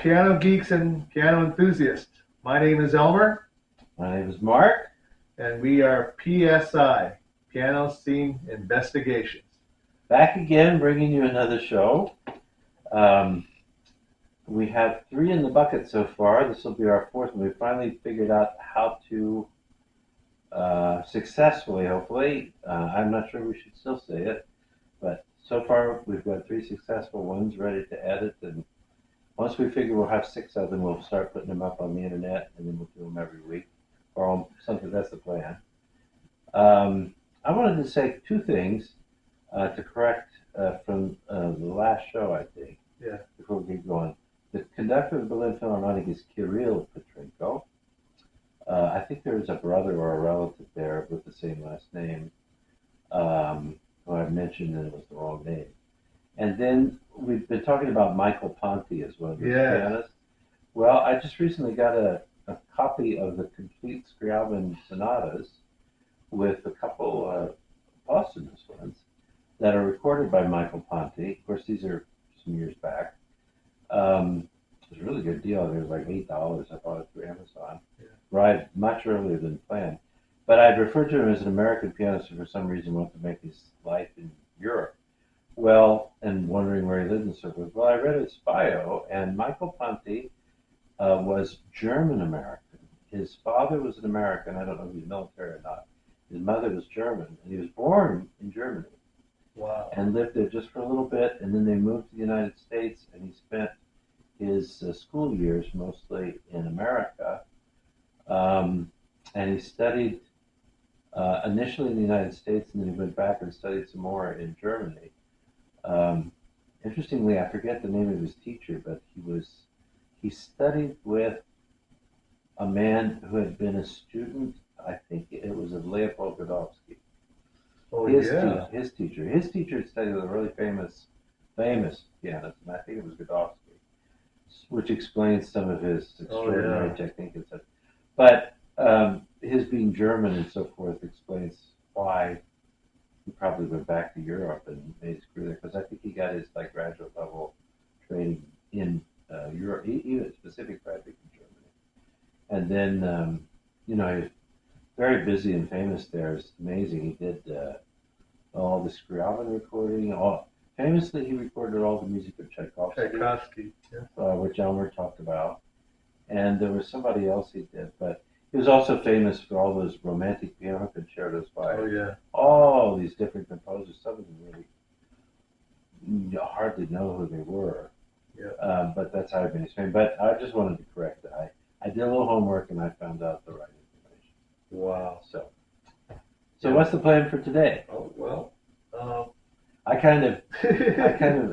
piano geeks and piano enthusiasts. My name is Elmer, My name is Mark. and we are PSI, Piano Scene Investigations. Back again, bringing you another show. We have 3 in the bucket so far. This will be our 4th, and we finally figured out how to successfully, hopefully, I'm not sure we should still say it, but so far we've got 3 successful ones ready to edit, and once we figure we'll have 6 of them, we'll start putting them up on the internet, and then we'll do them every week, or something. That's the plan. I wanted to say 2 things to correct from the last show, I think. Yeah. Before we get going. The conductor of the Berlin Philharmonic is Kirill Petrenko. I think there's a brother or a relative there with the same last name, who I mentioned, and it was the wrong name. And then we've been talking about Michael Ponti as one of the pianists. Well, I just recently got a copy of the complete Scriabin sonatas with a couple posthumous ones that are recorded by Michael Ponti. Of course, these are some years back. It was a really good deal. They were like $8. I bought it through Amazon. Yeah. Arrived much earlier than planned. But I'd referred to him as an American pianist who for some reason wanted to make his life in Europe. Well, and wondering where he lived and so forth. Well, I read his bio, and Michael Ponti was German-American. His father was an American. I don't know if he's military or not. His mother was German, and he was born in Germany. Wow. And lived there just for a little bit, and then they moved to the United States, and he spent his school years mostly in America. And he studied initially in the United States, and then he went back and studied some more in Germany. Interestingly, I forget the name of his teacher, but he studied with a man who had been a student. I think it was of Leopold Godowsky. Oh, His teacher had studied with a really famous pianist, and I think it was Godowsky, which explains some of his extraordinary technique and such. But his being German and so forth explains why he probably went back to Europe and made his career there, because I think he got his graduate level training in Europe, even specific graduate in Germany. And then, he was very busy and famous there. It's amazing. He did all the Scriabin recording. Famously, he recorded all the music of Tchaikovsky, which Elmer talked about. And there was somebody else he did, but he was also famous for all those romantic piano concertos by all these different composers. Some of them really, you hardly know who they were. Yeah. But that's how he made his fame. But I just wanted to correct that. I did a little homework and I found out the right information. Wow. So what's the plan for today? Oh, well,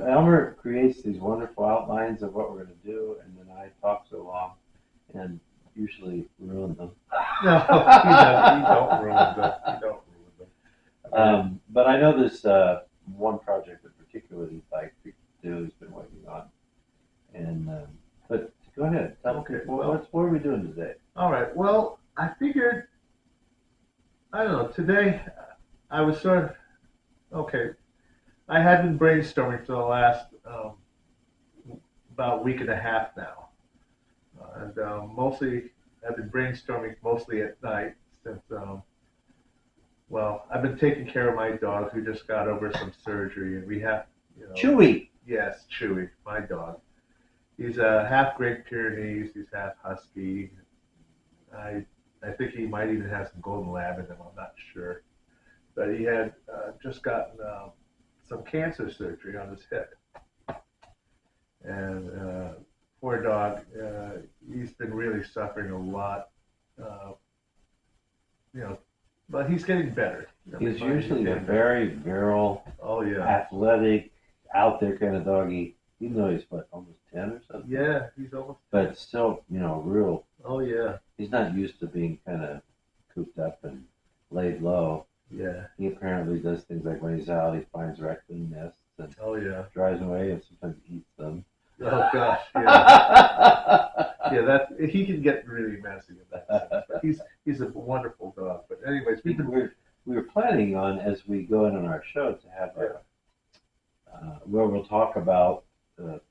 Elmer creates these wonderful outlines of what we're going to do, and then I talk so long and usually ruin them. No, you don't ruin them. But I know there's one project in particular he'd like to do, he's been working on. And but go ahead. What are we doing today? All right. Well, I figured, I don't know, today I was sort of, I had been brainstorming for the last about week and a half now. And mostly, I've been brainstorming mostly at night since, I've been taking care of my dog who just got over some surgery, and we have, Chewy. Yes, Chewy, my dog. He's a half Great Pyrenees. He's half Husky. I think he might even have some Golden Lab in him. I'm not sure, but he had just gotten some cancer surgery on his hip, and poor dog. He's been really suffering a lot. But he's getting better. He's usually a very virile, athletic, out there kind of doggy. Even though he's almost 10 or something. Yeah, he's almost 10. But still, real. Oh yeah. He's not used to being kind of cooped up and laid low. Yeah. He apparently does things like when he's out, he finds raccoon nests and drives them away and sometimes eats them. Oh gosh, yeah. He can get really messy in that sense. But he's a wonderful dog. But anyways, we were planning on, as we go in on our show, to have where we'll talk about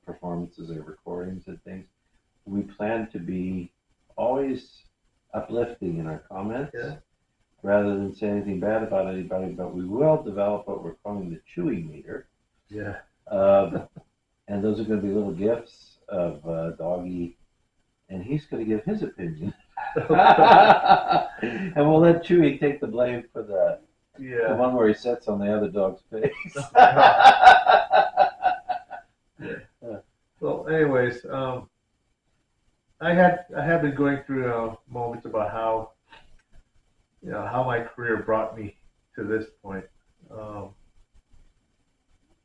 performances or recordings and things. we plan to be always uplifting in our comments Yeah. rather than say anything bad about anybody, but we will develop what we're calling the chewing meter. Yeah. And those are going to be little gifts of Doggy, and he's going to give his opinion. And we'll let Chewy take the blame for the Yeah. one where he sits on the other dog's face. Yeah. Well, anyways, I have been going through moments about how how my career brought me to this point. Um,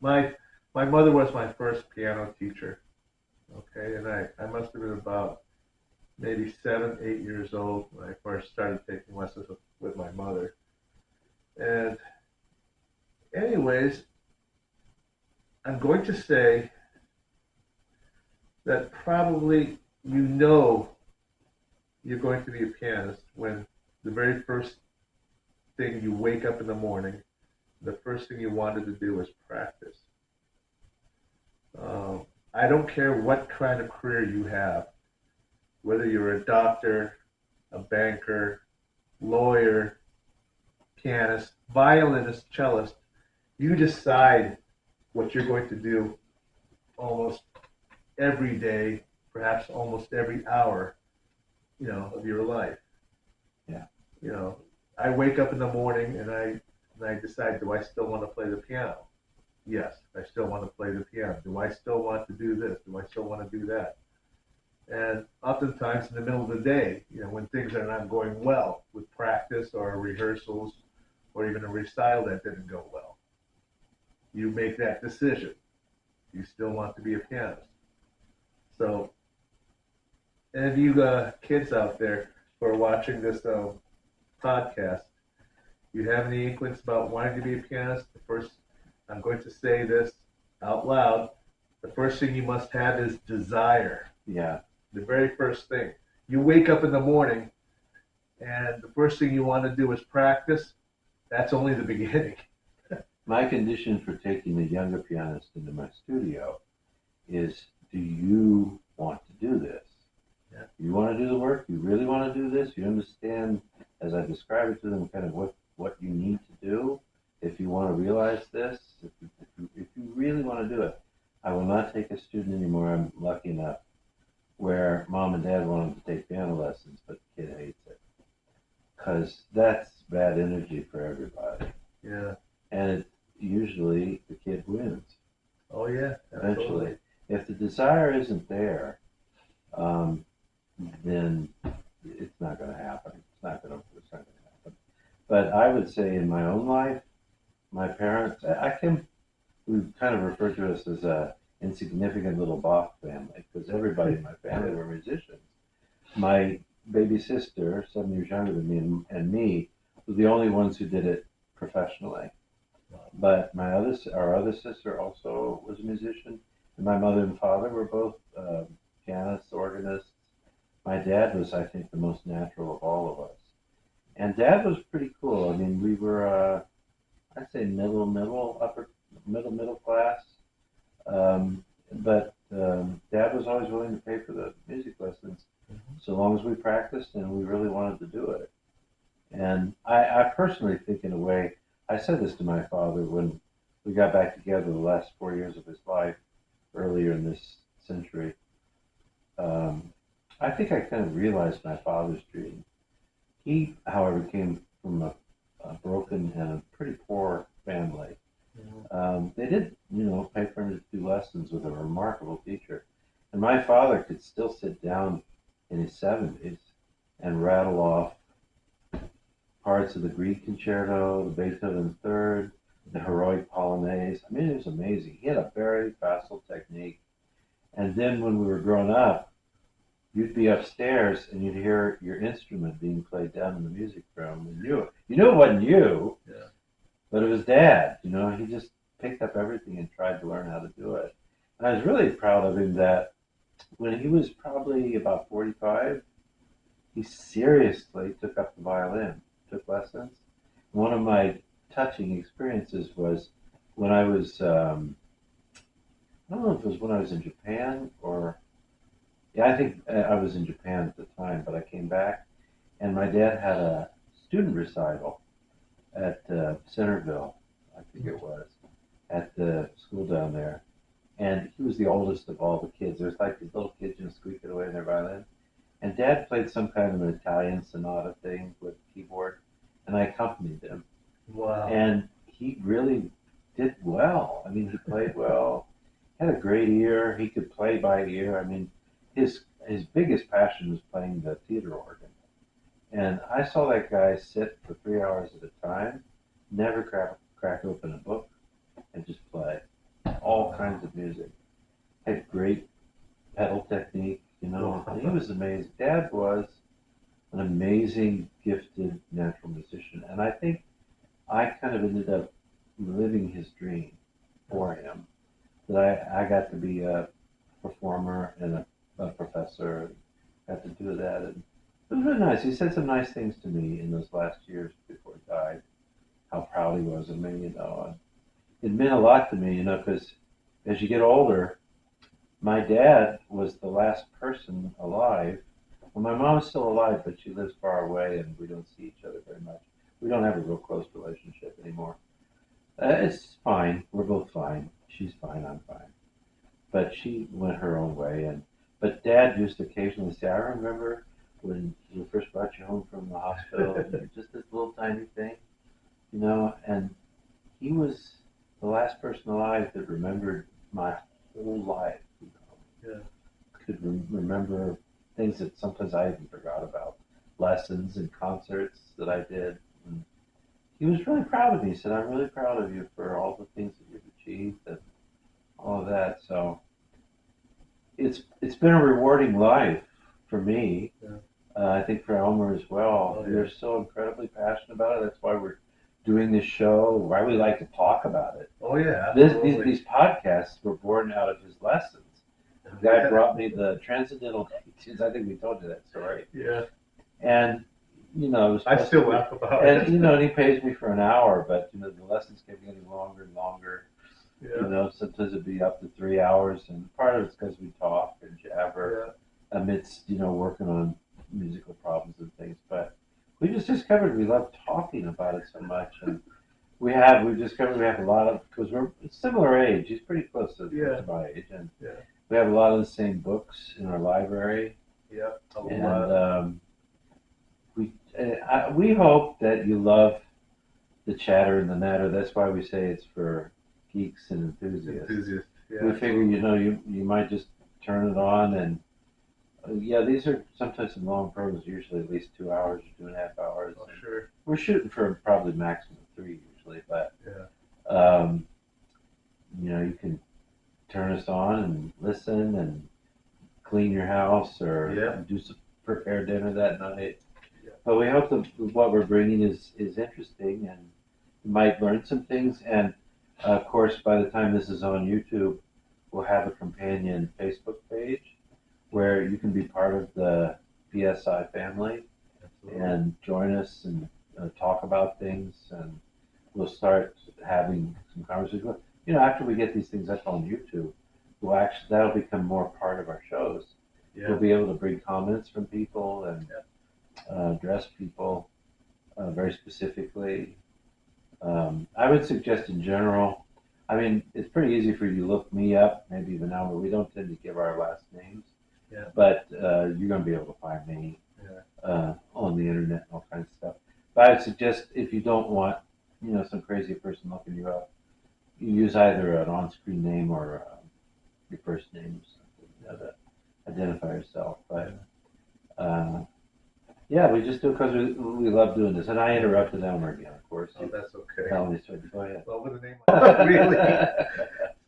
my my mother was my first piano teacher. Okay, and I must have been about maybe 7, 8 years old when I first started taking lessons with my mother. And anyways, I'm going to say that probably you're going to be a pianist when the very first thing you wake up in the morning, the first thing you wanted to do was practice. I don't care what kind of career you have, whether you're a doctor, a banker, lawyer, pianist, violinist, cellist, you decide what you're going to do almost every day, perhaps almost every hour, of your life. Yeah. I wake up in the morning and I decide, do I still want to play the piano? Yes, I still want to play the piano. Do I still want to do this? Do I still want to do that? And oftentimes in the middle of the day, when things are not going well with practice or rehearsals or even a recital that didn't go well, you make that decision. You still want to be a pianist. So, any of you kids out there who are watching this podcast, you have any inklings about wanting to be a pianist? The first, I'm going to say this out loud. The first thing you must have is desire. Yeah. The very first thing. You wake up in the morning, and the first thing you want to do is practice. That's only the beginning. My condition for taking a younger pianist into my studio is, do you want to do this? Yeah. You want to do the work? You really want to do this? You understand, as I describe it to them, kind of what you need to do if you want to realize this? If you really want to do it, I will not take a student anymore. I'm lucky enough where mom and dad want them to take piano lessons, but the kid hates it. Because that's bad energy for everybody. Yeah. And usually the kid wins. Oh, yeah. Eventually. Absolutely. If the desire isn't there, then it's not going to happen. It's not going to happen. But I would say in my own life, my parents, we kind of refer to us as a insignificant little Bach family because everybody in my family were musicians. My baby sister, 7 years younger than me, and me, were the only ones who did it professionally. But our other sister also was a musician, and my mother and father were both pianists, organists. My dad was, I think, the most natural of all of us. And Dad was pretty cool. I mean, we were, I'd say upper middle class. But Dad was always willing to pay for the music lessons, so long as we practiced and we really wanted to do it. And I personally think, in a way, I said this to my father when we got back together the last 4 years of his life earlier in this century. I think I kind of realized my father's dream. He, however, came from a broken and a pretty poor family. They did, pay for him to do lessons with a remarkable teacher. And my father could still sit down in his 70s and rattle off parts of the Grieg Concerto, the Beethoven Third, the Heroic Polonaise. I mean, it was amazing. He had a very facile technique. And then when we were growing up, you'd be upstairs and you'd hear your instrument being played down in the music room. And you knew it wasn't you, Yeah. but it was Dad. He just picked up everything and tried to learn how to do it. And I was really proud of him that when he was probably about 45, he seriously took up the violin, took lessons. One of my touching experiences was when I was, I don't know if it was when I was in Japan or Yeah, I think I was in Japan at the time, but I came back, and my dad had a student recital at Centerville, I think it was, at the school down there. And he was the oldest of all the kids. There's like these little kids, squeaking away in their violin. And Dad played some kind of an Italian sonata thing with keyboard, and I accompanied him. Wow. And he really did well. I mean, he played well, had a great ear. He could play by ear. I mean, his biggest passion was playing the theater organ. And I saw that guy sit for 3 hours at a time, never crack open a book, and just play all kinds of music. Had great pedal technique, and he was amazing. Dad was an amazing, gifted, natural musician. And I think I kind of ended up living his dream for him. That I got to be a performer and a professor, got to do that. And it was really nice. He said some nice things to me in those last years before he died, how proud he was of me, And it meant a lot to me, because as you get older, my dad was the last person alive. Well, my mom's still alive, but she lives far away, and we don't see each other very much. We don't have a real close relationship anymore. It's fine. We're both fine. She's fine. I'm fine. But she went her own way, and but Dad used to occasionally say, "I remember when we first brought you home from the hospital, you were just this little tiny thing, And he was the last person alive that remembered my whole life. Yeah. Could remember things that sometimes I even forgot about, lessons and concerts that I did. And he was really proud of me. He said, "I'm really proud of you for all the things that you've achieved and all of that." So it's been a rewarding life for me. Yeah. I think for Elmer as well. Oh, yeah. We're so incredibly passionate about it. That's why we're doing this show. Why we like to talk about it. Oh yeah, These absolutely. podcasts were born out of his lessons. The guy brought me the transcendental teachings. I think we told you that story. Yeah. And it was I supposed still to be, laugh about and it. and he pays me for an hour, but the lessons kept getting longer and longer. Yeah. Sometimes it'd be up to 3 hours, and part of it's because we talk and jabber Yeah. amidst working on musical problems and things. But we just discovered we love talking about it so much, and we've discovered we have a lot of, because we're similar age. He's pretty close to Yeah. my age, and Yeah. we have a lot of the same books in our library, Yeah. A and lot. we hope that you love the chatter and the natter. That's why we say it's for geeks and enthusiasts. Enthusiast. Yeah. We figure you might just turn it on, and yeah, these are sometimes some long programs, usually at least 2 hours or 2.5 hours. Oh, sure. We're shooting for probably maximum 3 usually, but Yeah. you can turn us on and listen and clean your house or Yeah. prepare dinner that night. Yeah. But we hope that what we're bringing is interesting, and you might learn some things. And of course, by the time this is on YouTube, we'll have a companion Facebook page where you can be part of the PSI family Absolutely. and join us and talk about things. And we'll start having some conversations. After we get these things up on YouTube, that'll become more part of our shows. Yeah. We'll be able to bring comments from people and Yeah. address people very specifically. I would suggest in general, I mean, it's pretty easy for you to look me up, maybe even now, but we don't tend to give our last names. Yeah. But you're going to be able to find me Yeah. on the internet and all kinds of stuff. But I would suggest if you don't want, some crazy person looking you up, you use either an on-screen name or your first name or something to identify yourself. But yeah, we just do it because we love doing this. And I interrupted Elmer again, of course. Oh, that's okay. Tell me, so go ahead. Well, with a name like that, really.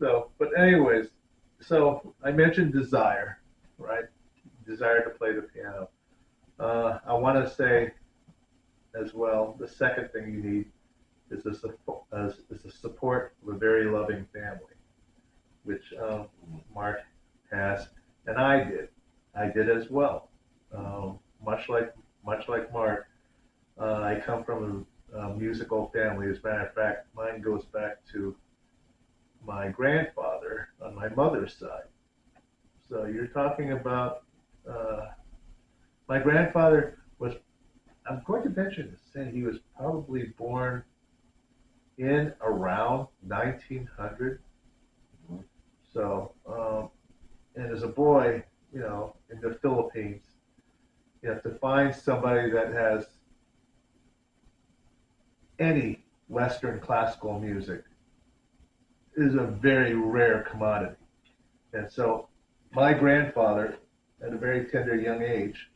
So, but anyways, so I mentioned desire, right? Desire to play the piano. I want to say as well, the second thing you need is the support of a very loving family, which Mark has, and I did. I did as well. Much like Mark, I come from a musical family. As a matter of fact, mine goes back to my grandfather on my mother's side. So you're talking about My grandfather was, I'm going to venture to say he was probably born in around 1900. So, and as a boy, in the Philippines, you have to find somebody that has any Western classical music is a very rare commodity. And so my grandfather, at a very tender young age,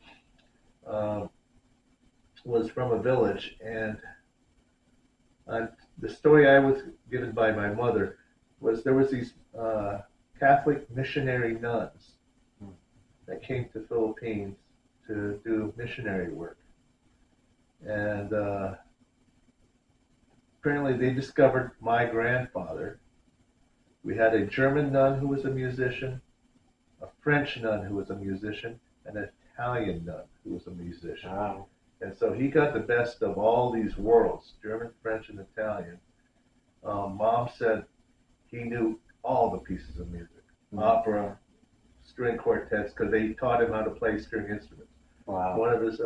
um, was from a village. And the story I was given by my mother was there was these Catholic missionary nuns that came to Philippines to do missionary work. And apparently they discovered my grandfather. We had a German nun who was a musician, a French nun who was a musician, and an Italian nun who was a musician. Wow. And so he got the best of all these worlds, German, French, and Italian. Mom said he knew all the pieces of music, opera, string quartets, because they taught him how to play string instruments. Wow. One of his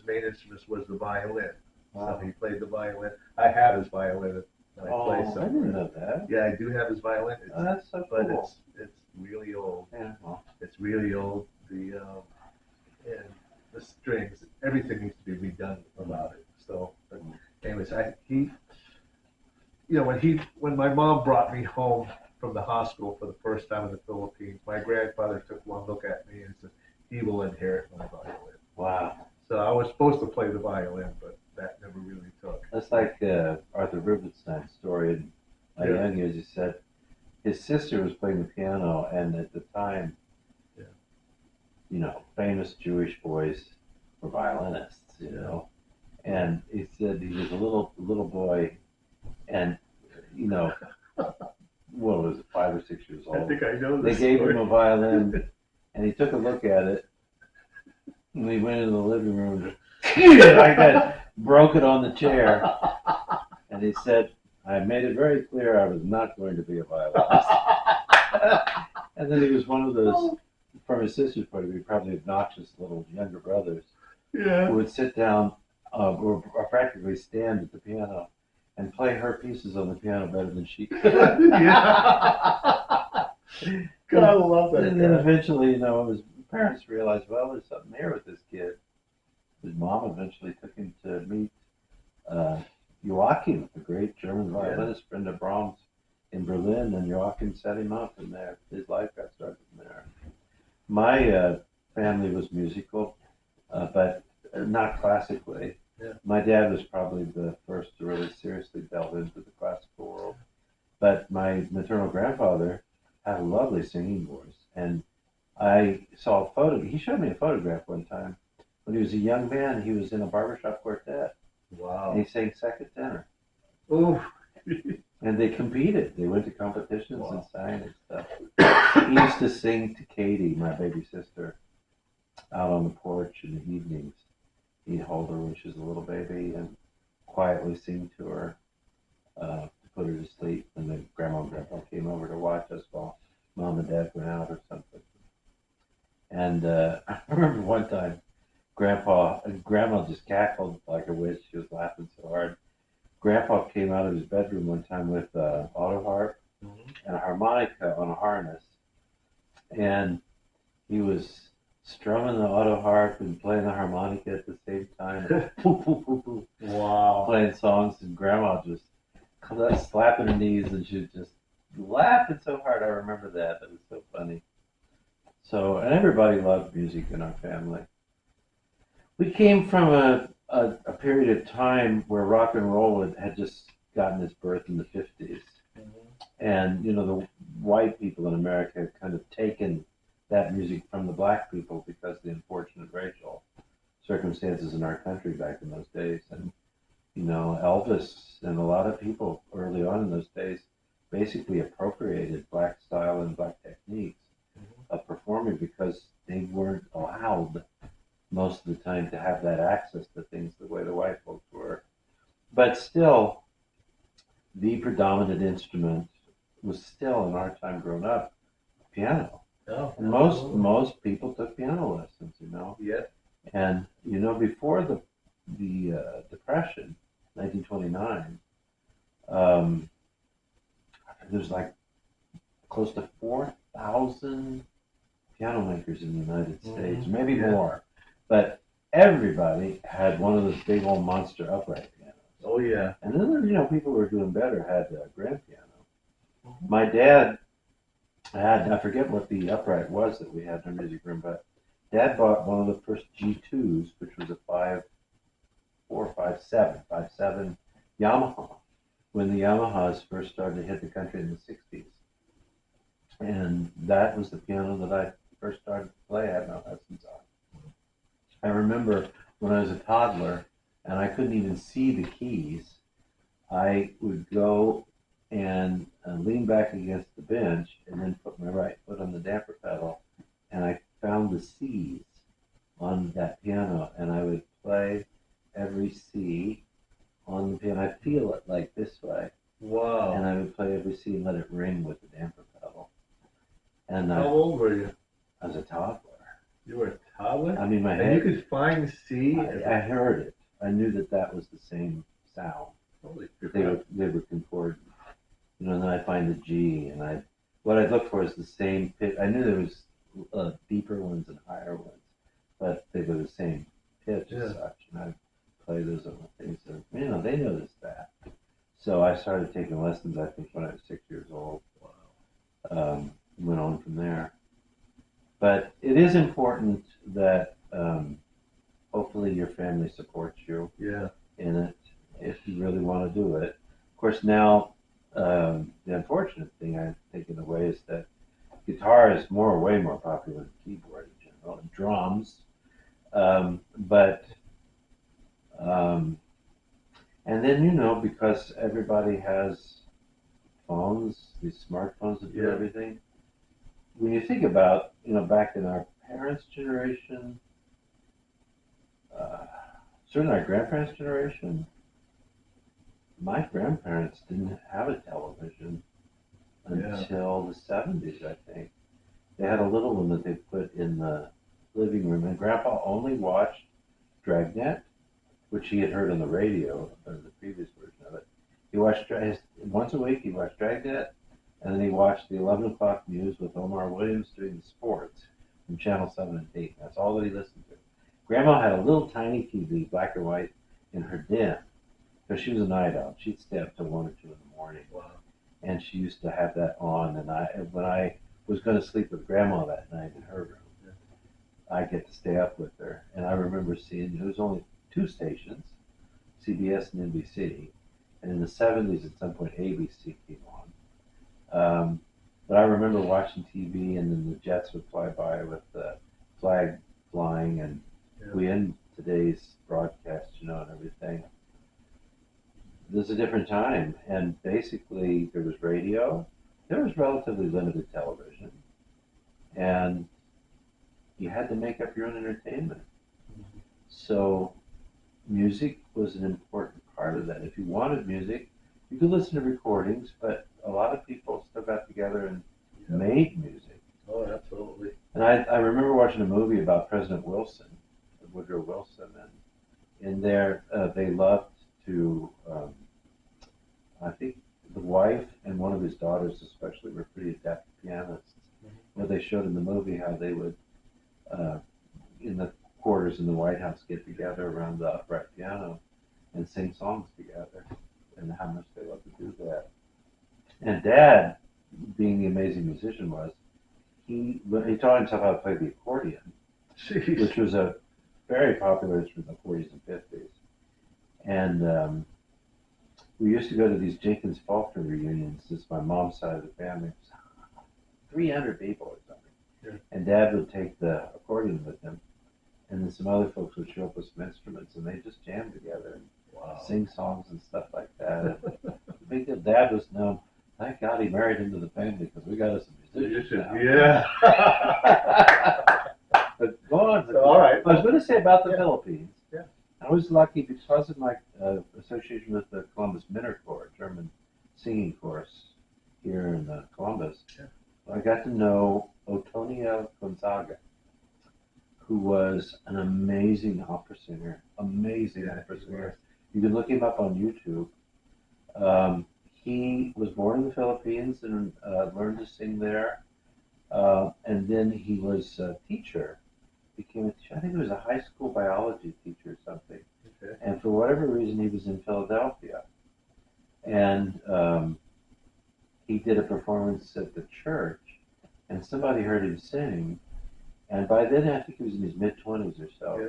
main instruments was the violin. Wow. So he played the violin. I have his violin. And I play I somewhere. didn't know that. Yeah, I do have his violin. That's so But cool. it's really old. Yeah, well, It's really old. And the strings, everything needs to be redone about it. So, but anyways, when my mom brought me home from the hospital for the first time in the Philippines, my grandfather took one look at me and said, "He will inherit my violin." wow. So I was supposed to play the violin, but that never really took. That's like Arthur Rubinstein's story in my Yeah. young years. He said his sister was playing the piano, and at the time, Yeah. Famous Jewish boys were violinists, And he said he was a little boy, and what was it, 5 or 6 years I old? think I know They this gave story. him a violin, and he took a look at it, and he went into the living room and just like that, broke it on the chair, and he said, "I made it very clear I was not going to be a violinist." And then he was one of those, from his sister's point of view, probably obnoxious little younger brothers Yeah. who would sit down or practically stand at the piano and play her pieces on the piano better than she could. Yeah. God, I love that And then guy. eventually, his parents realized, well, there's something here with this kid. His mom eventually took him to meet Joachim, the great German violinist, Brenda Brahms, in Berlin, and Joachim set him up, and there his life got started from there. My family was musical, but not classically. Yeah. My dad was probably the first to really seriously delve into the classical world, but my maternal grandfather had a lovely singing voice, and I saw a photo. He showed me a photograph one time when he was a young man. He was in a barbershop quartet, Wow. and he sang second tenor. Ooh. And they competed. They went to competitions Wow. and sang and stuff. He used to sing to Katie, my baby sister, out on the porch in the evenings. He'd hold her when she was a little baby and quietly sing to her to put her to sleep. And then Grandma and Grandpa came over to watch us while Mom and Dad went out or something. And I remember one time, Grandma just cackled like a witch. She was laughing so hard. Grandpa came out of his bedroom one time with an auto harp and a harmonica on a harness, and he was strumming the auto harp and playing the harmonica at the same time. Poof, poof, poof, poof, Wow. playing songs, and Grandma just slapping her knees, and she was just laughing so hard. I remember that. It was so funny. So, and everybody loved music in our family. We came from a period of time where rock and roll had just gotten its birth in the 50s. And, the white people in America had kind of taken that music from the black people because of the unfortunate racial circumstances in our country back in those days. And, Elvis and a lot of people early on in those days basically appropriated black style and black techniques of performing because they weren't allowed most of the time to have that access to things the way the white folks were. But still, the predominant instrument was still, in our time growing up, piano. Oh, And most people took piano lessons, you know. yeah. And you know, before the Depression, 1929, um, there's like close to 4,000 piano makers in the United States, maybe Yeah. more. But everybody had one of those big old monster upright pianos. Oh, yeah. And then, you know, people who were doing better had a grand piano. Mhm. My dad had, I forget what the upright was that we had in our music room, but Dad bought one of the first G2s, which was a 5.4, 5.7 Yamaha, when the Yamahas first started to hit the country in the 60s. And that was the piano that I first started to play. I had no lessons on. I remember when I was a toddler and I couldn't even see the keys, I would go and lean back against the bench and then put my right foot on the damper pedal, and I found the C's on that piano, and I would play every C on the piano. I'd feel it like this way, Wow. and I would play every C and let it ring with the damper pedal. And How old were you? I was a toddler. You were a toddler? I mean, my And you head, could find C? I heard it. I knew that that was the same sound. Holy They crap. were concordant. You know, and then I find the G, and what I'd look for is the same pitch. I knew there was deeper ones and higher ones, but they were the same pitch Yeah. as such, and I'd play those on the things. And, you know, they noticed that. So I started taking lessons, I think, when I was 6 years old. Went on from there. But it is important that hopefully your family supports you Yeah. in it if you really want to do it. Of course, now the unfortunate thing I think in a way is that guitar is way more popular than keyboard in general, and drums. But um, and then, you know, because everybody has phones, these smartphones that do Yeah. everything. When you think about, you know, back in our parents' generation, uh, certainly our grandparents' generation, my grandparents didn't have a television Yeah. until the 70s, I think. They had a little one that they put in the living room, and Grandpa only watched Dragnet, which he had heard on the radio, or the previous version of it. He watched once a week. He watched Dragnet, and then he watched the 11 o'clock news with Omar Williams doing the sports from Channel 7 and 8. That's all that he listened to. Grandma had a little tiny TV, black and white, in her den because she was a night owl. She'd stay up till 1 or 2 in the morning, Wow. and she used to have that on. And when I was going to sleep with Grandma that night in her room, I get to stay up with her. And I remember seeing there was only two stations, CBS and NBC. And in the 70s, at some point, ABC came on. But I remember watching TV, and then the jets would fly by with the flag flying, and we end today's broadcast, you know, and everything. There's a different time, and basically there was radio, there was relatively limited television, and you had to make up your own entertainment. So music was an important part of that. If you wanted music, you could listen to recordings, but a lot of people still got together and made music. Oh, absolutely. And I remember watching a movie about President Wilson, Woodrow Wilson, and in there they loved to, I think the wife and one of his daughters especially were pretty adept pianists. You know, they showed in the movie how they would, in the quarters in the White House, get together around the upright piano and sing songs together, and how much they loved to do that. And Dad, being the amazing musician he taught himself how to play the accordion, Jeez. which was a very popular instrument in the 40s and 50s. And we used to go to these Jenkins Faulkner reunions. This is my mom's side of the family. 300 people or something. Yeah. And Dad would take the accordion with him, and then some other folks would show up with some instruments, and they just jam together and sing songs and stuff like that. The big deal. Dad was known. Thank God he married into the family because we got us a musician now. Yeah. But go on. So, all right. I was going to say about the Philippines. Yeah. I was lucky because of my association with the Columbus Minor Corps, German singing chorus here in Columbus. Yeah. I got to know Otonia Gonzaga, who was an amazing opera singer. Amazing Yeah, opera he singer. was. You can look him up on YouTube. He was born in the Philippines and learned to sing there. And then he was a teacher. Became a teacher. I think he was a high school biology teacher or something. Okay. And for whatever reason, he was in Philadelphia. And he did a performance at the church. And somebody heard him sing. And by then, I think he was in his mid-20s or so. Yeah.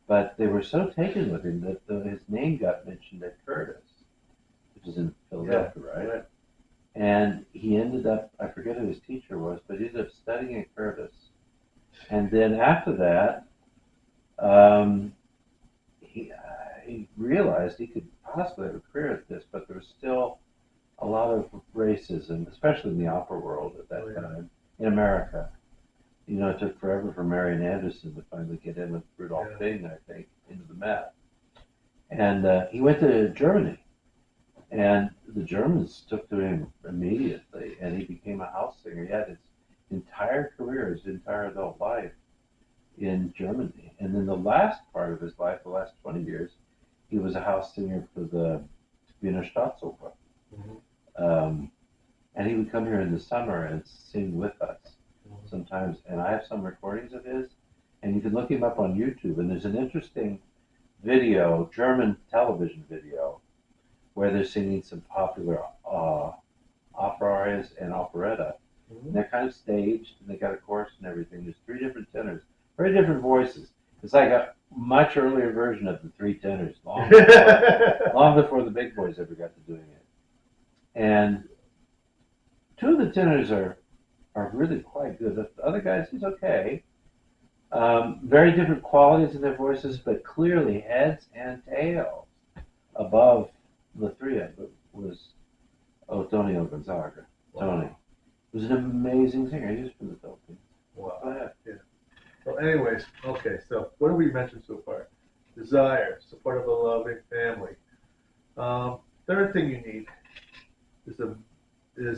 But they were so taken with him that his name got mentioned at Curtis, which is in Philadelphia, right? And he ended up, I forget who his teacher was, but he ended up studying at Curtis. And then after that, um, he realized he could possibly have a career at this, but there was still a lot of racism, especially in the opera world at that time, in America. You know, it took forever for Marian Anderson to finally get in with Rudolph Bing, I think, into the Met. And he went to Germany, and the Germans took to him immediately, and he became a house singer. He had his entire career, his entire adult life in Germany. And then the last part of his life, the last 20 years, he was a house singer for the Wiener Staatsoper. And he would come here in the summer and sing with us sometimes. And I have some recordings of his, and you can look him up on YouTube. And there's an interesting video, German television video, where they're singing some popular opera arias and operetta. And they're kind of staged, and they got a chorus and everything. There's three different tenors, very different voices. It's like a much earlier version of the three tenors, long before the big boys ever got to doing it. And two of the tenors are really quite good. The other guys, he's okay. Very different qualities in their voices, but clearly heads and tails above the three of them was Otonio Gonzaga. Tony. He was an amazing singer. He was from the Philippines. Wow. Go ahead. Yeah. Well, anyways, okay, so what have we mentioned so far? Desire, support of a loving family. Third thing you need is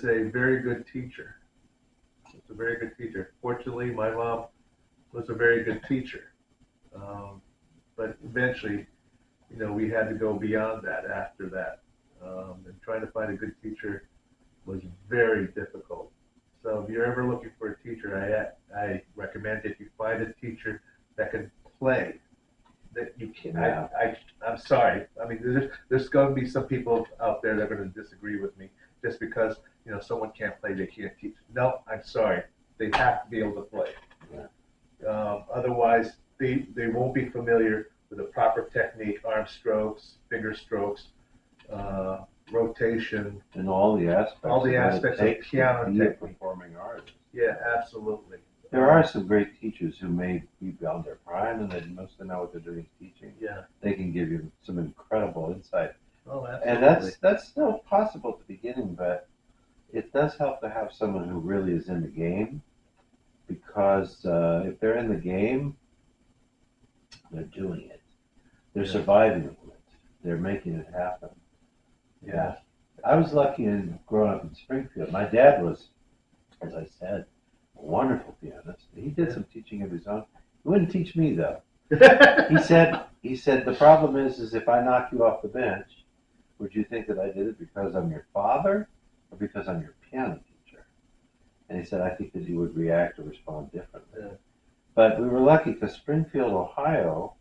a very good teacher. It's a very good teacher. Fortunately, my mom was a very good teacher. But eventually, we had to go beyond that after that. And trying to find a good teacher was very difficult. So if you're ever looking for a teacher, I recommend if you find a teacher that can play, that you can. Yeah. I'm sorry. I mean, there's going to be some people out there that are going to disagree with me just because someone can't play, they can't teach. No, I'm sorry. They have to be able to play. Yeah. Otherwise, they won't be familiar with the proper technique, arm strokes, finger strokes, rotation, and all the aspects of piano technique. Performing artist. Yeah, absolutely. There are some great teachers who may be beyond their prime, and they mostly know what they're doing teaching. Yeah. They can give you some incredible insight. Oh, absolutely. And that's still possible at the beginning, but it does help to have someone who really is in the game, because if they're in the game, they're doing it. They're surviving it. They're making it happen. Yeah. I was lucky in growing up in Springfield. My dad was, as I said, a wonderful pianist. He did some teaching of his own. He wouldn't teach me though. He said the problem is if I knock you off the bench, would you think that I did it because I'm your father or because I'm your piano teacher? And he said, I think that you would react or respond differently. Yeah. But we were lucky because Springfield, Ohio,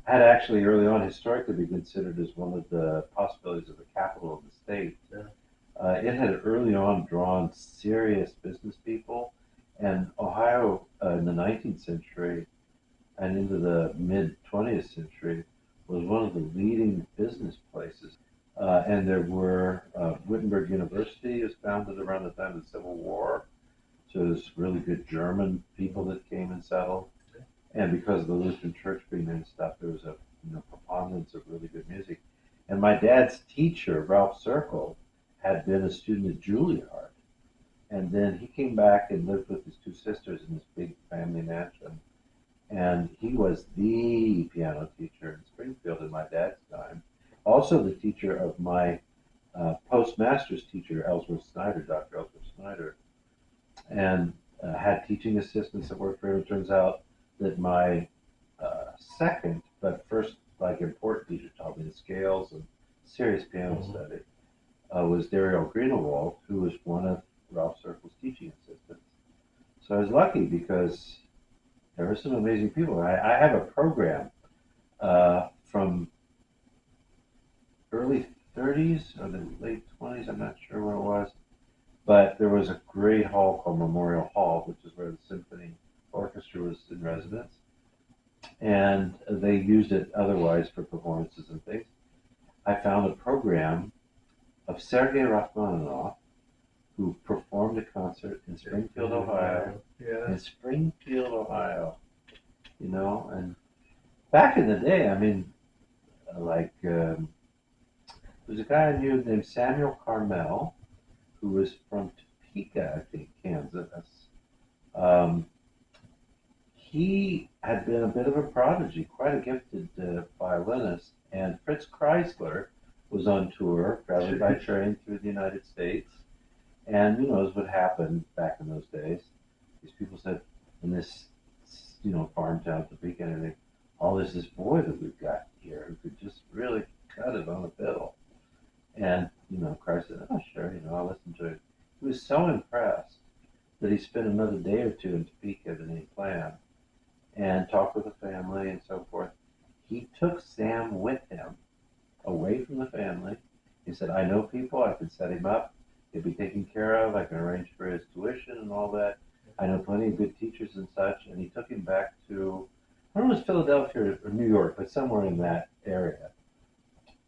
had actually early on historically been considered as one of the possibilities of the capital of the state. Yeah. It had early on drawn serious business people, and Ohio in the 19th century and into the mid 20th century was one of the leading business places. And there were Wittenberg University was founded around the time of the Civil War, so there's really good German people that came and settled. And because of the Lutheran Church being there and stuff, there was a preponderance of really good music. And my dad's teacher, Ralph Circle, had been a student at Juilliard. And then he came back and lived with his two sisters in this big family mansion. And he was the piano teacher in Springfield in my dad's time. Also the teacher of my postmaster's teacher, Ellsworth Snyder, Dr. Ellsworth Snyder. and had teaching assistants that worked for him. It turns out that my second, but first, like important teacher taught me the scales and serious piano study was Daryl Greenewald, who was one of Ralph Circle's teaching assistants. So I was lucky because there were some amazing people. I have a program from early 30s or the late 20s, I'm not sure what it was, but there was a great hall called Memorial Hall, which is where the symphony orchestra was in residence, and they used it otherwise for performances and things. I found a program of Sergei Rachmaninoff, who performed a concert in Springfield, Ohio. Yeah. In Springfield, Ohio, and back in the day, I mean, like, there's a guy I knew named Samuel Carmel, who was from Topeka, I think, Kansas. Um, he had been a bit of a prodigy, quite a gifted violinist, and Fritz Kreisler was on tour, traveling by train through the United States. And as what happened back in those days, these people said, in this, farm town, Topeka, and everything, oh, there's this boy that we've got here who could just really cut it on the fiddle. And, Christ said, oh, sure, I'll listen to it. He was so impressed that he spent another day or two in Topeka than he planned and talked with the family and so forth. He took Sam with him away from the family. He said, I know people, I can set him up. He'll be taken care of. I can arrange for his tuition and all that. I know plenty of good teachers and such. And he took him back to, I don't know if it was Philadelphia or New York, but somewhere in that area.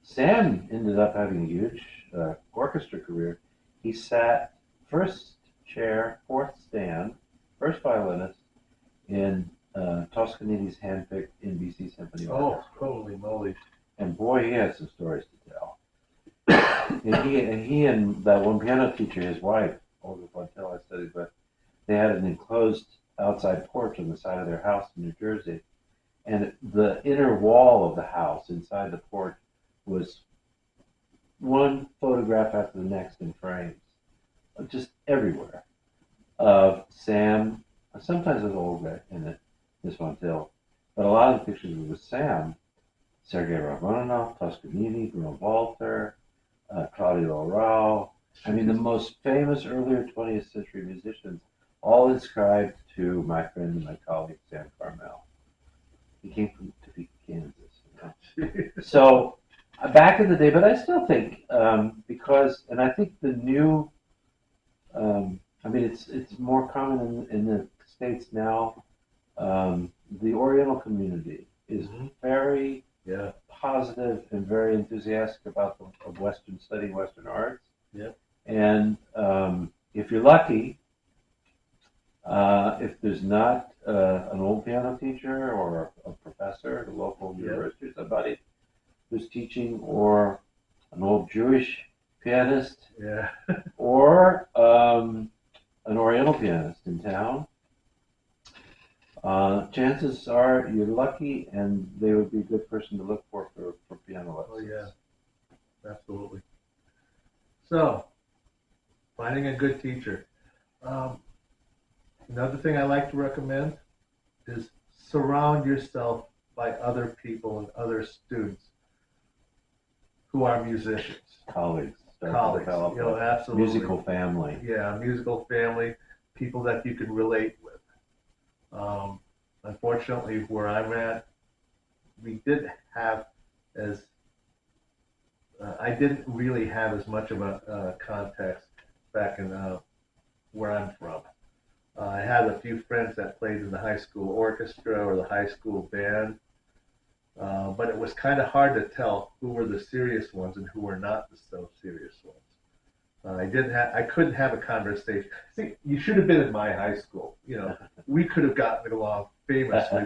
Sam ended up having a huge orchestra career. He sat first chair, fourth stand, first violinist in Toscanini's handpicked NBC Symphony Orchestra. Oh, holy moly. And boy, he had some stories to tell. and he and that one piano teacher, his wife, Olga Fontel, I studied with, they had an enclosed outside porch on the side of their house in New Jersey. And the inner wall of the house, inside the porch, was one photograph after the next in frames, just everywhere, of Sam, sometimes with Olga in it, Miss Fontel, but a lot of the pictures were with Sam, Sergei Rachmaninoff, Toscanini, Bruno Walter, Claudio Rao. I mean, the most famous earlier 20th century musicians, all inscribed to my friend and my colleague, Sam Carmel. He came from Topeka, Kansas. So, back in the day, but I still think, because, and I think the new, I mean, it's more common in the States now. The Oriental community is very positive and very enthusiastic about of Western studying Western arts. Yeah. And if you're lucky, if there's not an old piano teacher or a professor at a local university, somebody who's teaching, or an old Jewish pianist, or an Oriental pianist in town, chances are you're lucky, and they would be a good person to look for piano lessons. Oh yeah, absolutely. So, finding a good teacher. Another thing I like to recommend is surround yourself by other people and other students who are musicians. Colleagues. Absolutely. Musical family. Yeah, musical family, people that you can relate with. Unfortunately, where I'm at, we didn't have as I didn't really have as much of a context back in where I'm from. I had a few friends that played in the high school orchestra or the high school band, but it was kind of hard to tell who were the serious ones and who were not the so serious ones. I couldn't have a conversation. See, you should have been in my high school. We could have gotten along famously.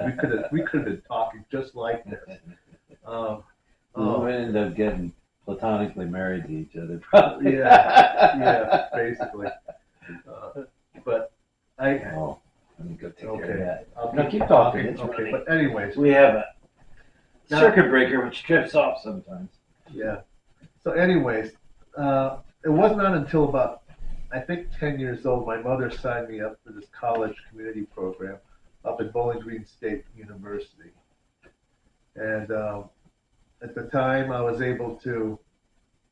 We could have been talking just like this. We would end up getting platonically married to each other, probably. Yeah, basically. But let me go take care of that. I'll keep talking. It's okay, running. but anyways, We have a circuit breaker which trips off sometimes. yeah. So anyways, it was not until about I think 10 years old, my mother signed me up for this college community program up at Bowling Green State University. And at the time, I was able to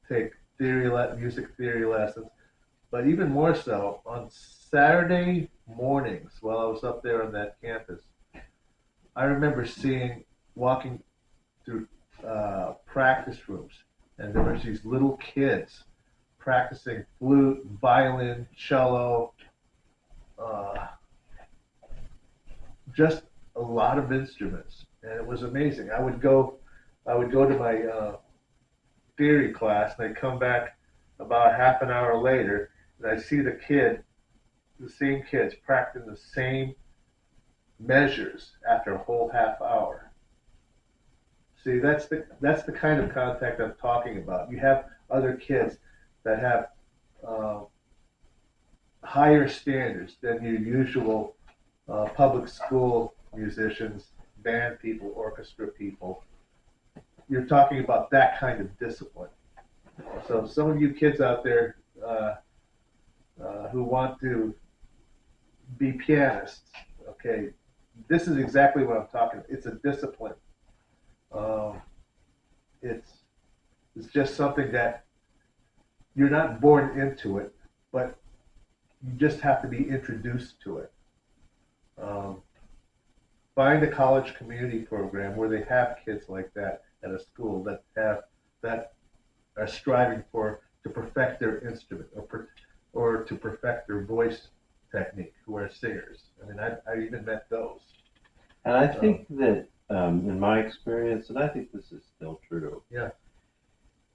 take music theory lessons, but even more so on Saturday mornings while I was up there on that campus. I remember walking through practice rooms, and there was these little kids practicing flute, violin, cello, uh, just a lot of instruments, and it was amazing. I would go to my theory class, and I'd come back about half an hour later, and I see the same kids practicing the same measures after a whole half hour. See, that's the kind of contact I'm talking about. You have other kids that have uh, higher standards than your usual public school musicians, band people, orchestra people. You're talking about that kind of discipline. So some of you kids out there who want to be pianists, okay, this is exactly what I'm talking about. It's a discipline. Um, it's it's just something that you're not born into it, but you just have to be introduced to it. Um, Find a college community program where they have kids like that at a school that are striving for to perfect their instrument or to perfect their voice technique, who are singers. I mean, I even met those. And I Um, think that, in my experience, and I think this is still true, yeah,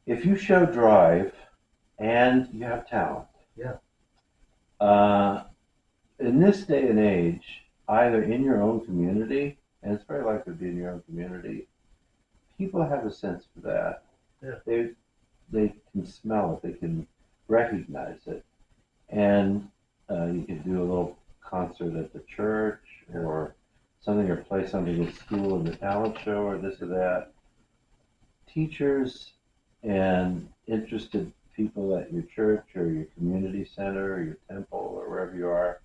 if you show drive and you have talent, yeah, uh, in this day and age, either in your own community, and it's very likely to be in your own community, people have a sense for that. yeah, They can smell it, they can recognize it, and you can do a little concert at the church or something, or play something at school in the talent show or this or that. Teachers and interested people at your church or your community center or your temple or wherever you are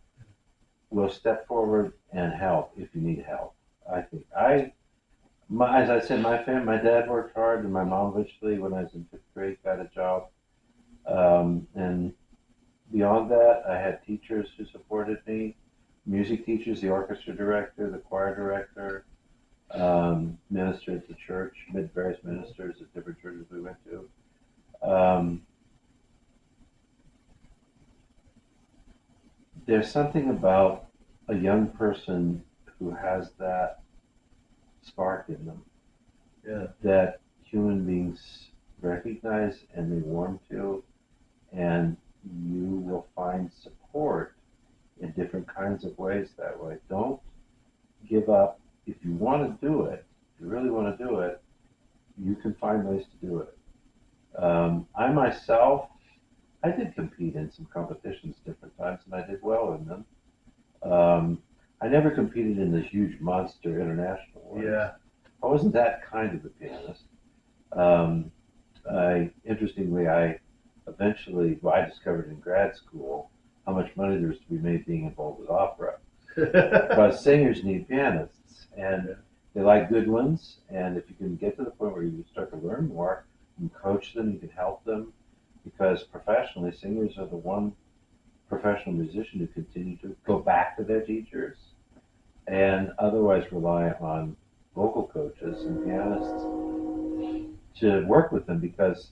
will step forward and help if you need help. I think as I said, my dad worked hard, and my mom eventually, when I was in fifth grade, got a job. And beyond that, I had teachers who supported me, music teachers, the orchestra director, the choir director, minister at the church, various ministers at different churches we went to. Um, there's something about a young person who has that spark in them yeah, that human beings recognize and they warm to, and you will find support in different kinds of ways that way. Don't give up. If you want to do it, if you really want to do it, you can find ways to do it. I myself, I did compete in some competitions different times, and I did well in them. Um, I never competed in the huge monster international ones. yeah, I wasn't that kind of a pianist. Um, interestingly, I eventually, well, I discovered in grad school how much money there was to be made being involved with opera. Because singers need pianists, and yeah, they like good ones. And if you can get to the point where you start to learn more, you can coach them, you can help them. Because professionally, singers are the one professional musician who continue to go back to their teachers and otherwise rely on vocal coaches and pianists to work with them, because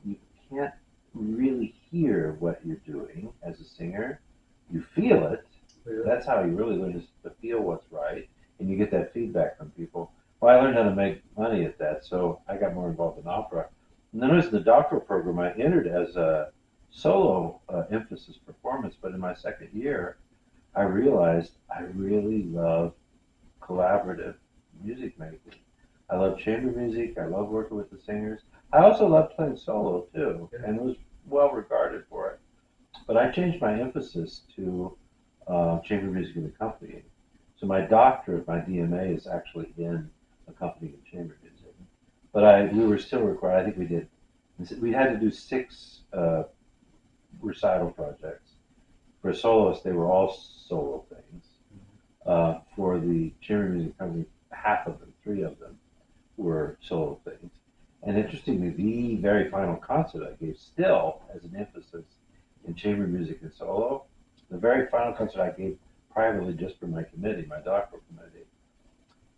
you can't really hear what you're doing as a singer. You feel it. yeah. That's how you really learn, is to feel what's right, and you get that feedback from people. Well, I learned how to make money at that, so I got more involved in opera. And then as the doctoral program, I entered as a solo emphasis performance, but in my second year, I realized I really love collaborative music making. I love chamber music. I love working with the singers. I also love playing solo too, Yeah. and was well regarded for it. But I changed my emphasis to chamber music and accompanying. So my doctorate, my DMA, is actually in accompanying chamber music. But we were still required. I think we had to do 6 recital projects. For soloists, they were all solo things. For the chamber music company, half of them, three of them, were solo things. And interestingly, the very final concert I gave still has an emphasis in chamber music and solo. The very final concert I gave privately just for my committee, my doctoral committee.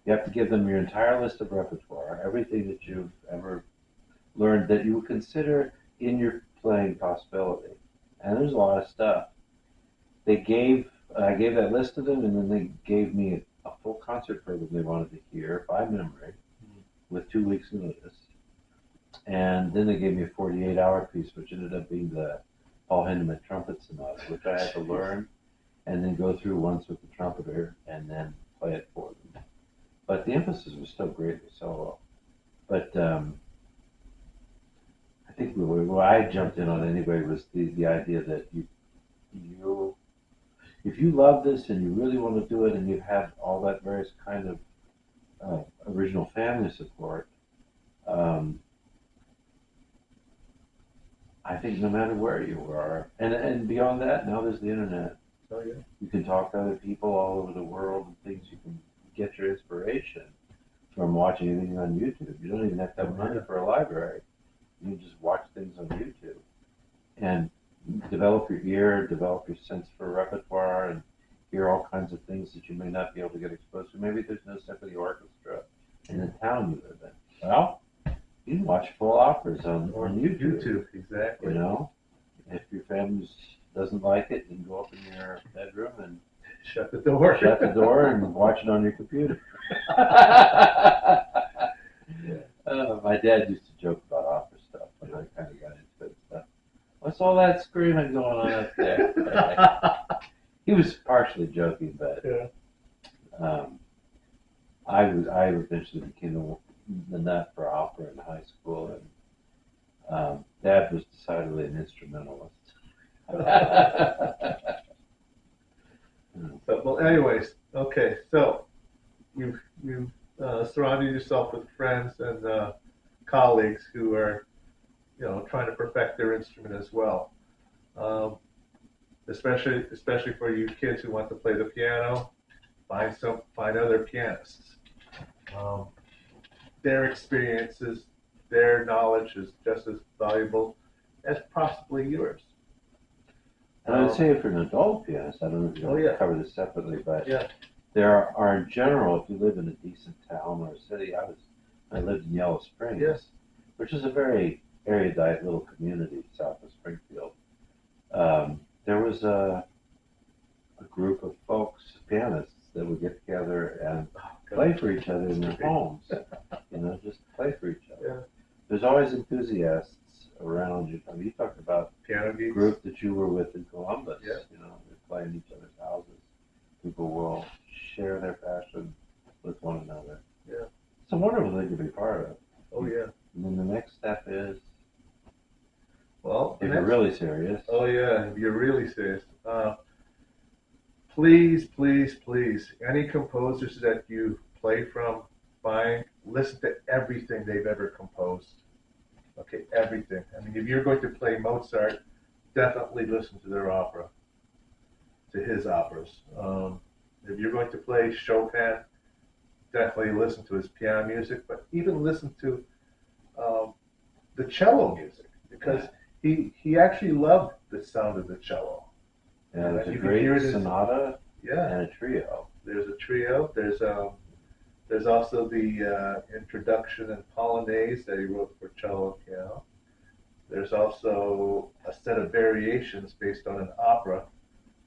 You have to give them your entire list of repertoire, everything that you've ever learned that you would consider in your playing possibility. And there's a lot of stuff. I gave that list to them, and then they gave me a full concert program they wanted to hear by memory with 2 weeks notice. And then they gave me a 48-hour piece, which ended up being the Paul Hindemith Trumpet Sonata, which I had to learn and then go through once with the trumpeter and then play it for them. But the emphasis was still greatly solo. But I think what I jumped in on anyway was the idea that you if you love this and you really want to do it and you have all that various kind of original family support, I think no matter where you are, and beyond that, now there's the internet. Oh yeah. You can talk to other people all over the world and things. You can get your inspiration from watching anything on YouTube. You don't even have to have money for a library. You can just watch things on YouTube and develop your ear, develop your sense for repertoire, and hear all kinds of things that you may not be able to get exposed to. Maybe there's no symphony orchestra in the town you live in. Well, you can watch full operas on YouTube. YouTube, exactly. You know, if your family doesn't like it, you can go up in your bedroom and shut the door. Shut the door and watch it on your computer. My dad used to joke about opera stuff, but I kind of got into it. Stuff. What's all that screaming going on up there? He was partially joking, but I eventually became the nut for opera in high school, and Dad was decidedly an instrumentalist. Well, anyways, okay. So you've surrounded yourself with friends and colleagues who are, trying to perfect their instrument as well. Especially for you kids who want to play the piano, find other pianists. Their experiences, their knowledge is just as valuable as possibly yours. And I would say for an adult pianist, I don't know if you want to cover this separately, but there are in general, if you live in a decent town or a city, I lived in Yellow Springs, which is a very erudite little community south of Springfield. There was a group of folks, pianists, that would get together and play for each other in their homes. Just play for each other. Yeah. There's always enthusiasts around you. I mean, you talked about piano the group that you were with in Columbus. Yeah. They play in each other's houses. People will share their passion with one another. Yeah. It's a wonderful thing to be part of. Oh yeah. And then the next step is, well, if you're really serious. Oh yeah, if you're really serious. Please, please, please, any composers that you play from, listen to everything they've ever composed. Okay, everything. I mean, if you're going to play Mozart, definitely listen to their opera, to his operas. If you're going to play Chopin, definitely listen to his piano music, but even listen to the cello music, because he actually loved the sound of the cello. Yeah, there's a great sonata and a trio. There's a trio. There's also the introduction and polonaise that he wrote for cello and piano. There's also a set of variations based on an opera,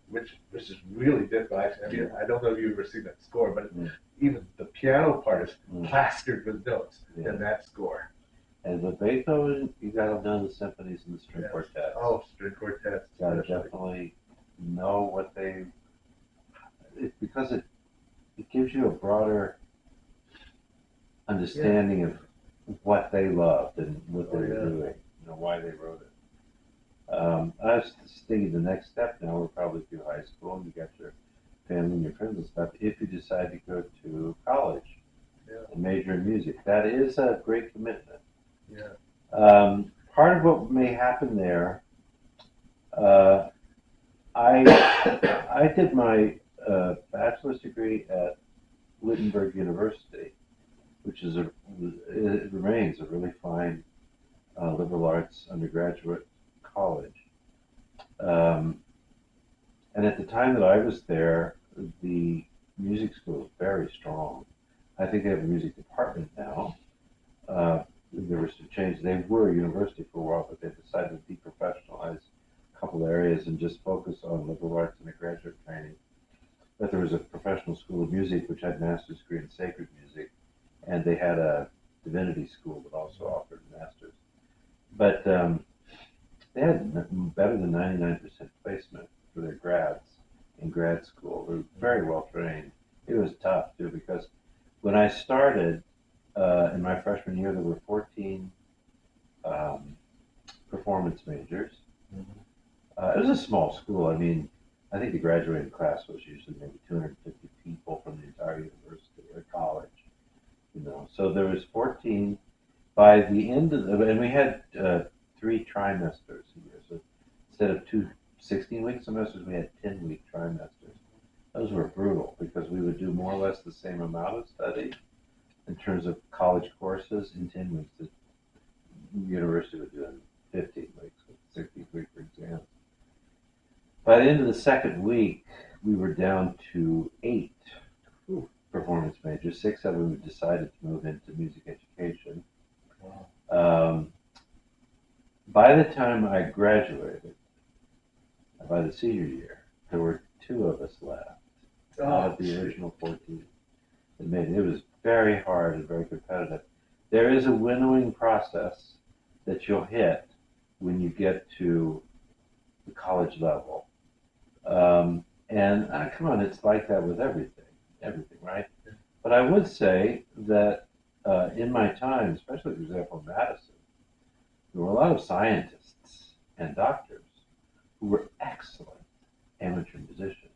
which is really difficult. I mean, I don't know if you've ever seen that score, but even the piano part is plastered with notes in that score. And with Beethoven, you got to know the symphonies and the string quartets. Oh, string quartets. You got to definitely know what because it gives you a broader understanding of what they loved and what they were doing, why they wrote it. I was thinking the next step now, we're probably through high school and you got your family and your friends and stuff. If you decide to go to college and major in music, that is a great commitment. Yeah. Part of what may happen there Uh, I I did my bachelor's degree at Wittenberg University, which is it remains a really fine liberal arts undergraduate college. Um, and at the time that I was there, the music school was very strong. I think they have a music department now. There was some change. They were a university for a while, but they decided to deprofessionalize a couple areas and just focus on liberal arts and a graduate training. But there was a professional school of music which had master's degree in sacred music, and they had a divinity school that also offered masters. But they had better than 99% placement for their grads in grad school. They were very well trained. It was tough too because when I started in my freshman year, there were 14 um, performance majors. Mhm. It was a small school. I mean, I think the graduating class was usually maybe 250 people from the entire university or college. So there was 14 by the end of the, and we had 3 trimesters a year. So instead of two 16-week semesters, we had 10-week trimesters. Those were brutal because we would do more or less the same amount of study in terms of college courses in 10 weeks that the university would do in 15 weeks with 60-week exams. By the end of the second week, we were down to 8 performance majors. 6 of them decided to move into music education. Wow. Um, by the time I graduated, by the senior year, there were 2 of us left out of the original 14. It was very hard and very competitive. There is a winnowing process that you'll hit when you get to the college level. And come on, it's like that with everything, right? But I would say that in my time, especially for example in Madison, there were a lot of scientists and doctors who were excellent amateur musicians,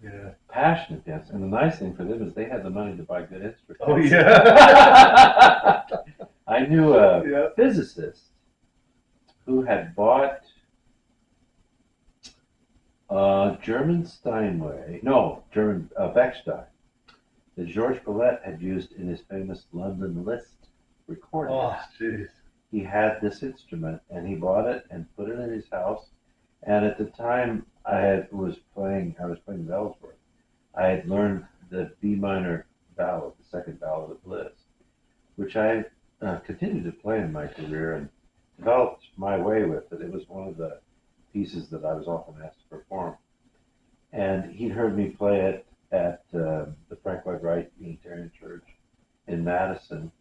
Yeah. passionate dancers. And the nice thing for them is they had the money to buy good instruments. Oh yeah. I knew a Yeah. physicist who had bought German Steinway, no, German Bechstein, that Georges Boulez had used in his famous London Liszt recording. Oh jeez. He had this instrument and he bought it and put it in his house. And at the time I was playing Ellsworth. I had learned the B minor ballad, the second ballad of Liszt, which I continued to play in my career and developed my way with it. It was one of the pieces that I was often asked to perform. And he'd heard me play it at the Frank Lloyd Wright Unitarian Church in Madison.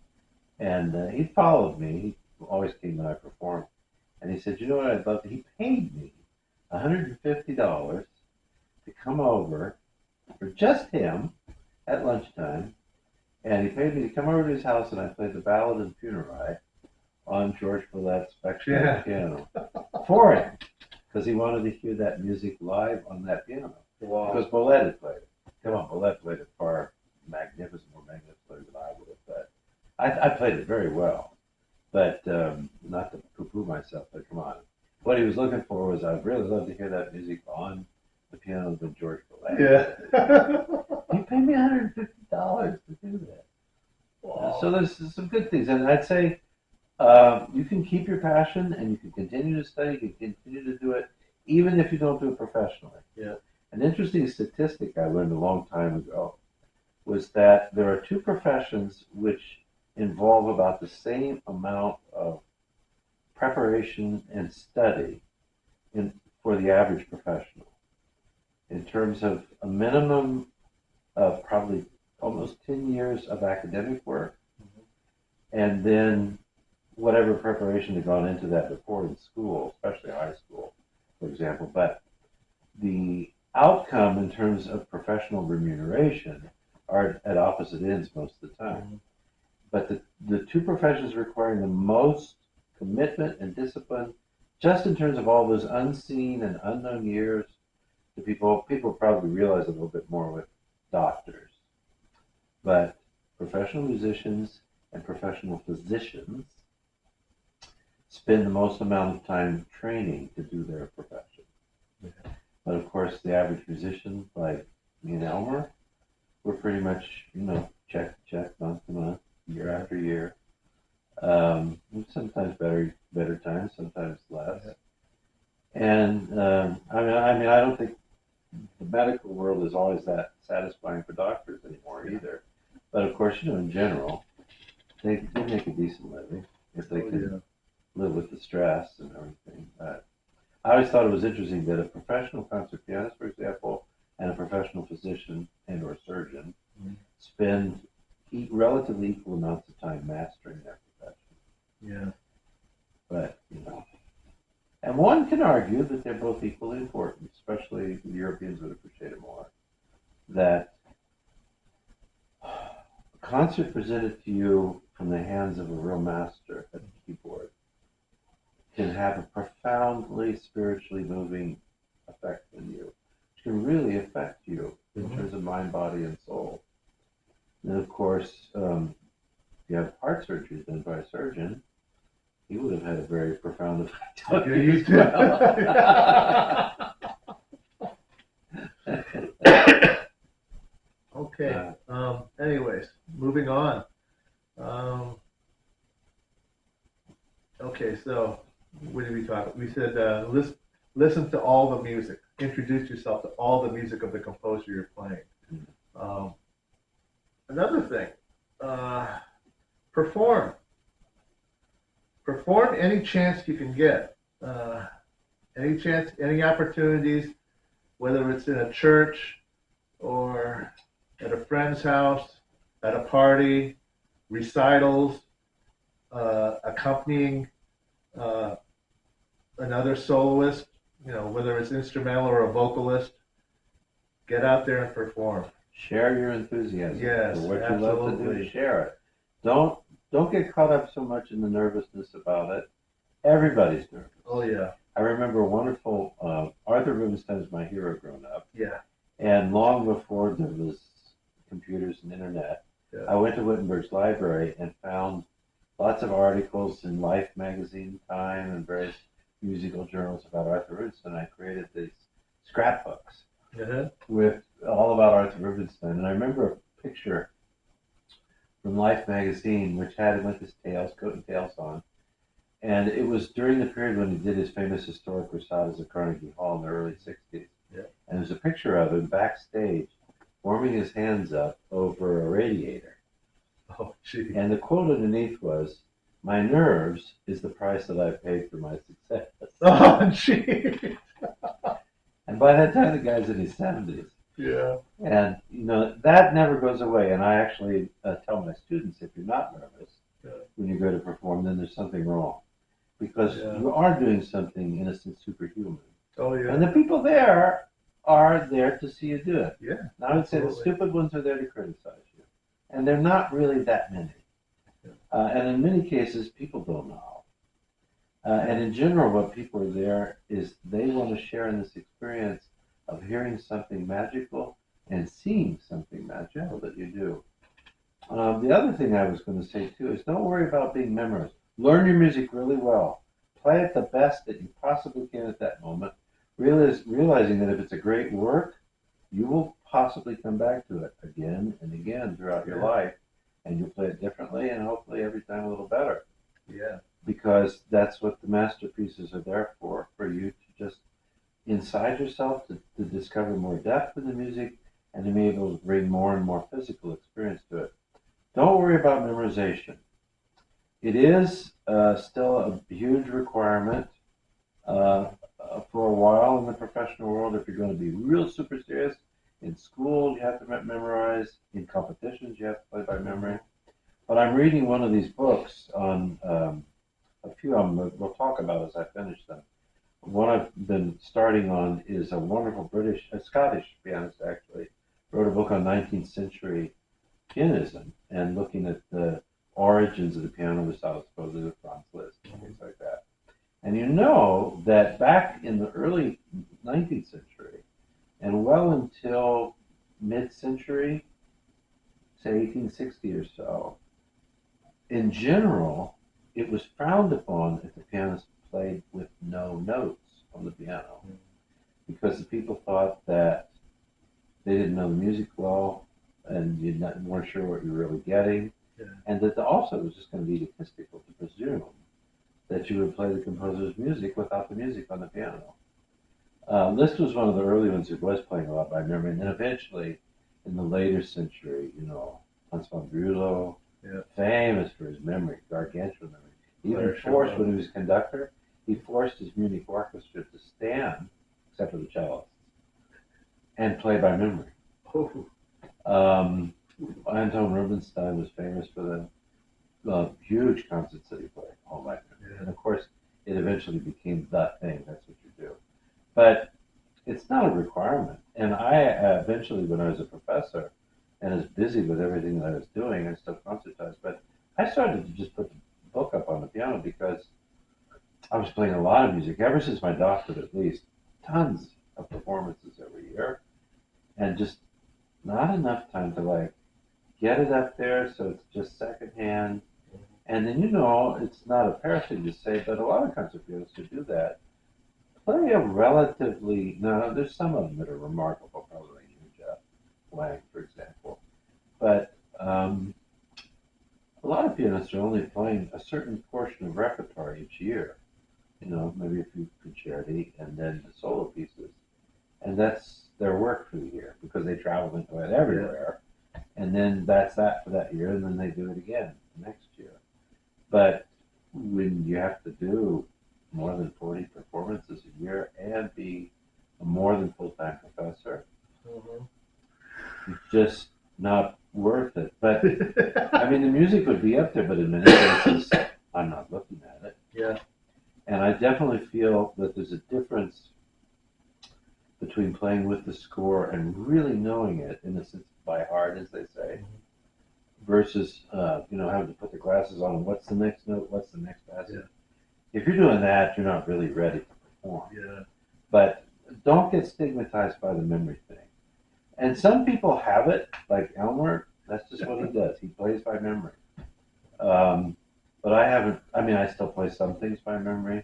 And he followed me. He always came when I performed. And he said, you know what I'd love to? He paid me $150 to come over for just him at lunchtime. And he paid me to come over to his house and I played the Ballad and Funerai on George Boulez's Bechstein piano for him. Because he wanted to hear that music live on that piano. Wow. Because Boulez had played it. Come on, Boulez played it far more magnificently than I would have. But I played it very well. But not to poo-poo myself, but come on. What he was looking for was, I'd really love to hear that music on the piano with George Boulez. Yeah. He paid me $150 to do that. Wow. So there's some good things. And I'd say you can keep your passion and you can continue to study, you can continue to do it, even if you don't do it professionally. Yeah. An interesting statistic I learned a long time ago was that there are 2 professions which involve about the same amount of preparation and study for the average professional in terms of a minimum of probably almost 10 years of academic work, and then whatever preparation had gone into that before in school, especially high school, for example. But the outcome in terms of professional remuneration are at opposite ends most of the time. Mm-hmm. But the 2 professions requiring the most commitment and discipline, just in terms of all those unseen and unknown years, to people probably realize a little bit more with doctors. But professional musicians and professional physicians spend the most amount of time training to do their profession. But of course, the average musician, like me and Elmer, we're pretty much, check to check, month to month, year after year. Sometimes better times, sometimes less. And I don't think the medical world is always that satisfying for doctors anymore either. But of course, in general, they make a decent living if they can live with the stress and everything. I always thought it was interesting that a professional concert pianist, for example, and a professional physician and or surgeon spend relatively equal amounts of time mastering their profession. Yeah. But, and one can argue that they're both equally important, especially the Europeans would appreciate it more, that a concert presented to you from the hands of a real master at the keyboard can have a profoundly spiritually moving effect on you, which can really affect you in terms of mind, body, and soul. And of course, you have heart surgery done by a surgeon, he would have had a very profound effect on you as well. Okay. Anyways, moving on. Okay, so what did we talk about? We said listen to all the music. Introduce yourself to all the music of the composer you're playing. Another thing, perform. Perform any chance you can get. Any chance, any opportunities, whether it's in a church or at a friend's house, at a party, recitals, accompanying another soloist, whether it's instrumental or a vocalist, get out there and perform. Share your enthusiasm Yes, for what absolutely. you love to do. Share it. Don't get caught up so much in the nervousness about it. Everybody's nervous. Oh yeah. I remember a wonderful Arthur Rubinstein was my hero growing up. Yeah. And long before there was computers and internet, I went to Wittenberg's library and found lots of articles in Life magazine, Time, and various musical journals about Arthur Rubinstein. I created these scrapbooks with all about Arthur Rubinstein. And I remember a picture from Life magazine, which had him with his coat and tails on. And it was during the period when he did his famous historic recitals at Carnegie Hall in the early 60s. Yeah. And there's a picture of him backstage warming his hands up over a radiator. Oh, gee. And the quote underneath was, "My nerves is the price that I paid for my success." Oh, gee. And by that time, the guy's in his 70s. Yeah. And, that never goes away. And I actually tell my students, if you're not nervous when you go to perform, then there's something wrong. Because you are doing something innocent, superhuman. Oh, yeah. And the people there are there to see you do it. Yeah. Now, I would say the stupid ones are there to criticize you. And they're not really that many. And in many cases, people don't know. And in general, what people are there is they want to share in this experience of hearing something magical and seeing something magical that you do. The other thing I was going to say, too, is don't worry about being memorized. Learn your music really well. Play it the best that you possibly can at that moment, realizing that if it's a great work, you will possibly come back to it again and again throughout your life, and you'll play it differently and hopefully every time a little better. Yeah. Because that's what the masterpieces are there for you to just inside yourself to discover more depth in the music and to be able to bring more and more physical experience to it. Don't worry about memorization. It is still a huge requirement for a while in the professional world. If you're going to be real super serious, in school you have to memorize, in competitions you have to play by memory. But I'm reading one of these books on a few of them we'll talk about as I finish them. One I've been starting on is a wonderful Scottish pianist actually, wrote a book on 19th century pianism and looking at the origins of the piano recitals, supposedly with Franz Liszt and things like that. And you know that back in the early 19th century and well until mid-century, say 1860 or so, in general, it was frowned upon if the pianist played with no notes on the piano. because the people thought that they didn't know the music well, and weren't sure what you were really getting, Yeah. and that also it was just going to be egotistical to presume that you would play the composer's music without the music on the piano. Liszt was one of the early ones who was playing a lot by memory, and then eventually, in the later century, Hans von Bülow, Yeah. famous for his memory, gargantuan memory. He even Claire forced, Sherlock. when he was conductor, he forced his Munich orchestra to stand, except for the cellists, and play by memory. Oh, Anton Rubinstein was famous for the huge concerts that he played all by memory. yeah. And of course, it eventually became the thing. That's what you do. But it's not a requirement. And I eventually, when I was a professor and as busy with everything that I was doing, I still concertized. But I started to just put the book up on the piano because I was playing a lot of music ever since my doctorate, at least. Tons of performances every year, and just not enough time to like get it up there so it's just secondhand. And then it's not a paraphrase to say, but a lot of concert pianists who do that play a relatively no. There's some of them that are remarkable, probably Jeff Lang, for example. But a lot of pianists are only playing a certain portion of repertoire each year. Maybe a few concerti and then the solo pieces, and that's their work for the year because they travel into it everywhere. And then that's that for that year, and then they do it again the next year. But when you have to do more than 40 performances a year and be a more than full-time professor, it's just not worth it. But I mean, the music would be up there, but in many cases, I'm not looking at it. Yeah. And I definitely feel that there's a difference between playing with the score and really knowing it, in a sense, by heart, as they say, versus having to put the glasses on and what's the next note, what's the next passage. Yeah. If you're doing that, you're not really ready to perform. Yeah. But don't get stigmatized by the memory thing. And some people have it, like Elmer. That's just what he does. He plays by memory. But I haven't. I mean, I still play some things by memory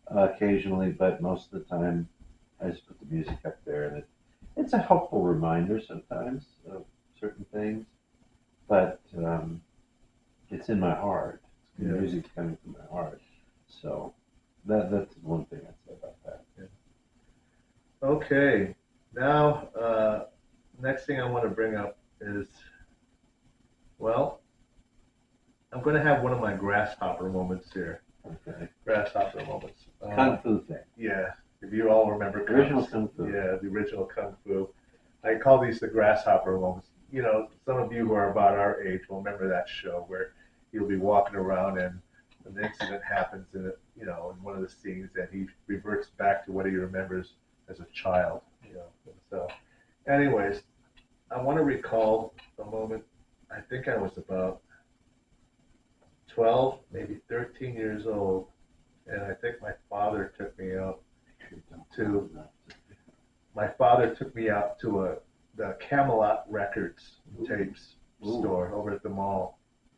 occasionally, but most of the time, I just put the music up there, and it's a helpful reminder sometimes of certain things. But it's in my heart. The music's coming from my heart. So that's one thing I'd say about that. Yeah. Okay. Now, next thing I want to bring up is, well, I'm going to have one of my grasshopper moments here. Okay. Grasshopper moments. Kung Fu thing. Yeah. If you all remember original Kung Fu. Yeah, the original Kung Fu. I call these the grasshopper moments. Some of you who are about our age will remember that show where he'll be walking around and an incident happens in one of the scenes, and he reverts back to what he remembers as a child. So, anyways, I want to recall a moment. I think I was about 12, maybe 13 years old, and I think my father took me out to the Camelot Records tapes store over at the mall.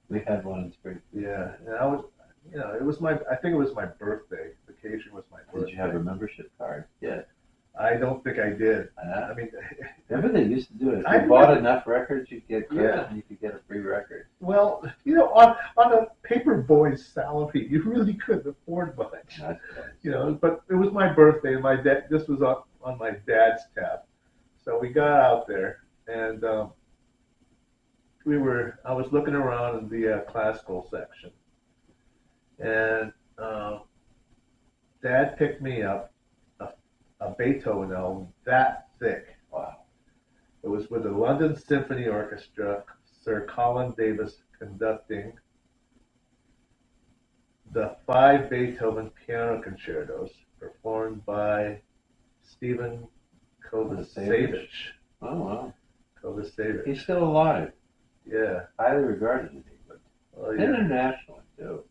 We had one in Springfield. Yeah, and I think it was my birthday. The occasion was my birthday. Did you have a membership card? Yeah. I don't think I did. I mean, remember they used to do it. If you bought enough records, you'd get credit, and you could get a free record. Well, on a paper boy's salary, you really couldn't afford much. That's But it was my birthday, and my dad. This was on my dad's tab, so we got out there, and I was looking around in the classical section, and Dad picked me up a Beethoven album that thick. Wow. It was with the London Symphony Orchestra, Sir Colin Davis conducting the 5 Beethoven piano concertos performed by Stephen Kovacevic. Oh, wow. Kovacevic. He's still alive. Yeah. Highly regarded in England. Oh, yeah. Internationally, too.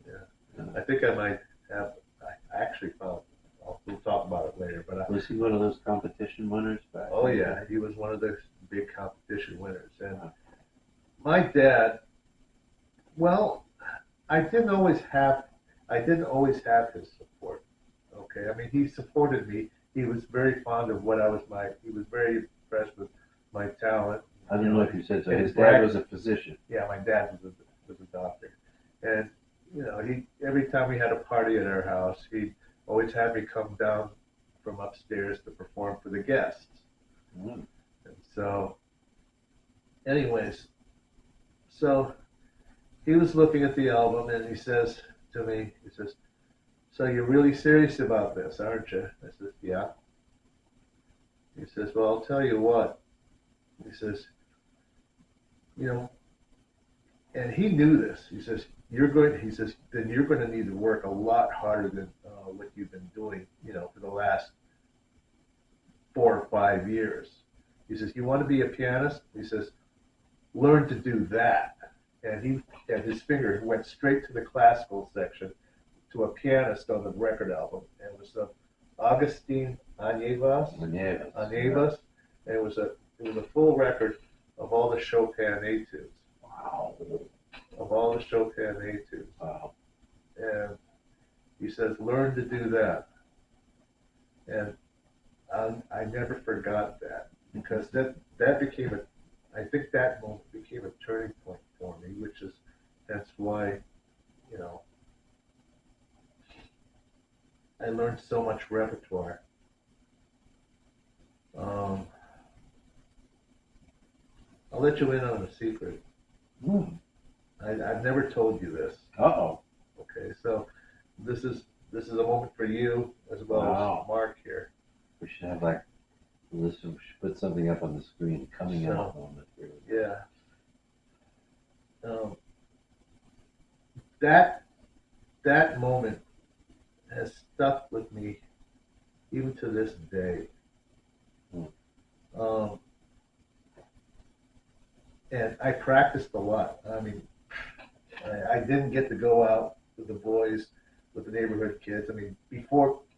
Yeah. I think I might have, I actually found, we'll talk about it later. But was he one of those competition winners back? Oh, yeah. He was one of those big competition winners. And my dad, well, I didn't always have his support. Okay. I mean, he supported me he was very fond of what I was he was very impressed with my talent. I don't know if you said so. and His dad was a physician. Yeah, my dad was a doctor, and he every time we had a party at our house, he always had me come down from upstairs to perform for the guests. Mm. And so, anyways, so he was looking at the album and he says to me, he says, "So you're really serious about this, aren't you?" I says, "Yeah." He says, "Well, I'll tell you what." He says, "You know," and he knew this. He says, "You're going." He says, "Then you're going to need to work a lot harder than what you've been doing, for the last 4 or 5 years." He says, "You want to be a pianist?" He says, "Learn to do that." And his finger went straight to the classical section to a pianist on the record album, and it was Augustine Anevas. Anevas. And it was a full record of all the Chopin etudes. Wow. Of all the Chopin etudes. Wow. And he says, "Learn to do that." And I never forgot that, because that became I think that moment became a turning point for me, that's why, you know, I learned so much repertoire. Um, I'll let you in on a secret. Mm. I've never told you this. Uh-oh. Okay, so this is a moment for you as well as Mark here. We should have we should put something up on the screen, coming out moment here. Yeah. That moment has stuck with me even to this day. Mm. Um, and I practiced a lot. I mean, I didn't get to go out with the boys, with the neighborhood kids. I mean,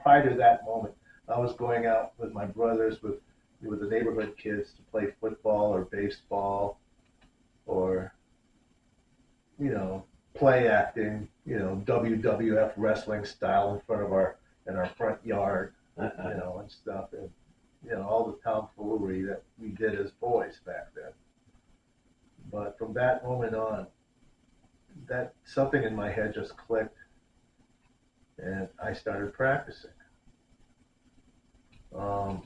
prior to that moment, I was going out with my brothers, with the neighborhood kids to play football or baseball, or play acting, WWF wrestling style in our front yard, and stuff, and all the tomfoolery that we did as boys back then. But from that moment on, that something in my head just clicked, and I started practicing. Um,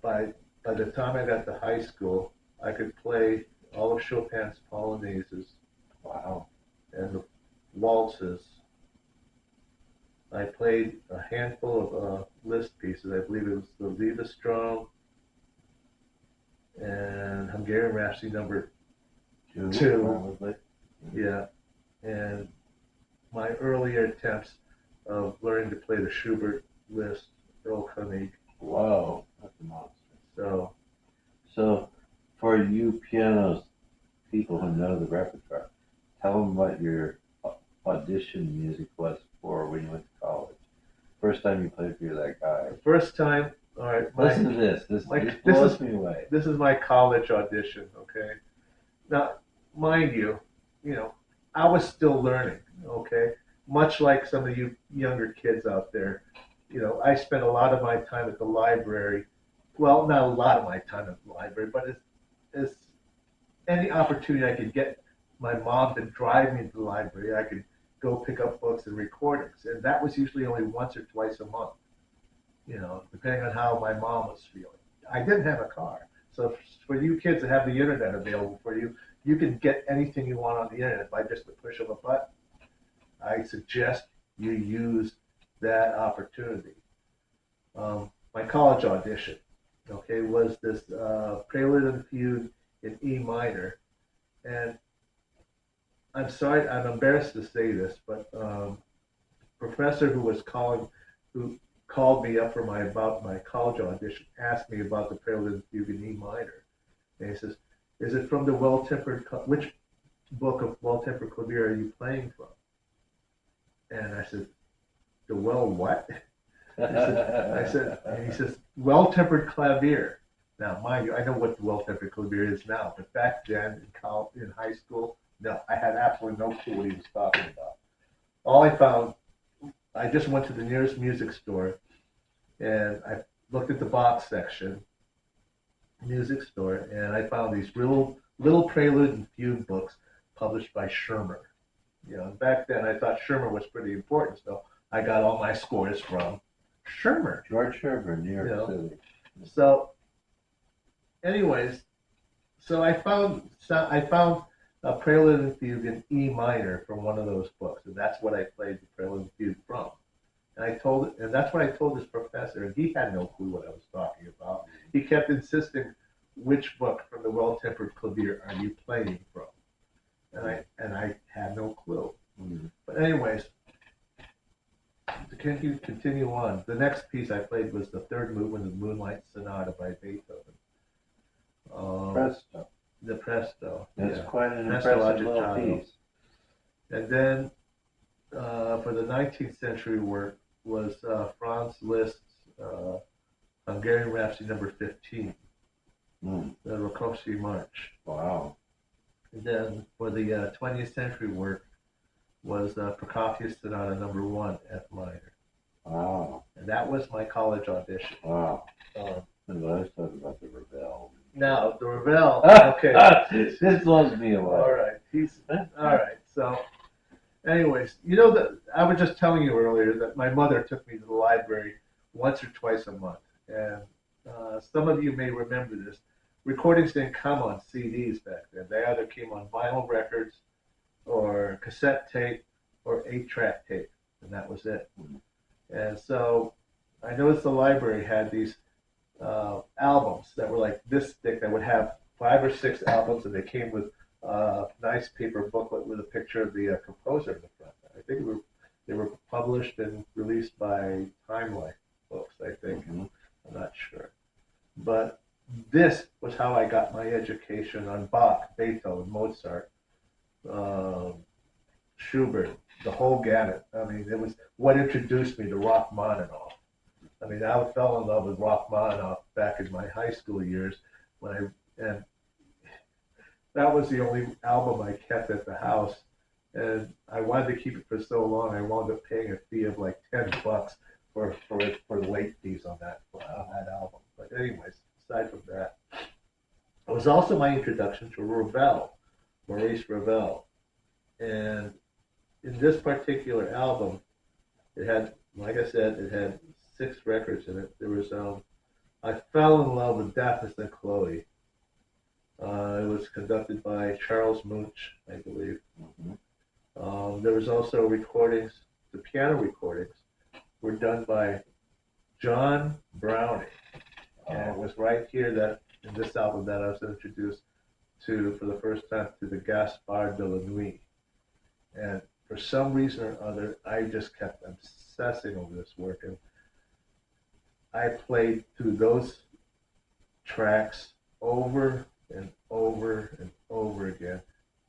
by the time I got to high school, I could play all of Chopin's polonaises. Wow. And the waltzes. I played a handful of Liszt pieces. I believe it was the Viva Strong and Hungarian Rhapsody number 2. Probably. Yeah. And my earlier attempts of learning to play the Schubert, Liszt, Earl Koenig. Whoa, that's a monster. So for you people who know the repertoire, tell them what your audition music was for when you went to college. First time you played for You're That Guy. The first time, all right. Listen to this. This blows me away. This is my college audition, okay? Now, mind you, I was still learning, okay? Much like some of you younger kids out there, I spent a lot of my time at the library. Well, not a lot of my time at the library, but it's any opportunity I could get my mom to drive me to the library, I could go pick up books and recordings. And that was usually only once or twice a month, depending on how my mom was feeling. I didn't have a car. So for you kids that have the internet available for you, you can get anything you want on the internet by just the push of a button. I suggest you use that opportunity. My college audition, okay, was this Prelude and Fugue in E minor. And I'm sorry, I'm embarrassed to say this, but professor who called me up about my college audition asked me about the Prelude and Fugue in E minor, and he says, "Is it from the which book of Well-Tempered Clavier are you playing from?" And I said, "The what?" And he says, "Well-Tempered Clavier." Now, mind you, I know what the Well-Tempered Clavier is now, but back then in high school, no, I had absolutely no clue what he was talking about. All I found, I just went to the nearest music store, and I looked at the box section, music store, and I found these little prelude and fugue books published by Schirmer. Back then I thought Schirmer was pretty important, so I got all my scores from Schirmer. George Sherber, New York City. So, anyways, so I found a prelude and fugue in E minor from one of those books, and that's what I played the prelude and fugue from. And that's what I told this professor, and he had no clue what I was talking about. He kept insisting, which book from the Well-Tempered Clavier are you playing from? And I had no clue. Mm-hmm. But anyways, to continue on, the next piece I played was the third movement of Moonlight Sonata by Beethoven. Presto. The Presto. That's quite an Presto impressive little Agitato. piece. And then for the 19th century work was Franz Liszt's Hungarian Rhapsody number 15, the Rákóczi March. Wow. And then for the 20th century work was Prokofiev's Sonata number 1, F minor. Wow. And that was my college audition. Wow. And let's talk about the Ravel. Now, the Ravel, okay. This blows me away. All right. So, anyways, that I was just telling you earlier that my mother took me to the library once or twice a month. And some of you may remember this. Recordings didn't come on CDs back then. They either came on vinyl records or cassette tape or 8-track tape, and that was it. And so I noticed the library had these albums that were like this thick that would have 5 or 6 albums, and they came with a nice paper booklet with a picture of the composer in the front. I think they were published and released by Time Life Books, I think. Mm-hmm. I'm not sure. But this was how I got my education on Bach, Beethoven, Mozart, Schubert, the whole gamut. I mean, it was what introduced me to Rachmaninoff. I mean, I fell in love with Rachmaninoff back in my high school years and that was the only album I kept at the house, and I wanted to keep it for so long. I wound up paying a fee of like $10 for late fees on that album. But anyways, aside from that, it was also my introduction to Ravel, Maurice Ravel, and in this particular album, it had, like I said, it had 6 records in it. There was I Fell in Love with Daphnis and Chloe. It was conducted by Charles Munch, I believe. Mm-hmm. There was also recordings. The piano recordings were done by John Browning, and it was right here that in this album that I was introduced to for the first time to the Gaspard de la Nuit. And for some reason or other, I just kept obsessing over this work, and I played through those tracks over and over and over again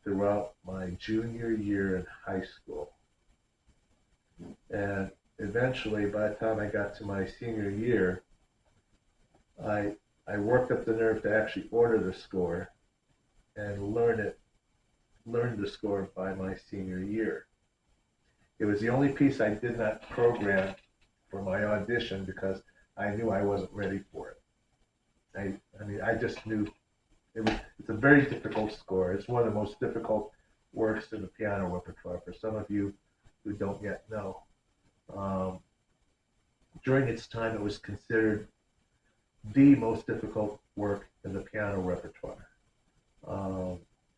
throughout my junior year in high school. And eventually, by the time I got to my senior year, I worked up the nerve to actually order the score and learn the score by my senior year. It was the only piece I did not program for my audition because I knew I wasn't ready for it. I mean, I just knew it's a very difficult score. It's one of the most difficult works in the piano repertoire for some of you who don't yet know. During its time, it was considered the most difficult work in the piano repertoire.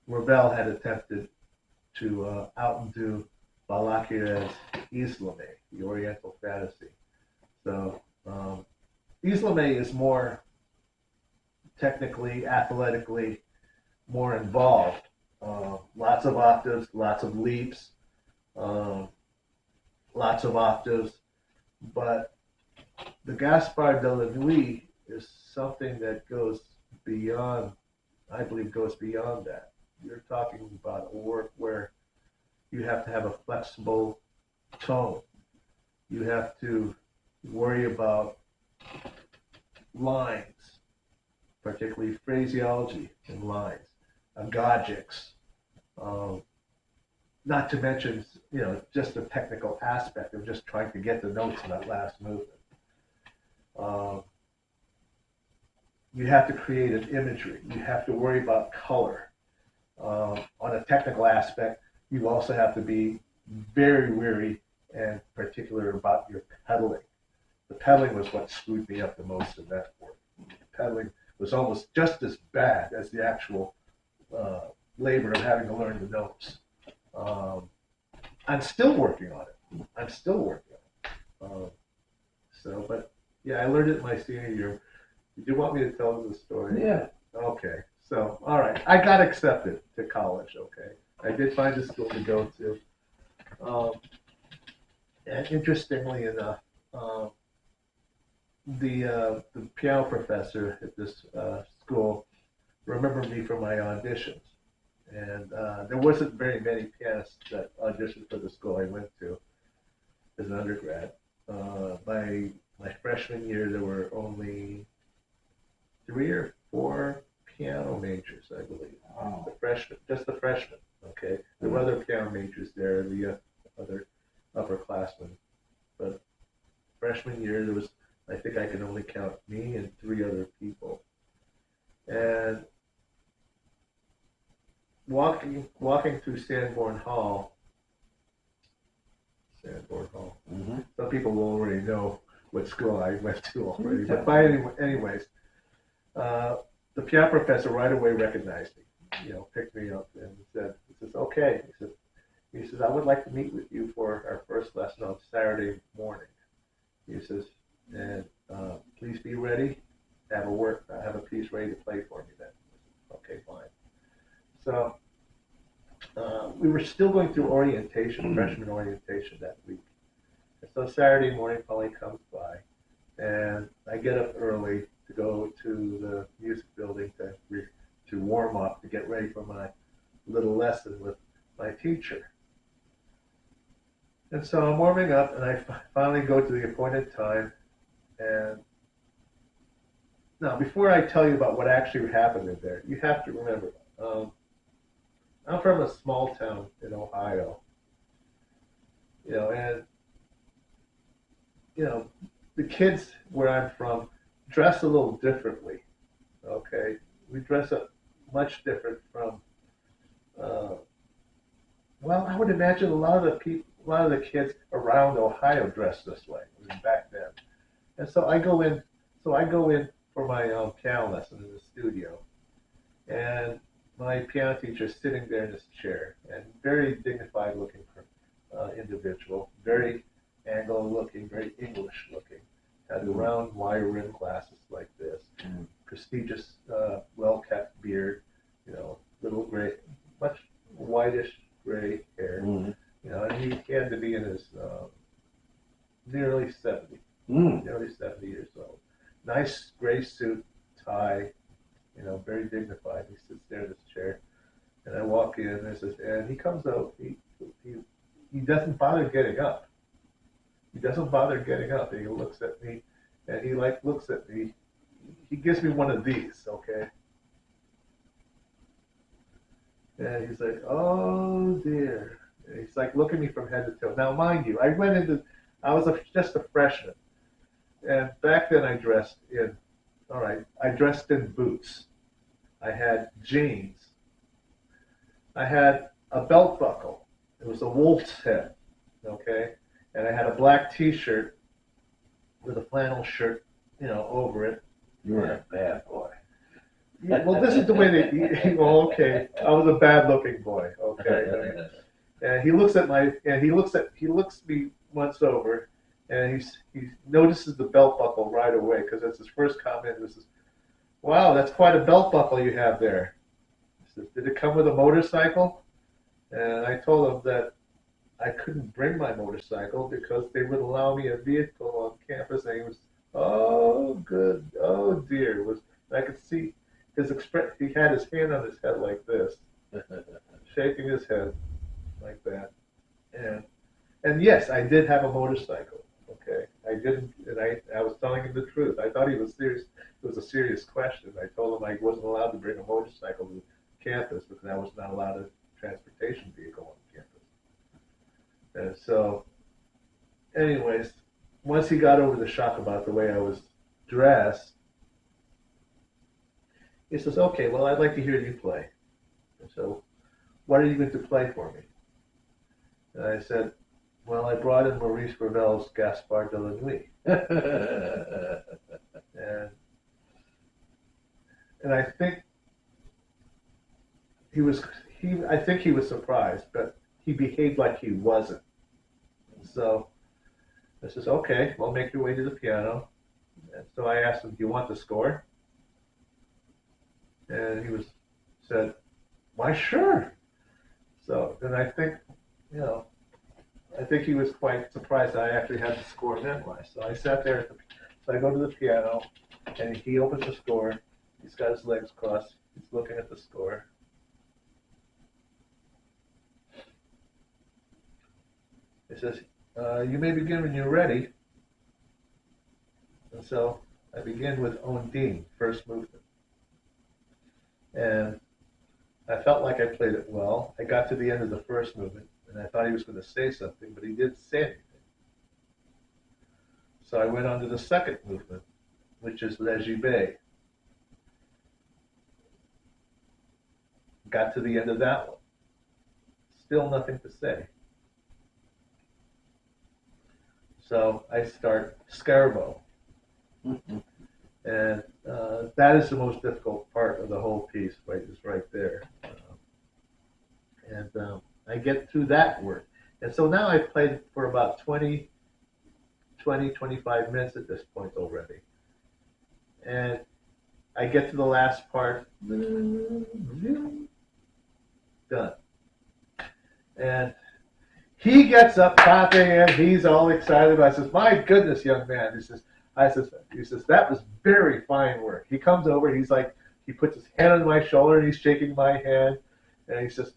Ravel had attempted to outdo Balakire's Islame, the Oriental Fantasy. So Islame is more technically, athletically, more involved. Lots of octaves, lots of leaps, lots of octaves. But the Gaspard de la Nuit is something that goes beyond, I believe, goes beyond that. You're talking about a work where you have to have a flexible tone. You have to worry about lines, particularly phraseology in lines, agogics, not to mention, just the technical aspect of just trying to get the notes in that last movement. Um, you have to create an imagery. You have to worry about color. On a technical aspect, you also have to be very wary and particular about your pedaling. The pedaling was what screwed me up the most in that work. Pedaling was almost just as bad as the actual labor of having to learn the notes. Um, I'm still working on it. I'm still working on it. But yeah, I learned it my senior year. Did you want me to tell the story? Yeah. Okay. So, all right. I got accepted to college. Okay. I did find a school to go to. Um, and interestingly enough, um, the piano professor at this school remembered me from my auditions. And there wasn't very many pianists that auditioned for the school I went to as an undergrad. My freshman year, there were only 3 or 4 piano majors, I believe. Wow. The freshmen, just the freshmen. Okay, there were other piano majors there, the other upperclassmen, but freshman year there was, I think I can only count me and 3 other people. And walking through Sanborn Hall. Mm-hmm. Some people will already know what school I went to already, Okay. but anyways, the piano professor right away recognized me, picked me up and he says, okay. He says, I would like to meet with you for our first lesson on Saturday morning. He says, and please be ready. Have a piece ready to play for me then. Okay, fine. So we were still going through orientation, freshman orientation that week. And so Saturday morning finally comes by, and I get up early to go to the music building to warm up, to get ready for my little lesson with my teacher. And so I'm warming up, and I finally go to the appointed time. And now, before I tell you about what actually happened in there, you have to remember, I'm from a small town in Ohio, and the kids where I'm from dress a little differently. Okay, we dress up much different from. Uh, well, I would imagine a lot of the kids around Ohio dress this way back then. And so I go in. So I go in for my piano lesson in the studio, and my piano teacher is sitting there in his chair, and very dignified looking individual, very Anglo-looking, very English-looking. Had the round wire rim glasses like this, prestigious, well-kept beard, little gray, much whitish gray hair, and he had to be in his nearly 70, nearly 70 years old. Nice gray suit, tie, very dignified. He sits there in his chair, and I walk in, and he comes out. He doesn't bother getting up. He doesn't bother getting up, and he looks at me, and he looks at me. He gives me one of these, okay? And he's like, "Oh dear." And he's like looking at me from head to toe. Now, mind you, I was just a freshman, and back then I dressed in. All right, I dressed in boots. I had jeans. I had a belt buckle. It was a wolf's head, okay? And I had a black T-shirt with a flannel shirt, over it. You were a bad boy. Yeah, well, this is the way they. Well, okay, I was a bad-looking boy, okay. And he looks me once over, and he notices the belt buckle right away because that's his first comment. This is, wow, that's quite a belt buckle you have there. He says, did it come with a motorcycle? And I told him that I couldn't bring my motorcycle because they wouldn't allow me a vehicle on campus. And he was, oh, good, oh dear. I could see his expression. He had his hand on his head like this, shaking his head like that. And yes, I did have a motorcycle. Okay, I didn't, and I was telling him the truth. I thought he was serious. It was a serious question. I told him I wasn't allowed to bring a motorcycle to campus because I was not allowed a transportation vehicle on campus. And so, anyways, once he got over the shock about the way I was dressed, he says, okay, well, I'd like to hear you play. And so, what are you going to play for me? And I said, well, I brought in Maurice Ravel's Gaspard de la Nuit. and, and I think I think he was surprised, but he behaved like he wasn't. And so I says, okay, well, make your way to the piano. And so I asked him, do you want the score? And he said, why, sure. So then I think, I think he was quite surprised that I actually had the score memorized. So I sat there, so I go to the piano, and he opens the score. He's got his legs crossed. He's looking at the score. He says, you may begin when you're ready. And so I begin with Ondine, first movement. And I felt like I played it well. I got to the end of the first movement, and I thought he was going to say something, but he didn't say anything. So I went on to the second movement, which is Le Gibet. Got to the end of that one. Still nothing to say. So I start Scarbo. And that is the most difficult part of the whole piece, right? Is right there. I get through that work. And so now I've played for about 25 minutes at this point already. And I get to the last part. Done. And he gets up clapping and he's all excited. I says, my goodness, young man. He says, that was very fine work. He comes over, he puts his hand on my shoulder and he's shaking my hand. And he says,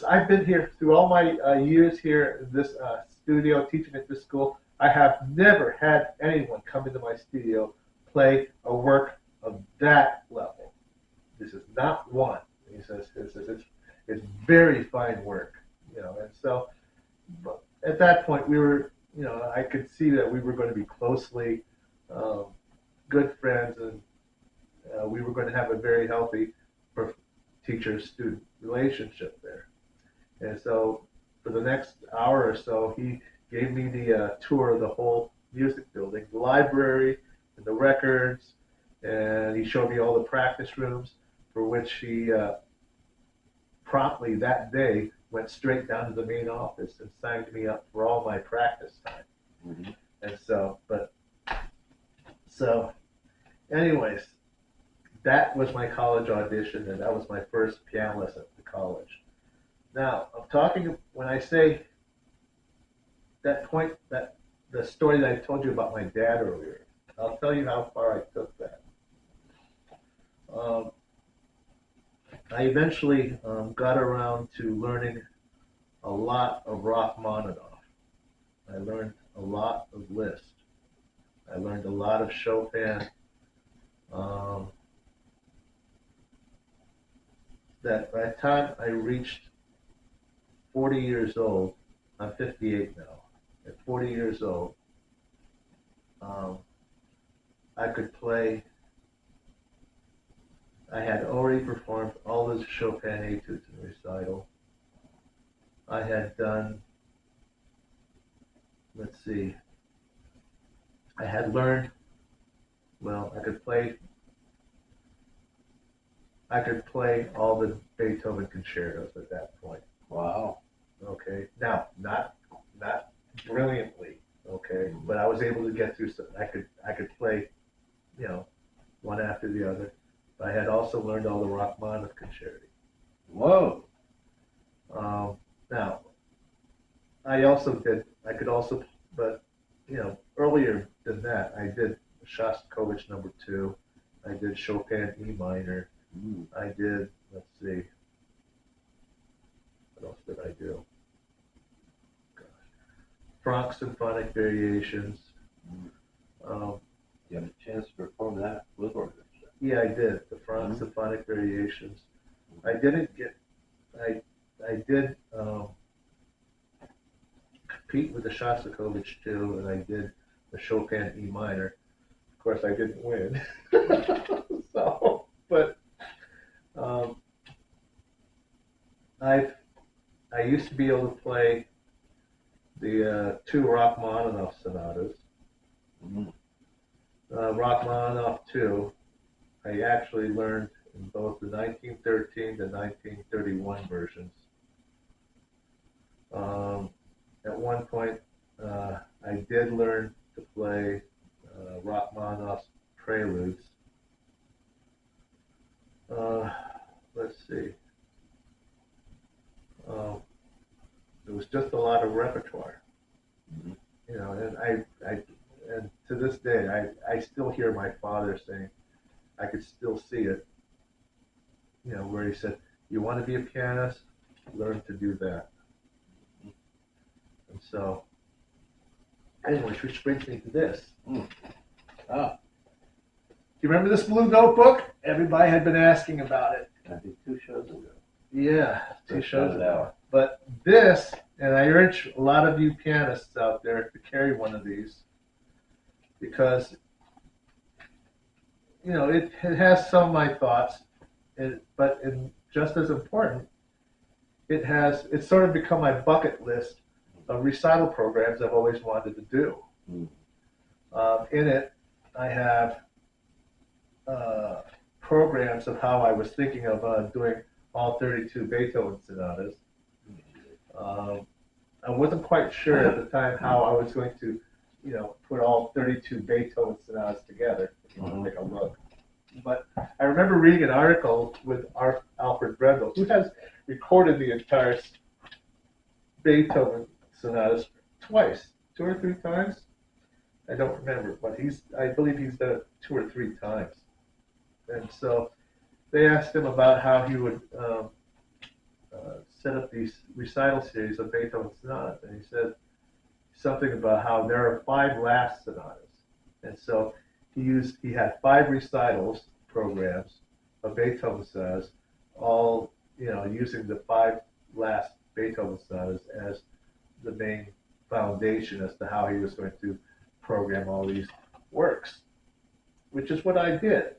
I've been here through all my years here in this studio, teaching at this school. I have never had anyone come into my studio play a work of that level. This is not one. He says it's very fine work, And so, but at that point, we were, I could see that we were going to be closely good friends, and we were going to have a very healthy teacher-student relationship there. And so, for the next hour or so, he gave me the tour of the whole music building, the library, and the records, and he showed me all the practice rooms, for which he promptly that day went straight down to the main office and signed me up for all my practice time. Mm-hmm. And so anyways, that was my college audition, and that was my first piano lesson at the college. Now, when I say that point, that the story that I told you about my dad earlier, I'll tell you how far I took that. I eventually got around to learning a lot of Rachmaninoff. I learned a lot of Liszt. I learned a lot of Chopin. That by the time I reached 40 years old, I'm 58 now. At 40 years old, I could play. I had already performed all the Chopin etudes in recital. I had done, I had learned, I could play all the Beethoven concertos at that point. Wow. Okay. Now, not brilliantly, okay, but I was able to get through. I could play, one after the other. I had also learned all the Rachmaninoff concerti. Whoa. Now, but earlier than that, I did Shostakovich No. 2. I did Chopin E minor. I did, what else did I do? Franck Symphonic Variations. You had a chance to perform that with orchestra. Yeah, I did. The Franck Symphonic Variations. I did compete with the Shostakovich too, and I did the Chopin E minor. Of course, I didn't win. So, but um, I used to be able to play the two Rachmaninoff sonatas. Mm. Rachmaninoff 2, I actually learned in both the 1913 to 1931 versions. At one point, I did learn to play Rachmaninoff's preludes. Let's see. It was just a lot of repertoire, Mm-hmm. you know, and to this day, I still hear my father saying, I could still see it, you know, where he said, you want to be a pianist, learn to do that. And so, anyway, which brings me to this. Ah, Do you remember this blue notebook? Everybody had been asking about it. I think 2 shows ago. Yeah, two Just shows found it ago. out. But this, and I urge a lot of you pianists out there to carry one of these, because you know it has some of my thoughts, but just as important, it's sort of become my bucket list of recital programs I've always wanted to do. Mm. In it, I have programs of how I was thinking of doing all 32 Beethoven sonatas. I wasn't quite sure at the time how I was going to, you know, put all 32 Beethoven sonatas together, if you want to take a look. But I remember reading an article with Alfred Brendel, who has recorded the entire Beethoven sonatas twice, 2 or 3 times. I don't remember, but I believe he's done it 2 or 3 times. And so they asked him about how he would set up these recital series of Beethoven sonatas, and he said something about how there are 5 last sonatas, and so he had 5 recitals programs of Beethoven sonatas, all using the 5 last Beethoven sonatas as the main foundation as to how he was going to program all these works, which is what I did.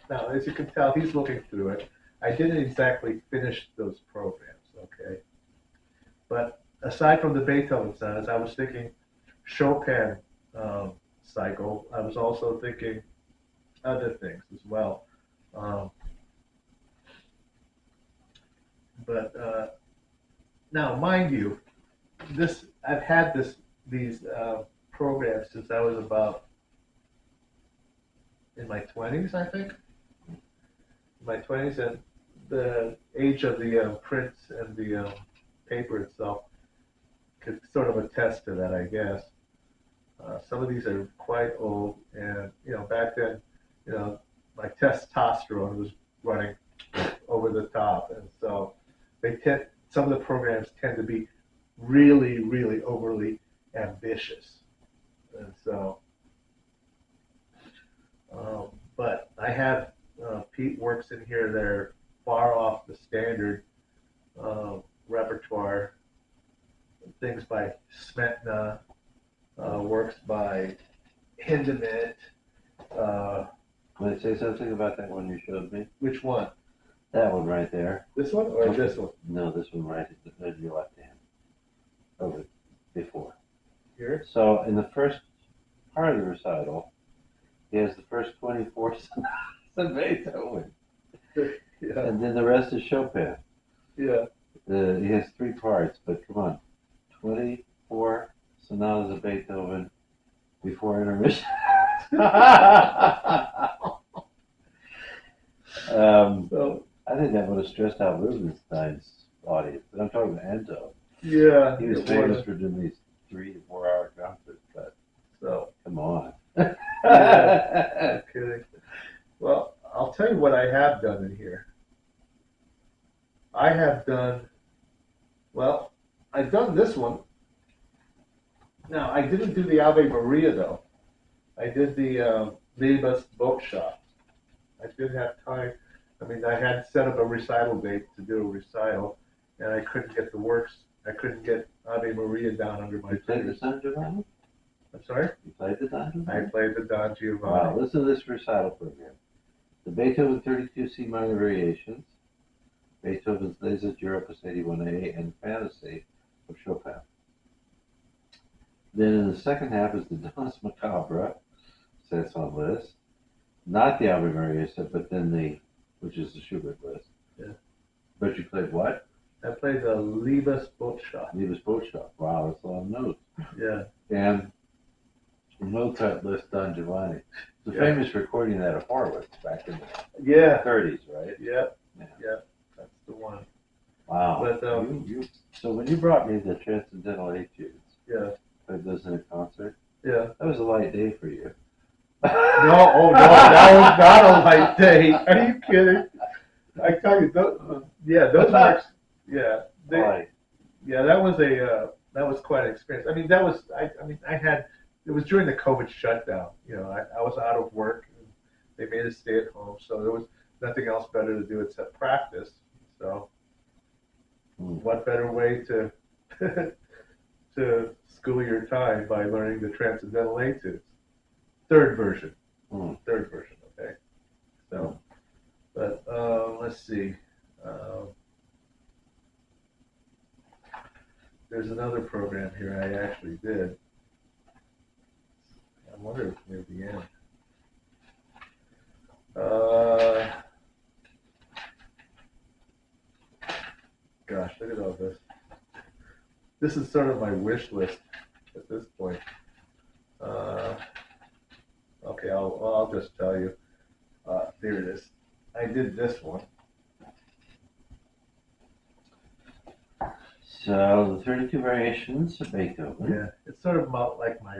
Now, as you can tell, he's looking through it. I didn't exactly finish those programs, okay? But aside from the Beethoven sonatas, I was thinking Chopin cycle. I was also thinking other things as well. But now, mind you, I've had these programs since I was about in my 20s, I think. My 20s, and the age of the prints and the paper itself could sort of attest to that, I guess. Some of these are quite old, and back then, my testosterone was running over the top, and so some of the programs tend to be really, really overly ambitious, and so. But I have Pete works in here that are far off the standard repertoire. Things by Smetana, works by Hindemith. Want to say something about that one you showed me? Which one? That one right there. This one or this one? No, this one right at your left hand. Over before. Here? So in the first part of the recital, he has the first 24 sonatas of Beethoven. Yeah. And then the rest is Chopin. Yeah. He has 3 parts, but come on. 24 sonatas of Beethoven before intermission. So, I think that would have stressed out Rubinstein's audience, but I'm talking about Enzo. yeah. He was famous for doing these 3 to 4 hour concerts, but So, come on. yeah, no kidding. Well, I'll tell you what I have done in here. I've done this one. Now, I didn't do the Ave Maria, though. I did the Liebes Botschaft. I didn't have time. I mean, I had set up a recital date to do a recital, and I couldn't get the works. I couldn't get Ave Maria down under my You played the fingers. San Giovanni? I'm sorry? You played the Don I Giovanni? played the Don Wow, Giovanni. listen to this recital program. The Beethoven 32 C minor variations, Beethoven's Les Opus 81A, and Fantasy of Chopin. Then in the second half is the Danse Macabre, that's on list. Not the Ave Maria set, but then which is the Schubert list. Yeah. But you played what? I played the Liebesbotschaft. Liebesbotschaft. Wow, that's a lot of notes. Yeah. And the Mozart list Don Giovanni. It's a Yeah. famous recording out of Horowitz back in the Yeah. 30s, right? Yeah. Yeah. Yeah. That's the one. Wow. But so when you brought me the Transcendental Etudes, yeah. played those in a concert, Yeah. that was a light day for you. No, oh no, that was not a light day. Are you kidding? I tell you, those marks, yeah, Right. yeah, that was quite an experience. I mean, it was during the COVID shutdown. You know, I was out of work. And they made us stay at home, so there was nothing else better to do except practice. So, what better way to to school your time by learning the Transcendental Etudes? Third version. Third version, okay. So, but let's see. There's another program here I actually did. I wonder if it's near the end. Gosh, look at all this. This is sort of my wish list at this point. Okay, I'll just tell you. Here it is. I did this one. So the 32 variations of Beethoven. Yeah, it's sort of like my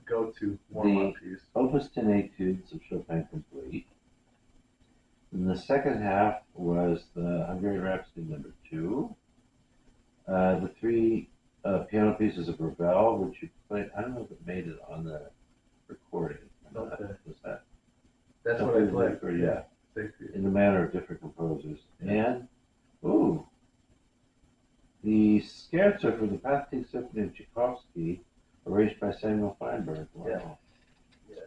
go-to warm-up piece. Opus 10 Etudes of Chopin Complete. And the second half was the Hungarian Rhapsody No. 2. The three piano pieces of Ravel, which you played. I don't know if it made it on the recording. Okay. Was that? That's what I played. Yeah. In the manner of different composers. Yeah. And, the scherzo for the Pathetic Symphony of Tchaikovsky, arranged by Samuel Feinberg. Wow. Yeah. Yeah.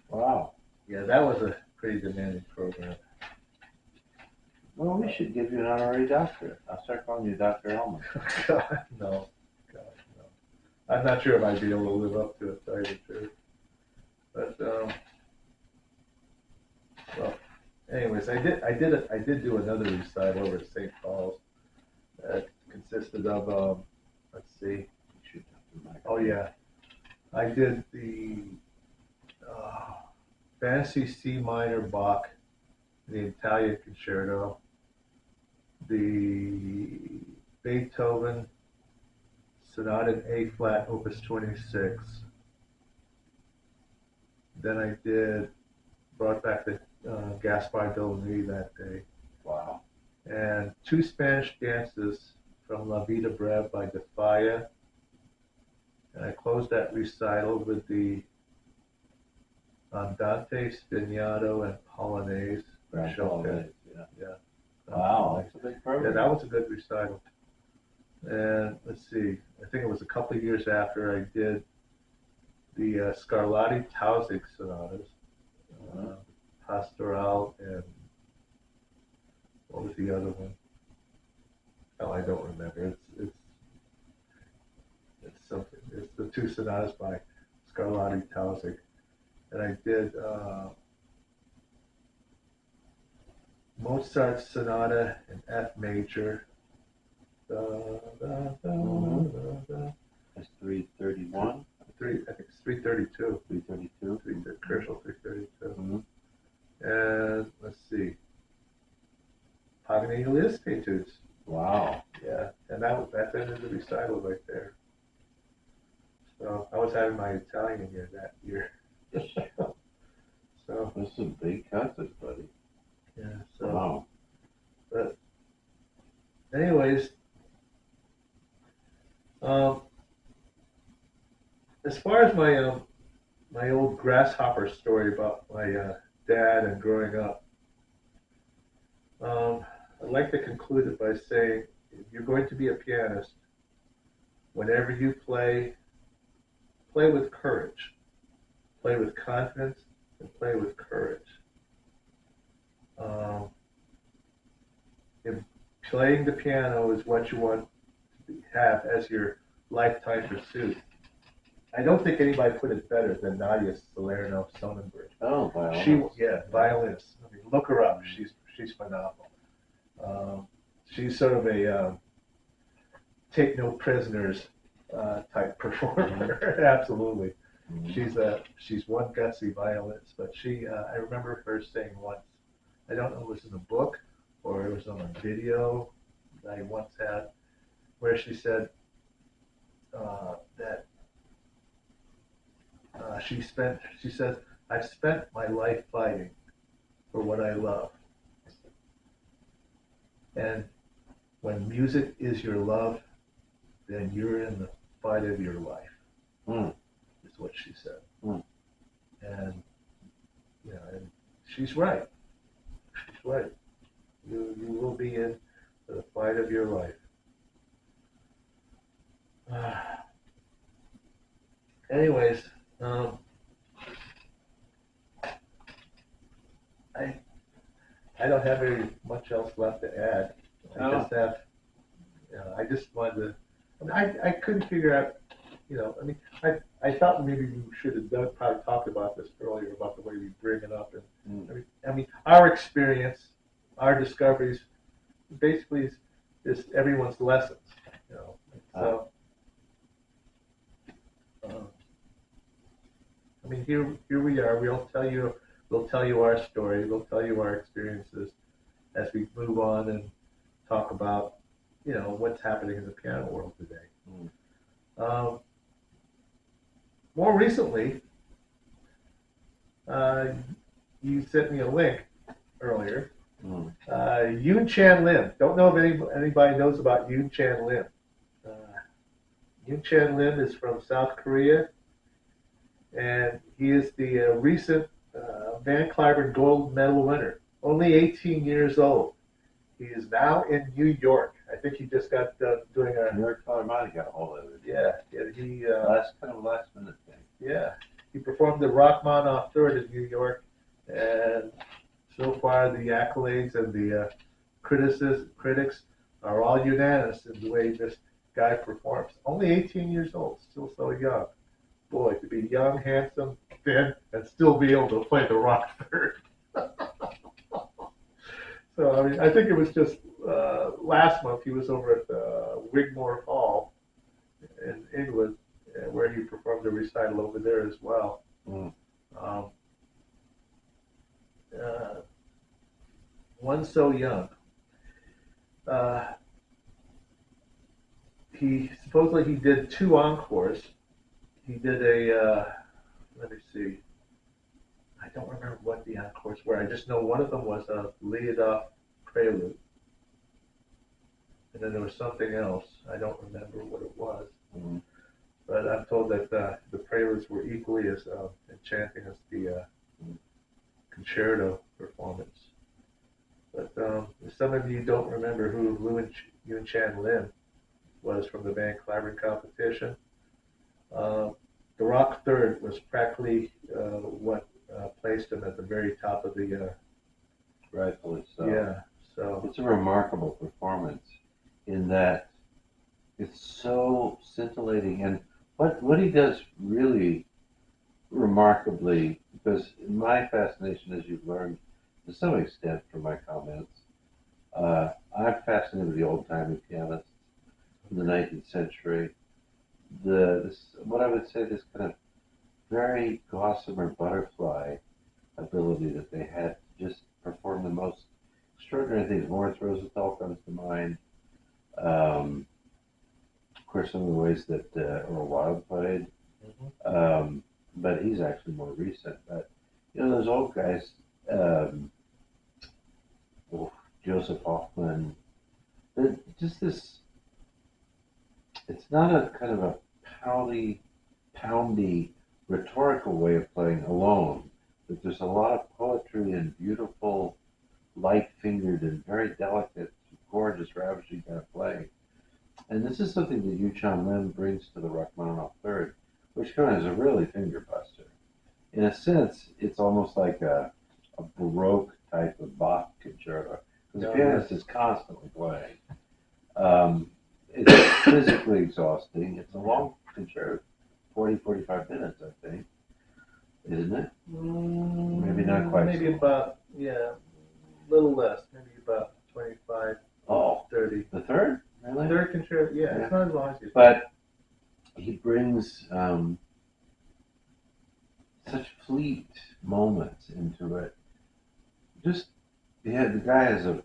Wow. Yeah, that was a pretty demanding program. Well, we should give you an honorary doctorate. I'll start calling you Dr. Elmer. God, no. God, no. I'm not sure if I'd be able to live up to it, to tell you the truth. But, well, anyways, I did do another recital over at St. Paul's that consisted of, let's see. Oh, yeah. I did the Fantasy C minor Bach, the Italian Concerto, the Beethoven Sonata in A flat, Opus 26. Then I brought back the Gaspar Delany that day. Wow. And two Spanish dances from La Vida Breve by De Falla. And I closed that recital with the Andante, Spignato, and Polonaise. Polonaise, yeah. Wow, that's a big program. Yeah, that was a good recital. And let's see, I think it was a couple of years after I did the Scarlatti-Tausig sonatas, Pastoral, and what was the other one? Oh, I don't remember. It's something. It's the two sonatas by Scarlatti-Tausig, and I did Mozart's Sonata in F major. That's 331. I think it's 332. 332. Commercial 332. Mm-hmm. And let's see. Paganini Liszt Etudes. Wow. Yeah, and that's the end of the recital right there. So I was having my Italian year that year. So That's some big concerts, buddy. yeah. So Wow. but anyways, as far as my old grasshopper story about my dad and growing up, I'd like to conclude it by saying, if you're going to be a pianist, whenever you play play with courage, play with confidence, and play with courage. Um, if playing the piano is what you want to have as your lifetime pursuit, I don't think anybody put it better than Nadia Salerno Sonnenberg. Oh, violinist. Violinist. I mean, look her up. She's phenomenal. She's sort of a take no prisoners type performer. Absolutely. She's one gutsy violinist, but I remember her saying once, I don't know if it was in a book or it was on a video that I once had, where she said that she says, I've spent my life fighting for what I love. And when music is your love, then you're in the fight of your life. Is what she said. And and she's right. She's right. You will be in the fight of your life. Anyways, I don't have very much else left to add. I just wanted to. I couldn't figure out. I thought maybe we should have probably talked about this earlier about the way we bring it up, and our experience, our discoveries, basically is everyone's lessons. So. Here we are. We'll tell you our story. We'll tell you our experiences as we move on and talk about, what's happening in the piano world today. More recently, you sent me a link earlier. Yoon Chan Lim. Don't know if anybody knows about Yoon Chan Lim. Yoon Chan Lim is from South Korea, and he is the recent Van Cliburn gold medal winner. Only 18 years old. He is now in New York. I think he just got done doing a New York Philharmonic got a hold of it. Yeah. He last minute thing. Yeah, he performed the Rachmaninoff Third in New York, and so far the accolades and the critics are all unanimous in the way this guy performs. Only 18 years old, still so young. Boy, to be young, handsome, thin, and still be able to play the rock third. So, I think it was just last month he was over at Wigmore Hall in England, where he performed a recital over there as well. One so young. He did 2 encores. He did let me see. I don't remember what the encores were. I just know one of them was a Leodolf prelude. And then there was something else. I don't remember what it was. But I'm told that the preludes were equally as enchanting as the concerto performance. But if some of you don't remember who Yoon Chan Lim was from the Van Cliburn competition, the rock third was practically what placed him at the very top of the. Rightfully so. Yeah. So it's a remarkable performance in that it's so scintillating, and what he does really remarkably, because my fascination, as you've learned to some extent from my comments, I'm fascinated with the old-timey pianists from the 19th century. What I would say, this kind of very gossamer butterfly ability that they had to just perform the most extraordinary things. Lawrence Rosenthal comes to mind. Of course, some of the ways that Earl Wild played, but he's actually more recent. But those old guys, Joseph Hoffman, just this. It's not a kind of a poundy rhetorical way of playing alone, but there's a lot of poetry and beautiful, light-fingered and very delicate, gorgeous, ravishing kind of playing. And this is something that Yoon Chan Lim brings to the Rachmaninoff Third, which kind of is a really finger buster. In a sense, it's almost like a Baroque type of Bach concerto because the pianist is constantly playing. It's physically exhausting. It's a long concerto, 40, 45 minutes, I think, isn't it? Maybe not quite. Maybe so about, yeah, a little less. Maybe about 25, Oh, 30. the third? Really? Third concerto, yeah, Yeah. it's not as long as you think. But he brings such fleet moments into it. Just, yeah, the guy has a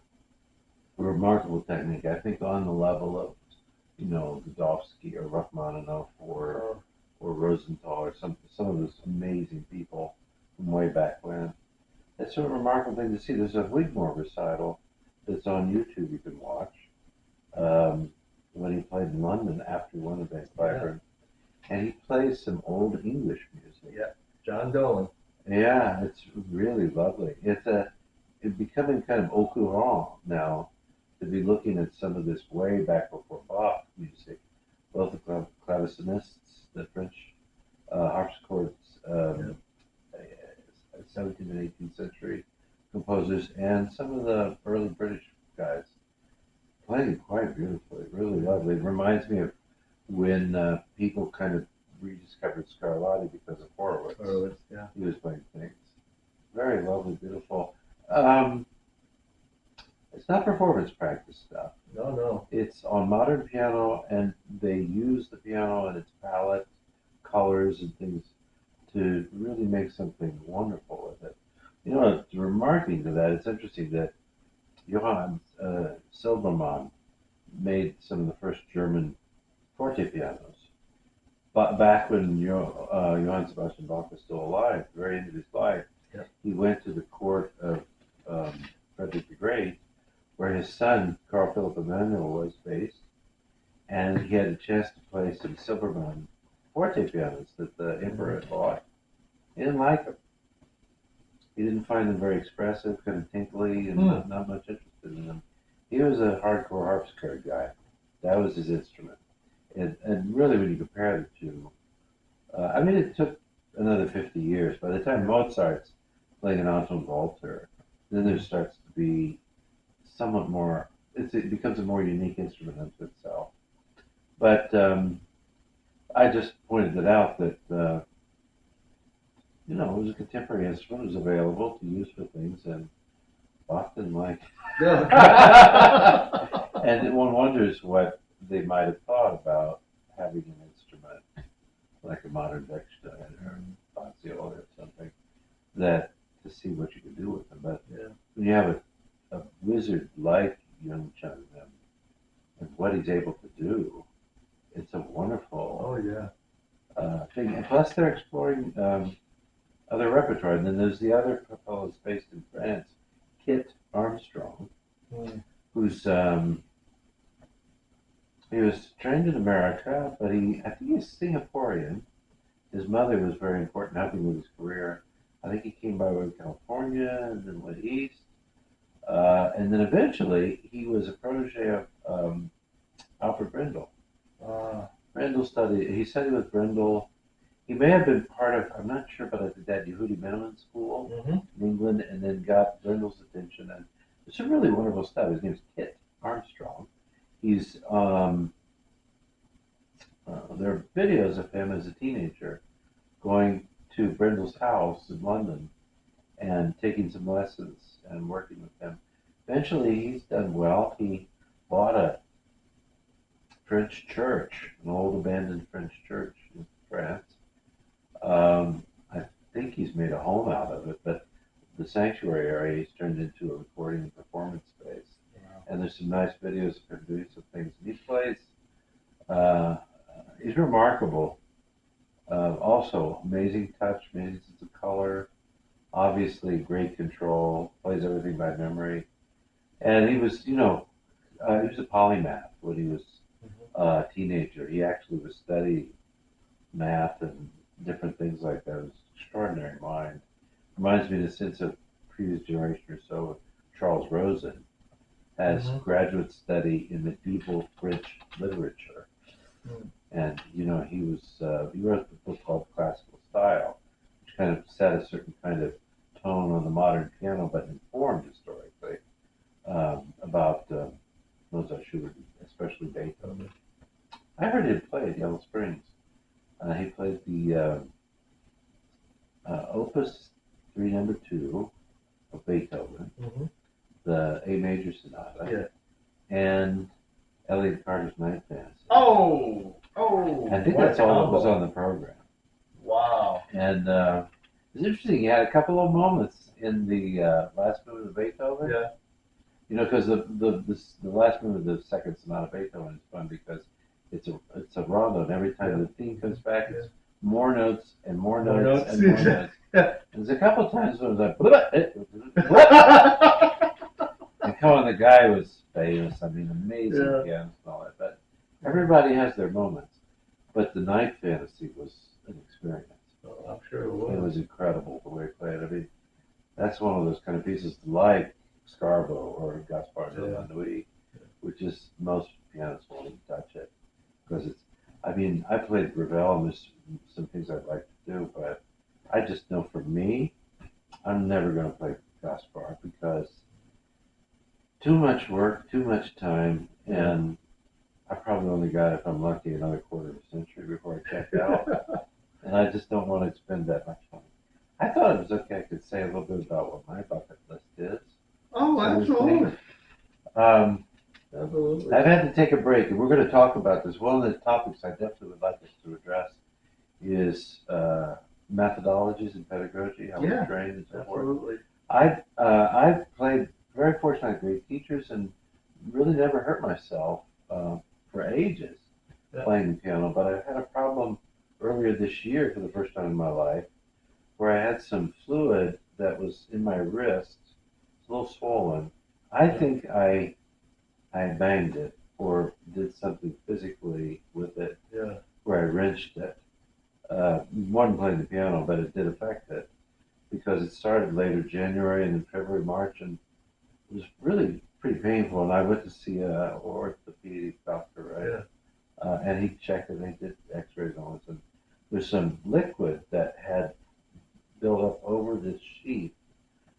remarkable technique. I think on the level of, Godofsky or Rachmaninoff or Rosenthal or some of those amazing people from way back when. It's a remarkable thing to see. There's a Wigmore recital that's on YouTube you can watch when he played in London after one of Van Cliburn. And he plays some old English music. Yeah, John Dolan. Yeah, it's really lovely. It's becoming kind of au courant now to be looking at some of this way back before Bach music. Both the clavecinists, the French harpsichords, 17th and 18th century composers, and some of the early British guys playing quite beautifully, really lovely. It reminds me of when people kind of rediscovered Scarlatti because of Horowitz. Yeah. He was playing things. Very lovely, beautiful. Um, it's not performance practice stuff. No. It's on modern piano, and they use the piano and its palette, colors, and things to really make something wonderful with it. Remarking to that, it's interesting that Johann Silbermann made some of the first German forte pianos. But back when Johann Sebastian Bach was still alive, very into his life, he went to the court of Frederick the Great, where his son, Carl Philipp Emanuel, was based, and he had a chance to play some Silbermann forte pianos that the emperor had bought. He didn't like them. He didn't find them very expressive, kind of tinkly, and not much interested in them. He was a hardcore harpsichord guy. That was his instrument. And really, when you compare the two, it took another 50 years. By the time Mozart's playing an Anton Walter, then there starts to be somewhat more, it becomes a more unique instrument unto itself. But I just pointed it out that, it was a contemporary instrument. It was available to use for things, and Bach didn't like it. And one wonders what they might have thought about having an instrument like a modern Bechstein or Fazioli or something, that to see what you can do with them. But when you have a wizard like Young Chun and what he's able to do, it's a wonderful thing. And plus, they're exploring other repertoire. And then there's the other fellow that's based in France, Kit Armstrong, who's he was trained in America, but I think he's Singaporean. His mother was very important, helping with his career. I think he came by way of California and then went east. And then eventually he was a protege of Alfred Brendel. Brendel he studied with Brendel. He may have been part of, I'm not sure, but I did that Yehudi Menuhin school in England, and then got Brendel's attention. And it's some really wonderful stuff. His name's Kit Armstrong. He's there are videos of him as a teenager going to Brendel's house in London and taking some lessons and working with him. Eventually, he's done well. He bought a French church, an old abandoned French church in France. I think he's made a home out of it, but the sanctuary area he's turned into a recording and performance space. Wow. And there's some nice videos of him doing some things. And he plays, he's remarkable. Also, amazing touch, amazing sense of color, obviously great control, plays everything by memory. And he was, he was a polymath when he was a teenager. He actually was studying math and different things like that. It was an extraordinary mind. Reminds me in a sense of previous generation or so of Charles Rosen as graduate study in medieval French literature. And he wrote a book called Classical Style, which kind of set a certain kind of tone on the modern piano, but informed historically about Mozart, Schubert, especially Beethoven. I heard him play at Yellow Springs. He played the Opus 3 Number 2 of Beethoven, Mm-hmm. the A Major Sonata, Yeah. and Elliott Carter's Night Fantasy. Oh, I think that's all that was on the program. Wow. And it's interesting. He had a couple of moments in the last movement of Beethoven. Yeah. Because the last movement of the second sonata of Beethoven is fun because it's a rondo, and every time the theme comes back, it's more notes and more notes and more notes. There's a couple of times when it was like, and come on, the guy was famous. I mean, amazing pianist and all that. But everybody has their moments. But the Night Fantasy was an experience. Oh, I'm sure it was. It was incredible the way he played. I mean, that's one of those kind of pieces like Scarbo or Gaspar de la Nuit, which is most pianists won't even touch it because it's. I mean, I played Ravel and there's some things I'd like to do, but I just know for me, I'm never going to play Gaspar because too much work, too much time, and I probably only got, if I'm lucky, another quarter of a century before I check out, and I just don't want to spend that much money. I thought it was okay. I could say a little bit about what my bucket list is. Oh, absolutely. Absolutely. I've had to take a break, and we're going to talk about this. One of the topics I definitely would like us to address is methodologies and pedagogy, how we train and so forth. Absolutely. I've played, very fortunate, great teachers, and really never hurt myself for ages playing the piano. But I've had a problem earlier this year for the first time in my life, where I had some fluid that was in my wrist, it's a little swollen. I think I banged it or did something physically with it where I wrenched it. Wasn't playing the piano, but it did affect it because it started later January and then February, March, and it was really pretty painful. And I went to see an orthopedic doctor, right? And he checked it. They did X-rays on it, and there's some liquid that had built up over this sheath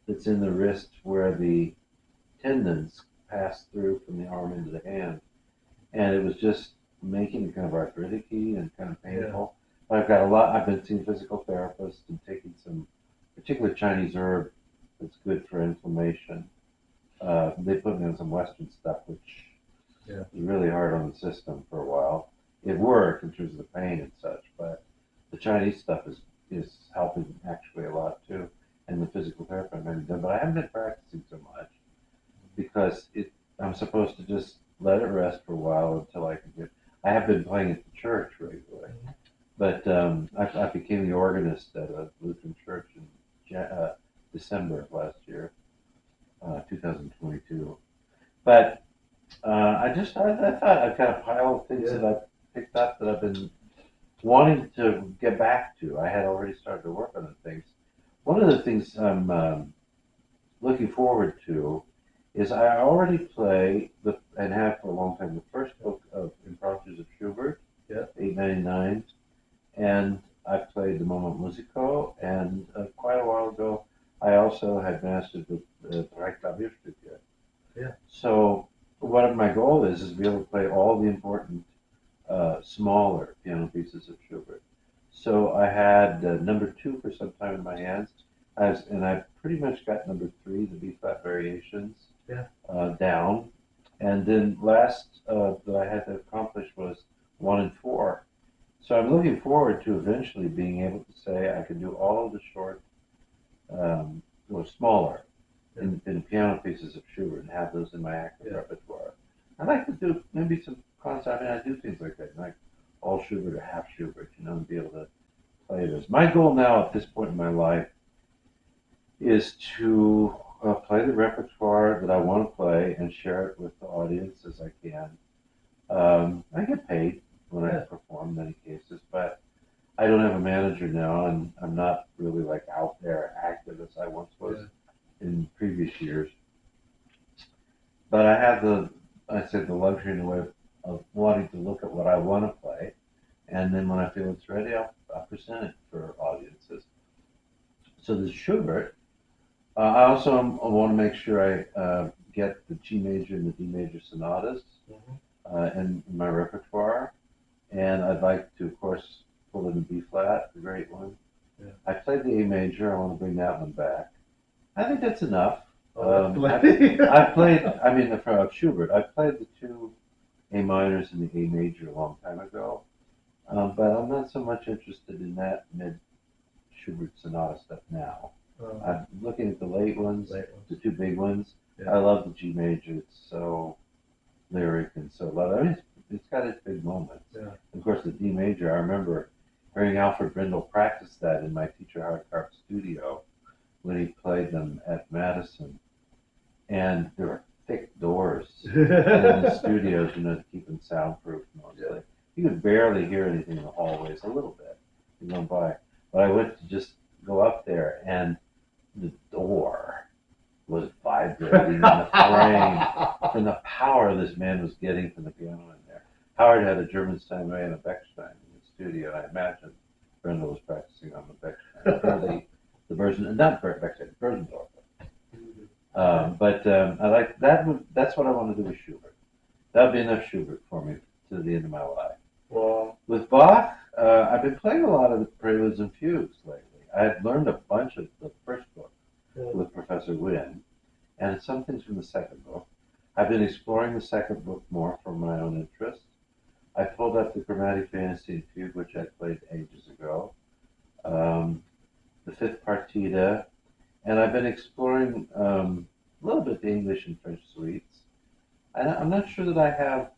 that's in the wrist where the tendons pass through from the arm into the hand, and it was just making it kind of arthritic-y and kind of painful. But I've got a lot. I've been seeing physical therapists and taking some particular Chinese herb that's good for inflammation. They put me on some Western stuff, which was really hard on the system for a while. It worked in terms of the pain and such, but the Chinese stuff is helping actually a lot too, and the physical therapy I'm having done. But I haven't been practicing so much because I'm supposed to just let it rest for a while until I can get. I have been playing at the church regularly, but I became the organist at a Lutheran church in December of last year, 2022. But I thought I've got a pile of things that I've picked up that I've been wanting to get back to. I had already started to work on the things. One of the things I'm looking forward to is I already play and have for a long time the first book of Impromptus of Schubert, 899, and I played the Moment Musico, and quite a while ago I also had mastered the Drei Klavierstücke. So what my goal is to be able to play all the important smaller piano pieces of Schubert. So I had number 2 for some time in my hands, and I pretty much got number 3, the B flat variations, down. And then last that I had to accomplish was 1 and 4. So I'm looking forward to eventually being able to say I can do all of the short, or smaller, in piano pieces of Schubert and have those in my active repertoire. I'd like to do maybe some concerts. I mean, I do things like that, like all Schubert or half Schubert, and be able to play this. My goal now at this point in my life is to play the repertoire that I want to play and share it with the audience as I can. I get paid when I perform in many cases, but I don't have a manager now, and I'm not really like out there active as I once was in previous years. But I have the luxury in a way of wanting to look at what I want to play and then when I feel it's ready, I'll present it for audiences. So there's Schubert. I also want to make sure I get the G major and the D major sonatas in my repertoire, and I'd like to, of course, pull in the B flat, the great one. Yeah. I played the A major. I want to bring that one back. I think that's enough. I've played. I mean, from Schubert. I played the two A minors and the A major a long time ago, but I'm not so much interested in that mid Schubert sonata stuff now. I'm looking at the late ones, the two big ones. Yeah. I love the G major. It's so lyric and so loud. I mean, it's got its big moments. Yeah. Of course, the D major. I remember hearing Alfred Brindle practice that in my teacher Hardcarp studio when he played them at Madison, and there were thick doors in the studios, to keep them soundproof mostly. Yeah. You could barely hear anything in the hallways, a little bit, going by. But I went to just go up there, and the door was vibrating in the frame from the power this man was getting from the piano in there. Howard had a German Steinway and a Bechstein in the studio, and I imagine Brenda was practicing on the Bechstein, or the version, not Bechstein, Bösendorfer. But I like that. That's what I want to do with Schubert. That'll be enough Schubert for me to the end of my life. Well, with Bach, I've been playing a lot of the Preludes and Fugues lately. I've learned a bunch of the first book with Professor Wynne, and some things from the second book. I've been exploring the second book more for my own interest. I pulled up the Chromatic Fantasy and Fugue, which I played ages ago, the fifth partita, and I've been exploring a little bit the English and French suites. I'm not sure that I have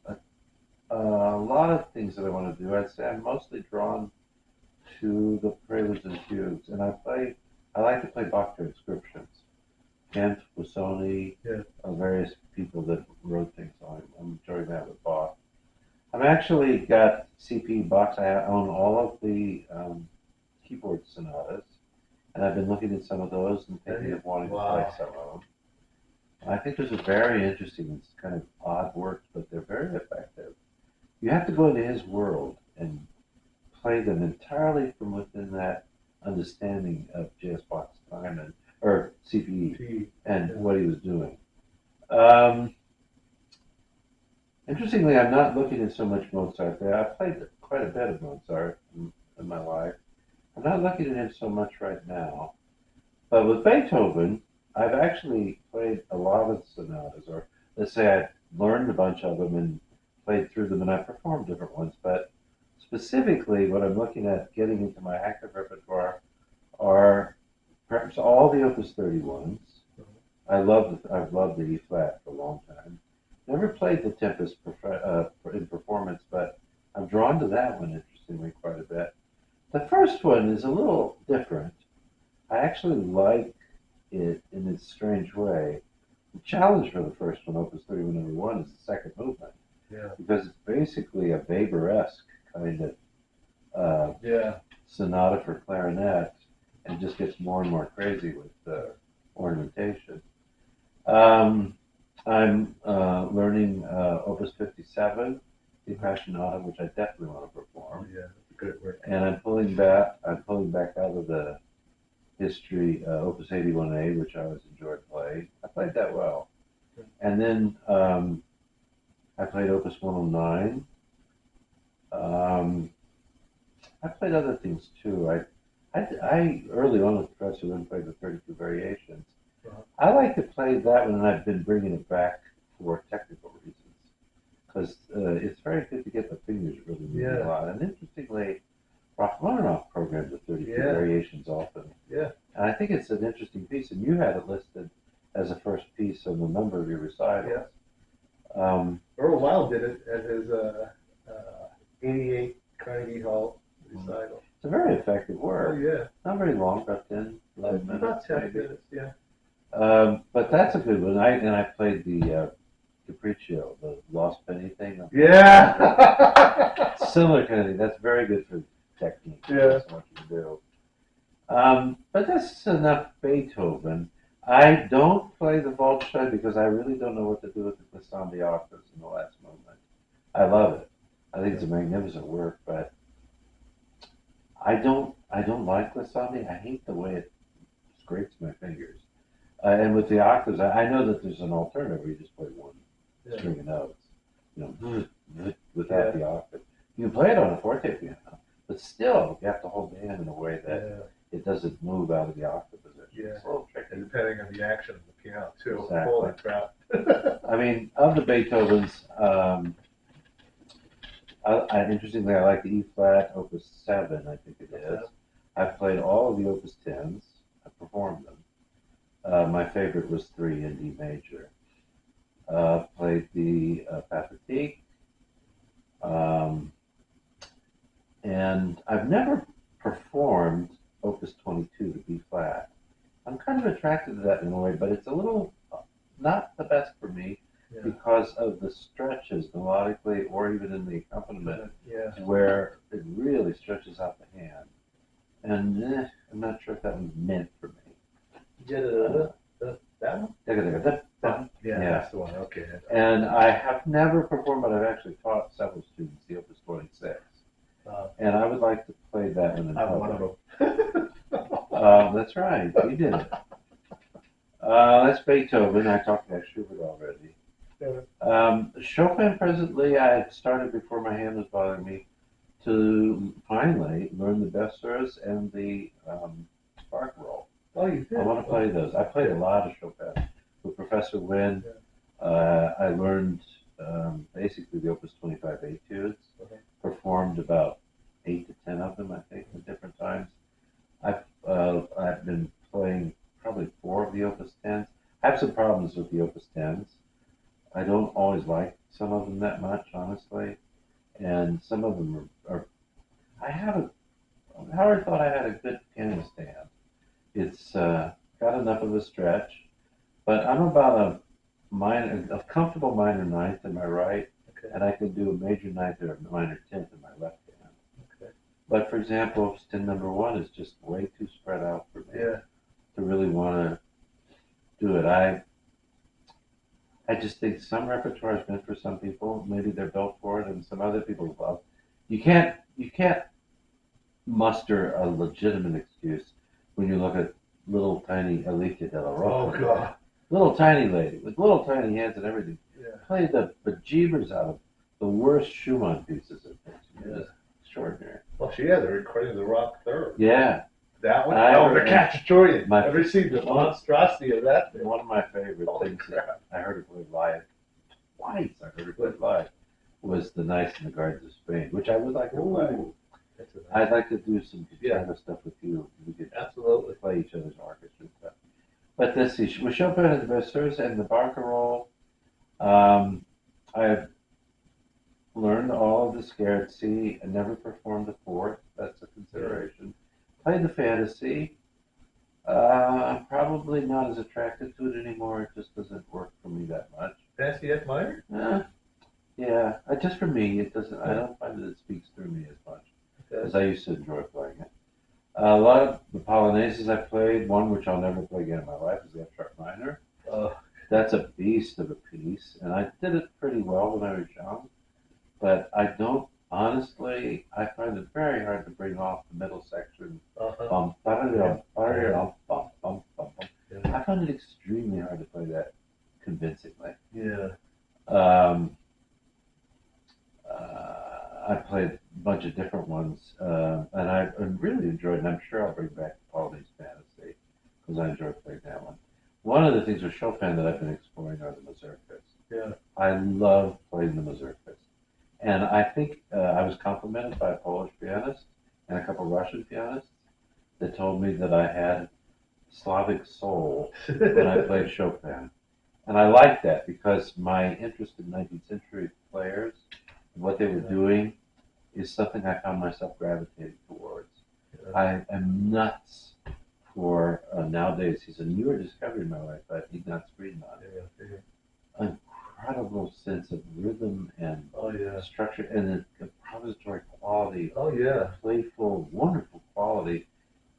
a lot of things that I want to do. I'd say I'm mostly drawn to the Preludes and Fugues, and I like to play Bach transcriptions. Kent, Busoni, various people that wrote things. So I'm enjoying that with Bach. I've actually got CP Bach. I own all of the keyboard sonatas, and I've been looking at some of those and thinking of wanting to play some of them. I think those are very interesting. It's kind of odd works, but they're very effective. You have to go into his world and play them entirely from within that understanding of J.S. Bach's time or CPE and what he was doing. Interestingly, I'm not looking at so much Mozart there. I've played quite a bit of Mozart in my life. I'm not looking at him so much right now. But with Beethoven, I've actually played a lot of sonatas, or let's say I've learned a bunch of them and played through them, and I've performed different ones. But specifically, what I'm looking at getting into my active repertoire are perhaps all the Opus 31s. I've loved the E flat for a long time. Never played the Tempest in performance, but I'm drawn to that one, interestingly, quite a bit. The first one is a little different. I actually like it in its strange way. The challenge for the first one, Opus 31 number 1, is the second movement. Yeah. Because it's basically a Weber-esque kind of sonata for clarinet, and just gets more and more crazy with the ornamentation. I'm learning Opus 57, the Appassionata, which I definitely want to perform. Yeah, that's a good work. And I'm pulling back out of the history Opus 81A, which I always enjoyed playing. I played that well. And then I played Opus 109. I played other things too. I early on with Professor Lynn played the 32 Variations. I like to play that one, and I've been bringing it back for technical reasons, because it's very good to get the fingers really moving a lot. And interestingly, Rachmaninoff programmed the 32 Variations often. Yeah. And I think it's an interesting piece, and you had it listed as a first piece on the number of your recitals. Yeah. Earl Wild did it at his 88 Carnegie Hall recital. It's a very effective work. Oh, yeah. Not very long, about 10, 11 minutes. About 10 minutes, yeah. But that's a good one. I played the Capriccio, the Lost Penny thing. Yeah. Similar kind of thing. That's very good for technique. Yeah. That's what you do. But that's enough Beethoven. I don't play the Waldstein because I really don't know what to do with the Glissandi Octaves in the last movement. I love it. I think it's a magnificent work, but I don't like Lasagna. I hate the way it scrapes my fingers. And with the octaves, I know that there's an alternative where you just play one Yeah. string of notes, you know, Yeah. without the octave. You can play it on a forte piano, but still you have to hold the hand in a way that Yeah. it doesn't move out of the octave position. Yeah. It's a little tricky. And depending on the action of the piano too. Exactly. Holy crap. I mean, of the Beethovens, interestingly, I like the E flat, Opus 7, I think it is. I've played all of the Opus 10s. I've performed them. My favorite was 3 in D major. Played the Pathetique. And I've never performed Opus 22 to B flat. I'm kind of attracted to that in a way, but it's a little not the best for me because of the stretches melodically or even in the accompaniment where it really stretches out the hand. And I'm not sure if that was meant for me. That one? Yeah, that's the one. Okay. And I have never performed, but I've actually taught several students the Opus 26. And I would like to play that one in I'm public. one of them. That's right, you did it. That's Beethoven. I talked about Schubert already. Chopin, presently, I had started before my hand was bothering me to finally learn the Berceuse and the bark roll. Oh, you did? I want to play those. I played a lot of Chopin with Professor Wynn. I learned basically the Opus 25 etudes, performed about 8 to 10 of them, I think, at different times. I've been playing probably 4 of the Opus 10s. I have some problems with the Opus 10s. I don't always like some of them that much, honestly, and some of them are Howard thought I had a good piano stand. It's got enough of a stretch, but I'm about a comfortable minor ninth in my right, and I can do a major ninth or a minor 10th in my left hand. But for example, Opus 10 number 1 is just way too spread out for me to really want to do it. I just think some repertoire is meant for some people. Maybe they're built for it, and some other people love. You can't muster a legitimate excuse when you look at little tiny Alicia de la Rocha. Oh God! Little tiny lady with little tiny hands and everything. Played the bejeebers out of the worst Schumann pieces of things. Just extraordinary. Well, she had the recording of the Rock Third. Yeah. That one? Oh, the Cacciatorian. Ever seen the monstrosity of that thing? One of my favorite things that I heard her play live, twice I heard her play live, was The Nights in the Gardens of Spain, which I would like to play. I'd like to do some kind of stuff with you. We could absolutely play each other's orchestra stuff. But this is with Chopin and the Berceuse and the Barcarolle. I've learned all of the Scherzi and never performed the fourth. That's a consideration. Played the Fantasy. I'm probably not as attracted to it anymore. It just doesn't work for me that much. Fantasy F minor? Yeah. Just for me, it doesn't. I don't find that it speaks through me as much as I used to enjoy playing it. A lot of the Polonaises I played. One which I'll never play again in my life is the F sharp minor. That's a beast of a piece, and I did it pretty well when I was young. But I don't. Honestly, I find it very hard to bring off the middle section. I find it extremely hard to play that convincingly. I played a bunch of different ones, and I really enjoyed it, and I'm sure I'll bring back the Polonaise Fantasy, because I enjoy playing that one. One of the things with Chopin that I've been exploring are the mazurkas. I love playing the mazurkas. And I think I was complimented by a Polish pianist and a couple of Russian pianists that told me that I had Slavic soul when I played Chopin. And I like that because my interest in 19th century players and what they were doing is something I found myself gravitating towards. I am nuts for nowadays. He's a newer discovery in my life, but Ignaz Friedman. Incredible sense of rhythm and structure and improvisatory quality. Playful, wonderful quality.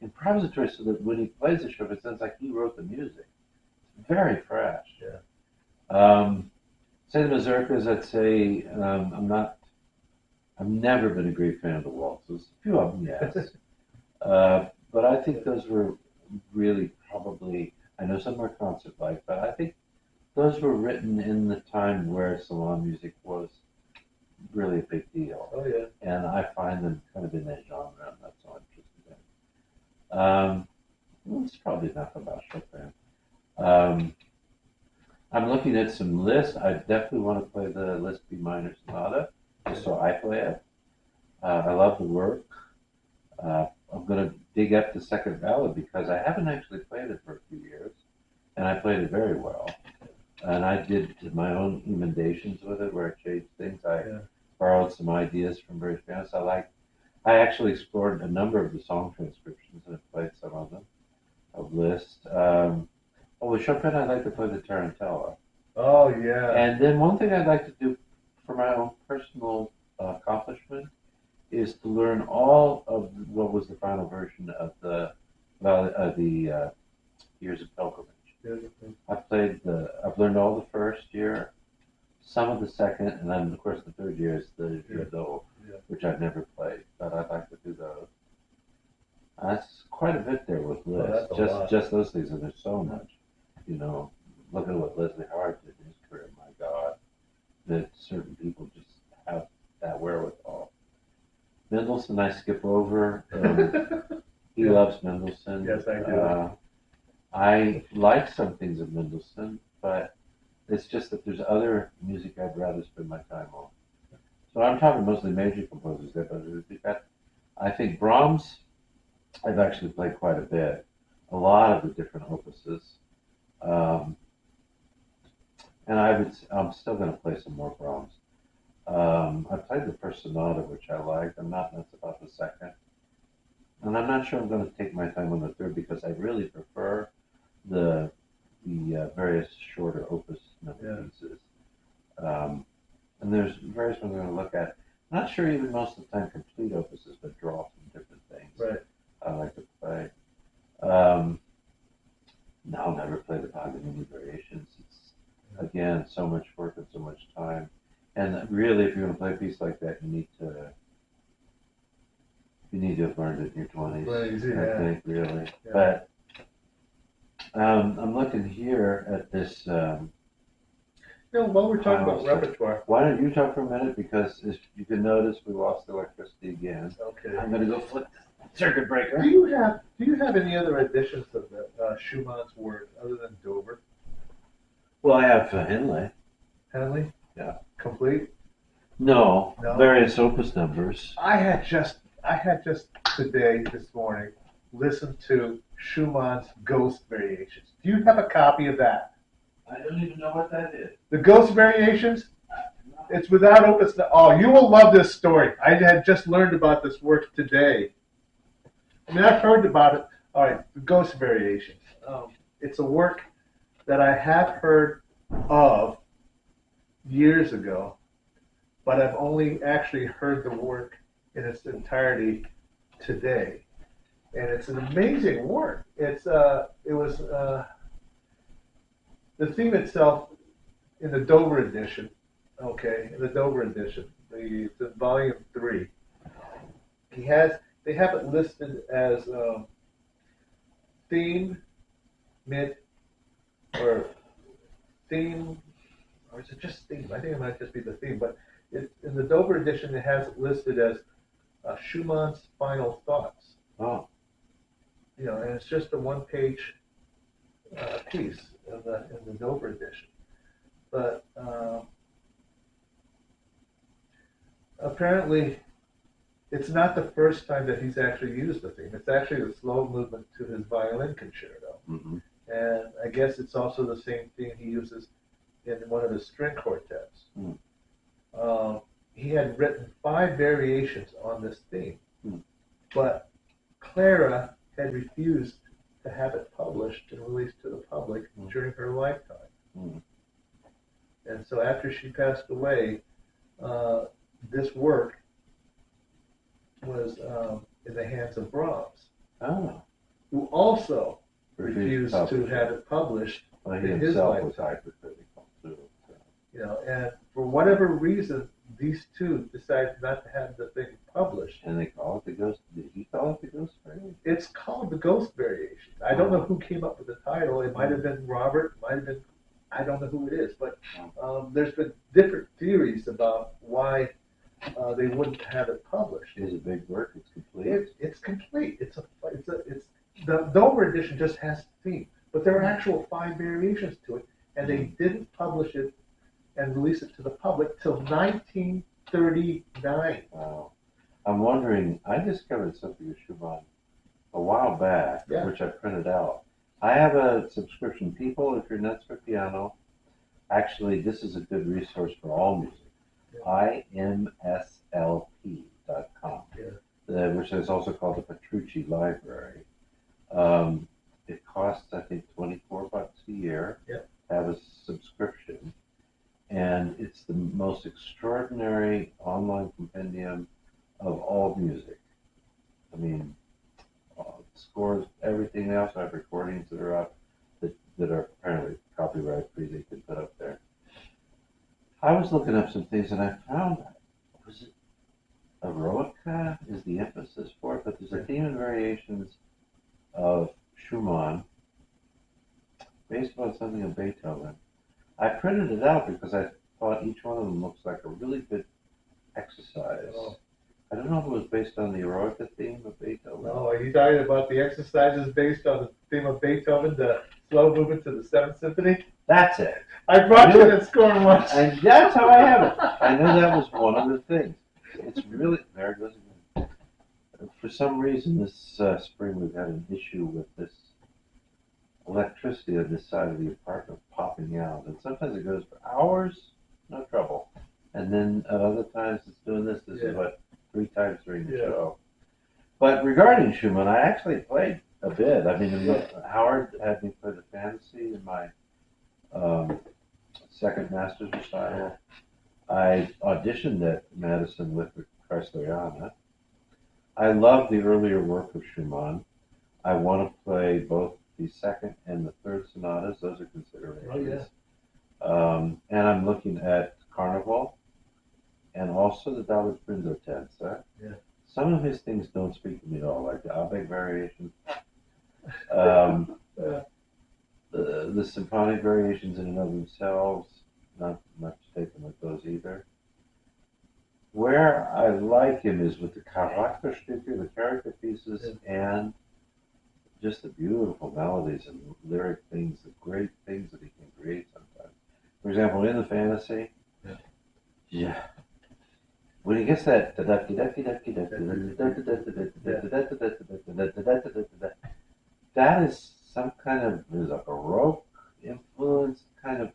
Improvisatory, so that when he plays the Chopin, it sounds like he wrote the music. It's very fresh. Say the mazurkas, I'd say I've never been a great fan of the waltzes. A few of them, yes. But I think those were really probably, I know some are concert-like, but I think those were written in the time where salon music was really a big deal. Oh yeah. And I find them kind of in that genre. I'm not so interested in. Well, that's probably enough about Chopin. Um, I'm looking at some lists. I definitely want to play the Liszt B minor sonata, just so I play it. I love the work. I'm going to dig up the second ballad because I haven't actually played it for a few years, and I played it very well. And I did my own emendations with it, where I changed things. I borrowed some ideas from various pianists. I actually explored a number of the song transcriptions and have played some of them of Liszt. With Chopin, I'd like to play the Tarantella. Oh yeah. And then one thing I'd like to do for my own personal accomplishment is to learn all of what was the final version of the Years of Pilgrimage. I've learned all the first year, some of the second, and then of course the third year is the Jardot, which I've never played, but I'd like to do those. That's quite a bit there with Liz. Just those things, and there's so much. Look at what Leslie Howard did in his career. My God, that certain people just have that wherewithal. Mendelssohn, I skip over. He loves Mendelssohn. Yes, I do. I like some things of Mendelssohn, but it's just that there's other music I'd rather spend my time on. So I'm talking mostly major composers there, but I think Brahms, I've actually played quite a bit. A lot of the different opuses. And I'm still going to play some more Brahms. I played the first sonata, which I liked. I'm not nuts about the second. And I'm not sure I'm going to take my time on the third because I really prefer the various shorter opus pieces. And there's various ones I'm going to look at. I'm not sure even most of the time complete opuses, but draw from different things. Right. I like to play. No, I'll never play the Paganini variations. It's, again, so much work and so much time. And really, if you're going to play a piece like that, you need to have learned it in your 20s. Right, I think, really. Yeah. But I'm looking here at this. While we're talking about repertoire, why don't you talk for a minute? Because as you can notice, we lost electricity again. Okay. I'm going to go flip the circuit breaker. Do you have any other editions of Schumann's work other than Dover? Well, I have Henley. Henley? Yeah. Complete? No. Various opus numbers. I had just this morning, listened to Schumann's Ghost Variations. Do you have a copy of that? I don't even know what that is. The Ghost Variations? It's without opus. Oh, you will love this story. I had just learned about this work today. I mean, I've heard about it. All right, the Ghost Variations. It's a work that I have heard of years ago, but I've only actually heard the work in its entirety today, and it's an amazing work. It was the theme itself in the Dover edition. Okay, in the Dover edition, the volume 3. They have it listed as theme, mid, or theme, or is it just theme? I think it might just be the theme, but in the Dover edition, it has it listed as Schumann's final thoughts. Oh. And it's just a one-page piece in the Dover edition. But apparently, it's not the first time that he's actually used the theme. It's actually the slow movement to his violin concerto. Mm-hmm. And I guess it's also the same theme he uses in one of his string quartets. Mm. He had written 5 variations on this theme, but Clara had refused to have it published and released to the public during her lifetime. Mm. And so after she passed away, this work was in the hands of Brahms, who also refused to have it published in his lifetime. Was hypercritical too. And for whatever reason, these two decided not to have the thing published. And they call it the ghost. Did he call it the ghost variation? It's called the Ghost Variation. I don't know who came up with the title. It might have been Robert. It might have been, I don't know who it is. But there's been different theories about why they wouldn't have it published. It's a big work. It's complete. It's complete. It's the Dover edition just has the theme, but there are actual 5 variations to it, and they didn't publish it and release it to the public till 1939. Wow. I'm wondering, I discovered something with Schumann a while back, which I printed out. I have a subscription. People, if you're nuts for piano, actually, this is a good resource for all music. imslp.com, which is also called the Petrucci Library. It costs, I think, $24 a year to have a subscription. And it's the most extraordinary online compendium of all music. I mean, scores, everything. They also have recordings that are up that are apparently copyright free. They can put up there. I was looking up some things and I found, was it Eroica is the emphasis for it, but there's a theme and variations of Schumann based on something of Beethoven. I printed it out because I thought each one of them looks like a really good exercise. Oh. I don't know if it was based on the Eroica theme of Beethoven. No, are you talking about the exercises based on the theme of Beethoven, the slow movement to the 7th Symphony? That's it. I brought you that score once. And that's how I have it. I know that was one of the things. It's really, there it goes again. For some reason, this spring we've had an issue with this electricity on this side of the apartment popping out. And sometimes it goes for hours, no trouble. And then at other times it's doing this. This is what, 3 times during the show. But regarding Schumann, I actually played a bit. I mean, Howard had me play the fantasy in my second master's recital. I auditioned at Madison with the Kreisleriana. I love the earlier work of Schumann. I want to play both the second and the third sonatas. Those are considerations. And I'm looking at Carnival and also the David Brindletense. Some of his things don't speak to me at all, like the Abegg variation. The symphonic variations in and of themselves, not much taken with those either. Where I like him is with the Charakterstücke, the character pieces, and just the beautiful melodies and lyric things, the great things that he can create sometimes. For example, in the fantasy, when he gets that, that is some kind of, there's a Baroque influence kind of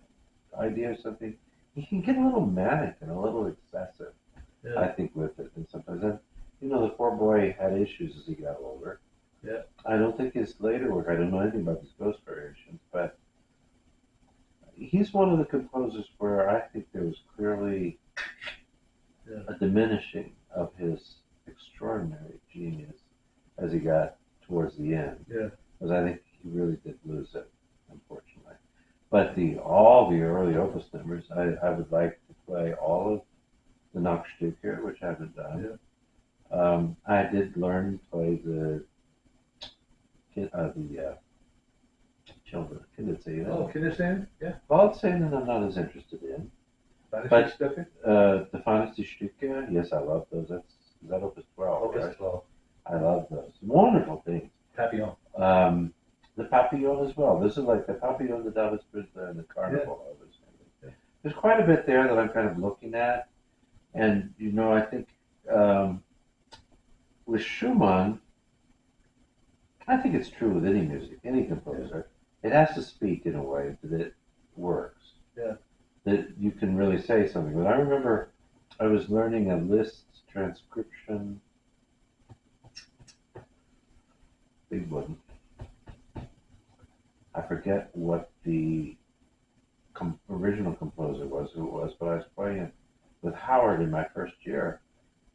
idea or something. He can get a little manic and a little excessive, I think, with it. And sometimes, the poor boy had issues as he got older. I don't think his later work, I don't know anything about his ghost variations, but he's one of the composers where I think there was clearly a diminishing of his extraordinary genius as he got towards the end. Because I think he really did lose it, unfortunately. But all the early opus numbers, I would like to play all of the Nachtstücke, which I haven't done. I did learn to play the children, Kinderzähne. Oh, Kinderzähne? Yeah. Waldzähne I'm not as interested in. But the Fantasy-Stücke, yes, I love those. Is that Opus 12, Opus right? 12. I love those. Wonderful things. Papillon. The Papillon as well. This is like the Papillon, the David Spritzer, and the Carnival. There's quite a bit there that I'm kind of looking at. And, I think with Schumann, I think it's true with any music, any composer. It has to speak in a way that it works. That you can really say something. But I remember I was learning a Liszt transcription. Big one. I forget what the original composer was, who it was, but I was playing it with Howard in my first year.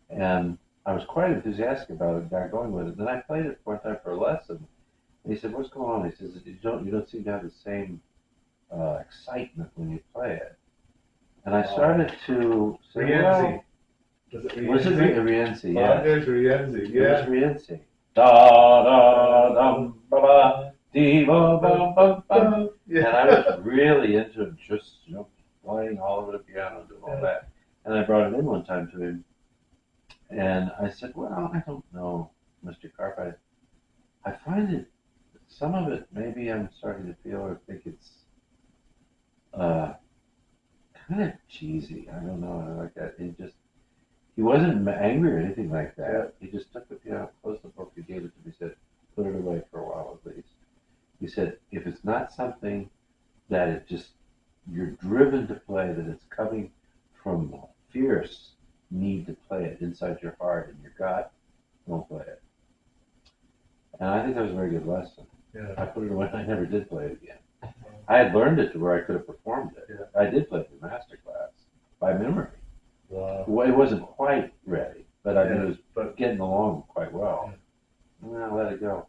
And I was quite enthusiastic about it, got going with it. Then I played it one time for a lesson. And he said, "What's going on?" He says, you don't seem to have the same excitement when you play it." And I started to say, Rienzi. was it Rienzi? Yeah. Wagner's Rienzi, It was yeah. Rienzi. Da da dum ba ba dee ba ba ba ba. Yeah. And I was really into just playing all over the piano and doing all that. And I brought it in one time to him, and I said, "Well, I don't know, Mr. Carp. I find it some of it maybe I'm starting to feel or think it's uh, kind of cheesy. I don't know, like that. He wasn't angry or anything like that. Yeah. He just took the piano, closed the book, he gave it to me, said, put it away for a while at least. He said, if it's not something that it just, you're driven to play, that it's coming from a fierce need to play it inside your heart and your gut, don't play it. And I think that was a very good lesson. Yeah. I put it away and I never did play it again. I had learned it to where I could have performed it. Yeah. I did play it in master class by memory. Wow. Well, it wasn't quite ready, but I mean, it was but getting along quite well. And I let it go.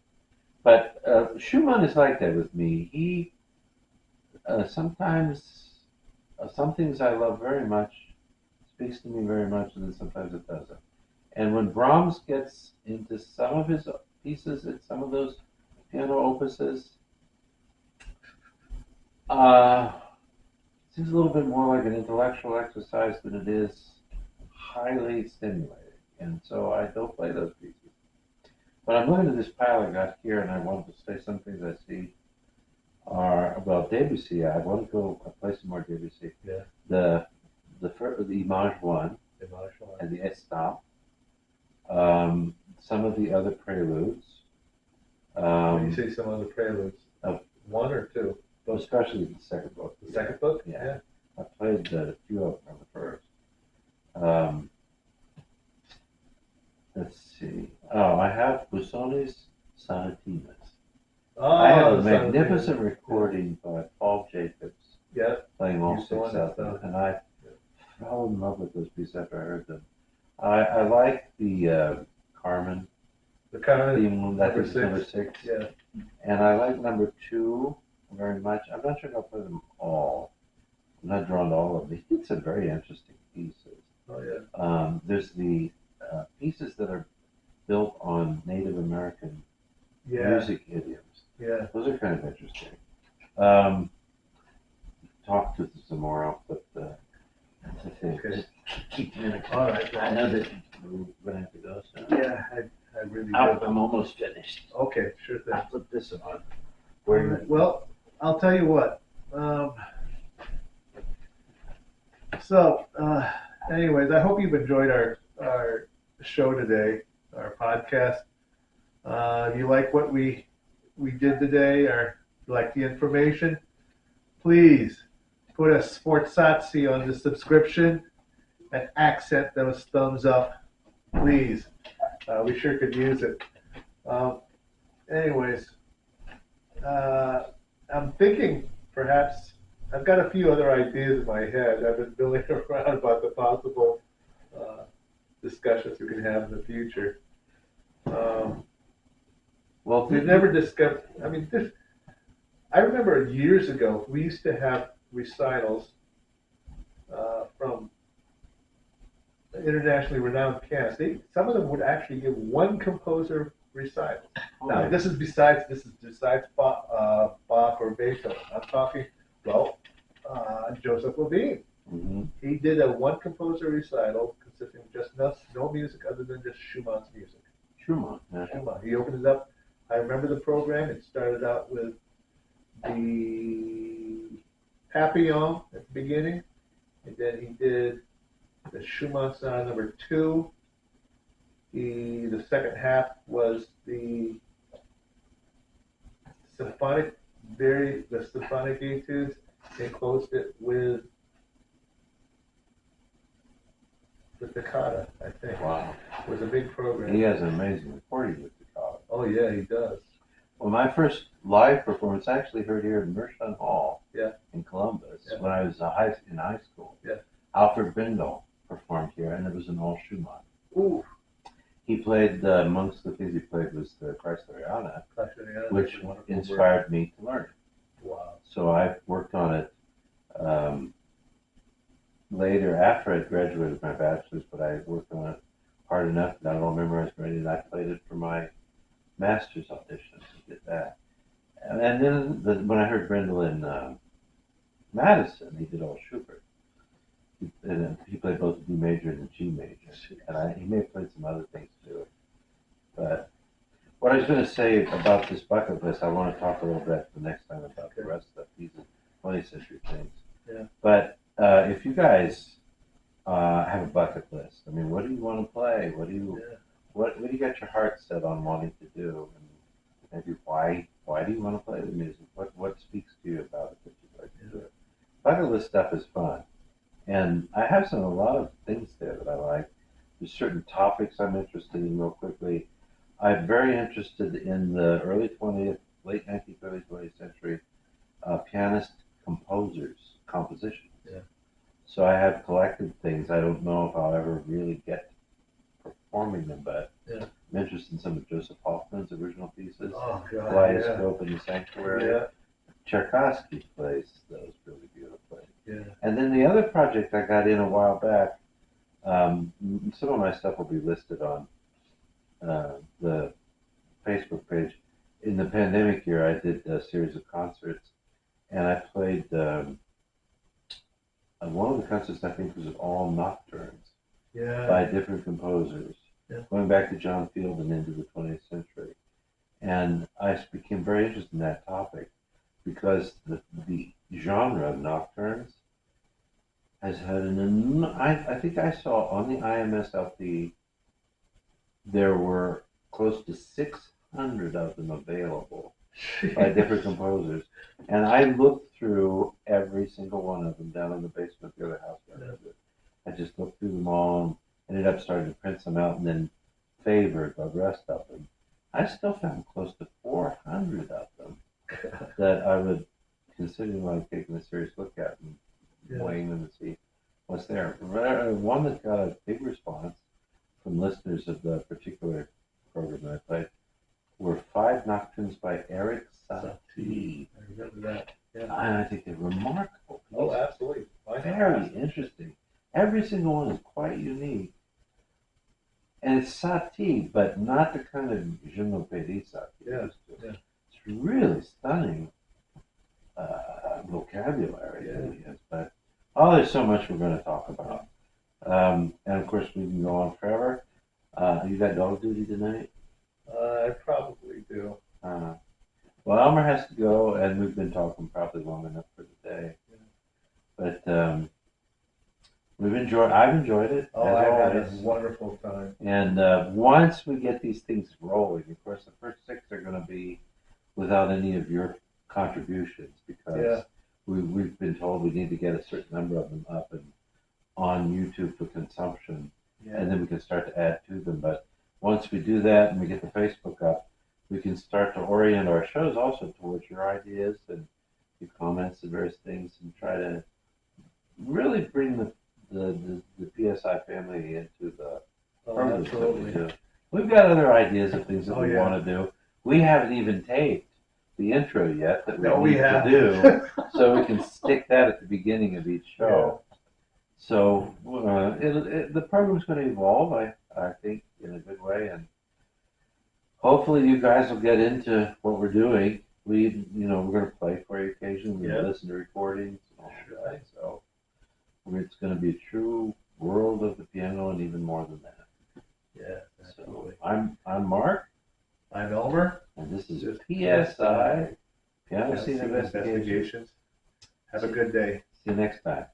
But Schumann is like that with me. He sometimes, some things I love very much, speaks to me very much, and then sometimes it doesn't. And when Brahms gets into some of his pieces and some of those piano opuses, seems a little bit more like an intellectual exercise than it is highly stimulating. And so I don't play those pieces. But I'm looking at this pile I got here, and I want to say some things I see are about Debussy. I want to go play some more Debussy. Yeah. The Image 1 and the Estampe. Some of the other preludes. When you say some other preludes, one or two? Both. Especially the second book. The second book? Yeah. I played a few of them on the first. Let's see. Oh, I have Busoni's Sonatinas. Oh, I have a magnificent recording by Paul Jacobs. Yeah. Playing all six of them, and I fell in love with those pieces after I heard them. I like the Carmen. The Carmen theme, number 6. Yeah. And I like number 2 very much. I'm not sure if I'll play them all. I'm not drawn to all of them. He did some very interesting pieces. Oh yeah. There's the pieces that are built on Native American music idioms. Yeah. Those are kind of interesting. Talk to them some more. I'll put the. Okay. Just keep minutes. All right. I know that we're gonna have to go soon. Yeah, I really do. I'm almost finished. Okay, sure thing. I'll put this on. Well, I'll tell you what. Anyways, I hope you've enjoyed our show today, our podcast. If you like what we did today, or you like the information, please put a Sforzazzi on the subscription and accent those thumbs up, please. We sure could use it. Anyways, I'm thinking perhaps I've got a few other ideas in my head. I've been milling around about the possible discussions we can have in the future. Well, we've never discussed. I mean, I remember years ago we used to have recitals from internationally renowned pianists. Some of them would actually give one composer recital. Now, this is besides Bach or Beethoven. I'm talking, Joseph Levine. Mm-hmm. He did a one composer recital consisting of just no music other than just Schumann's music. Schumann. Yeah. Schumann. He opened it up. I remember the program. It started out with the Papillon at the beginning, and then he did the Schumann Sonata number 2. The second half was the symphonic etudes. They closed it with the toccata, I think. Wow. It was a big program. He has an amazing recording with toccata. Oh yeah, he does. Well, my first live performance I actually heard here in Mershon Hall in Columbus when I was in high school. Yeah. Alfred Bindel performed here, and it was an all Schumann. Ooh. He played, amongst the things he played was the Kreisleriana, which inspired me to learn it. Wow. So I've worked on it later, after I graduated with my bachelor's, but I worked on it hard enough that I don't memorize ready, and I played it for my master's audition. I did that. And then when I heard Brendel in Madison, he did all Schubert. And he played both the D major and the G major. And he may have played some other things too. But what I was going to say about this bucket list, I want to talk a little bit the next time about the rest of these 20th century things. Yeah. But if you guys have a bucket list, I mean, what do you want to play? What do you got your heart set on wanting to do? And maybe why do you want to play the music? What speaks to you about it that you'd like to do it? Bucket list stuff is fun. And I have a lot of things there that I like. There's certain topics I'm interested in real quickly. I'm very interested in the early 20th, late 19th, early 20th century pianist compositions. Yeah. So I have collected things. I don't know if I'll ever really get performing them, but I'm interested in some of Joseph Hoffman's original pieces. Oh, God. Kaleidoscope in the Sanctuary. Yeah. Tchaikovsky plays those really beautifully. Yeah. And then the other project I got in a while back, some of my stuff will be listed on the Facebook page. In the pandemic year, I did a series of concerts, and I played one of the concerts I think was all nocturnes by different composers, going back to John Field and into the 20th century. And I became very interested in that topic because the genre of nocturnes has had I think I saw on the IMS LP there were close to 600 of them available by different composers. And I looked through every single one of them down in the basement of the other house. I just looked through them all and ended up starting to print some out and then favored the rest of them. I still found close to 400 of them that I would consider like taking a serious look at and weighing them to see what's there. One that got a big response from listeners of the particular program that I played were 5 nocturnes by Eric Satie. I remember that. Yeah. And I think they're remarkable. Oh, absolutely. Very interesting. Every single one is quite unique. And it's Satie, but not the kind of je ne Satie. Yeah. It's really stunning vocabulary that he has. But there's so much we're going to talk about. And of course, we can go on forever. You got dog duty tonight? I probably do. Well, Elmer has to go, and we've been talking probably long enough for the day. But I've enjoyed it. Oh, I've had a wonderful time. And once we get these things rolling, of course, the first 6 are going to be without any of your contributions because we've been told we need to get a certain number of them up and on YouTube for consumption, and then we can start to add to them. But once we do that and we get the Facebook up, we can start to orient our shows also towards your ideas and your comments and various things, and try to really bring the PSI family into the programs that we do. We've got other ideas of things that we want to do. We haven't even taped the intro yet that we need to do, so we can stick that at the beginning of each show. So the program's going to evolve, I think, in a good way, and hopefully you guys will get into what we're doing. We're going to play for you occasionally. We're going to listen to recordings and all that. So it's going to be a true world of the piano, and even more than that. Yeah, absolutely. So I'm Mark. I'm Elmer. And this is PSI, Piano Scene Investigations. Have a good day. See you next time.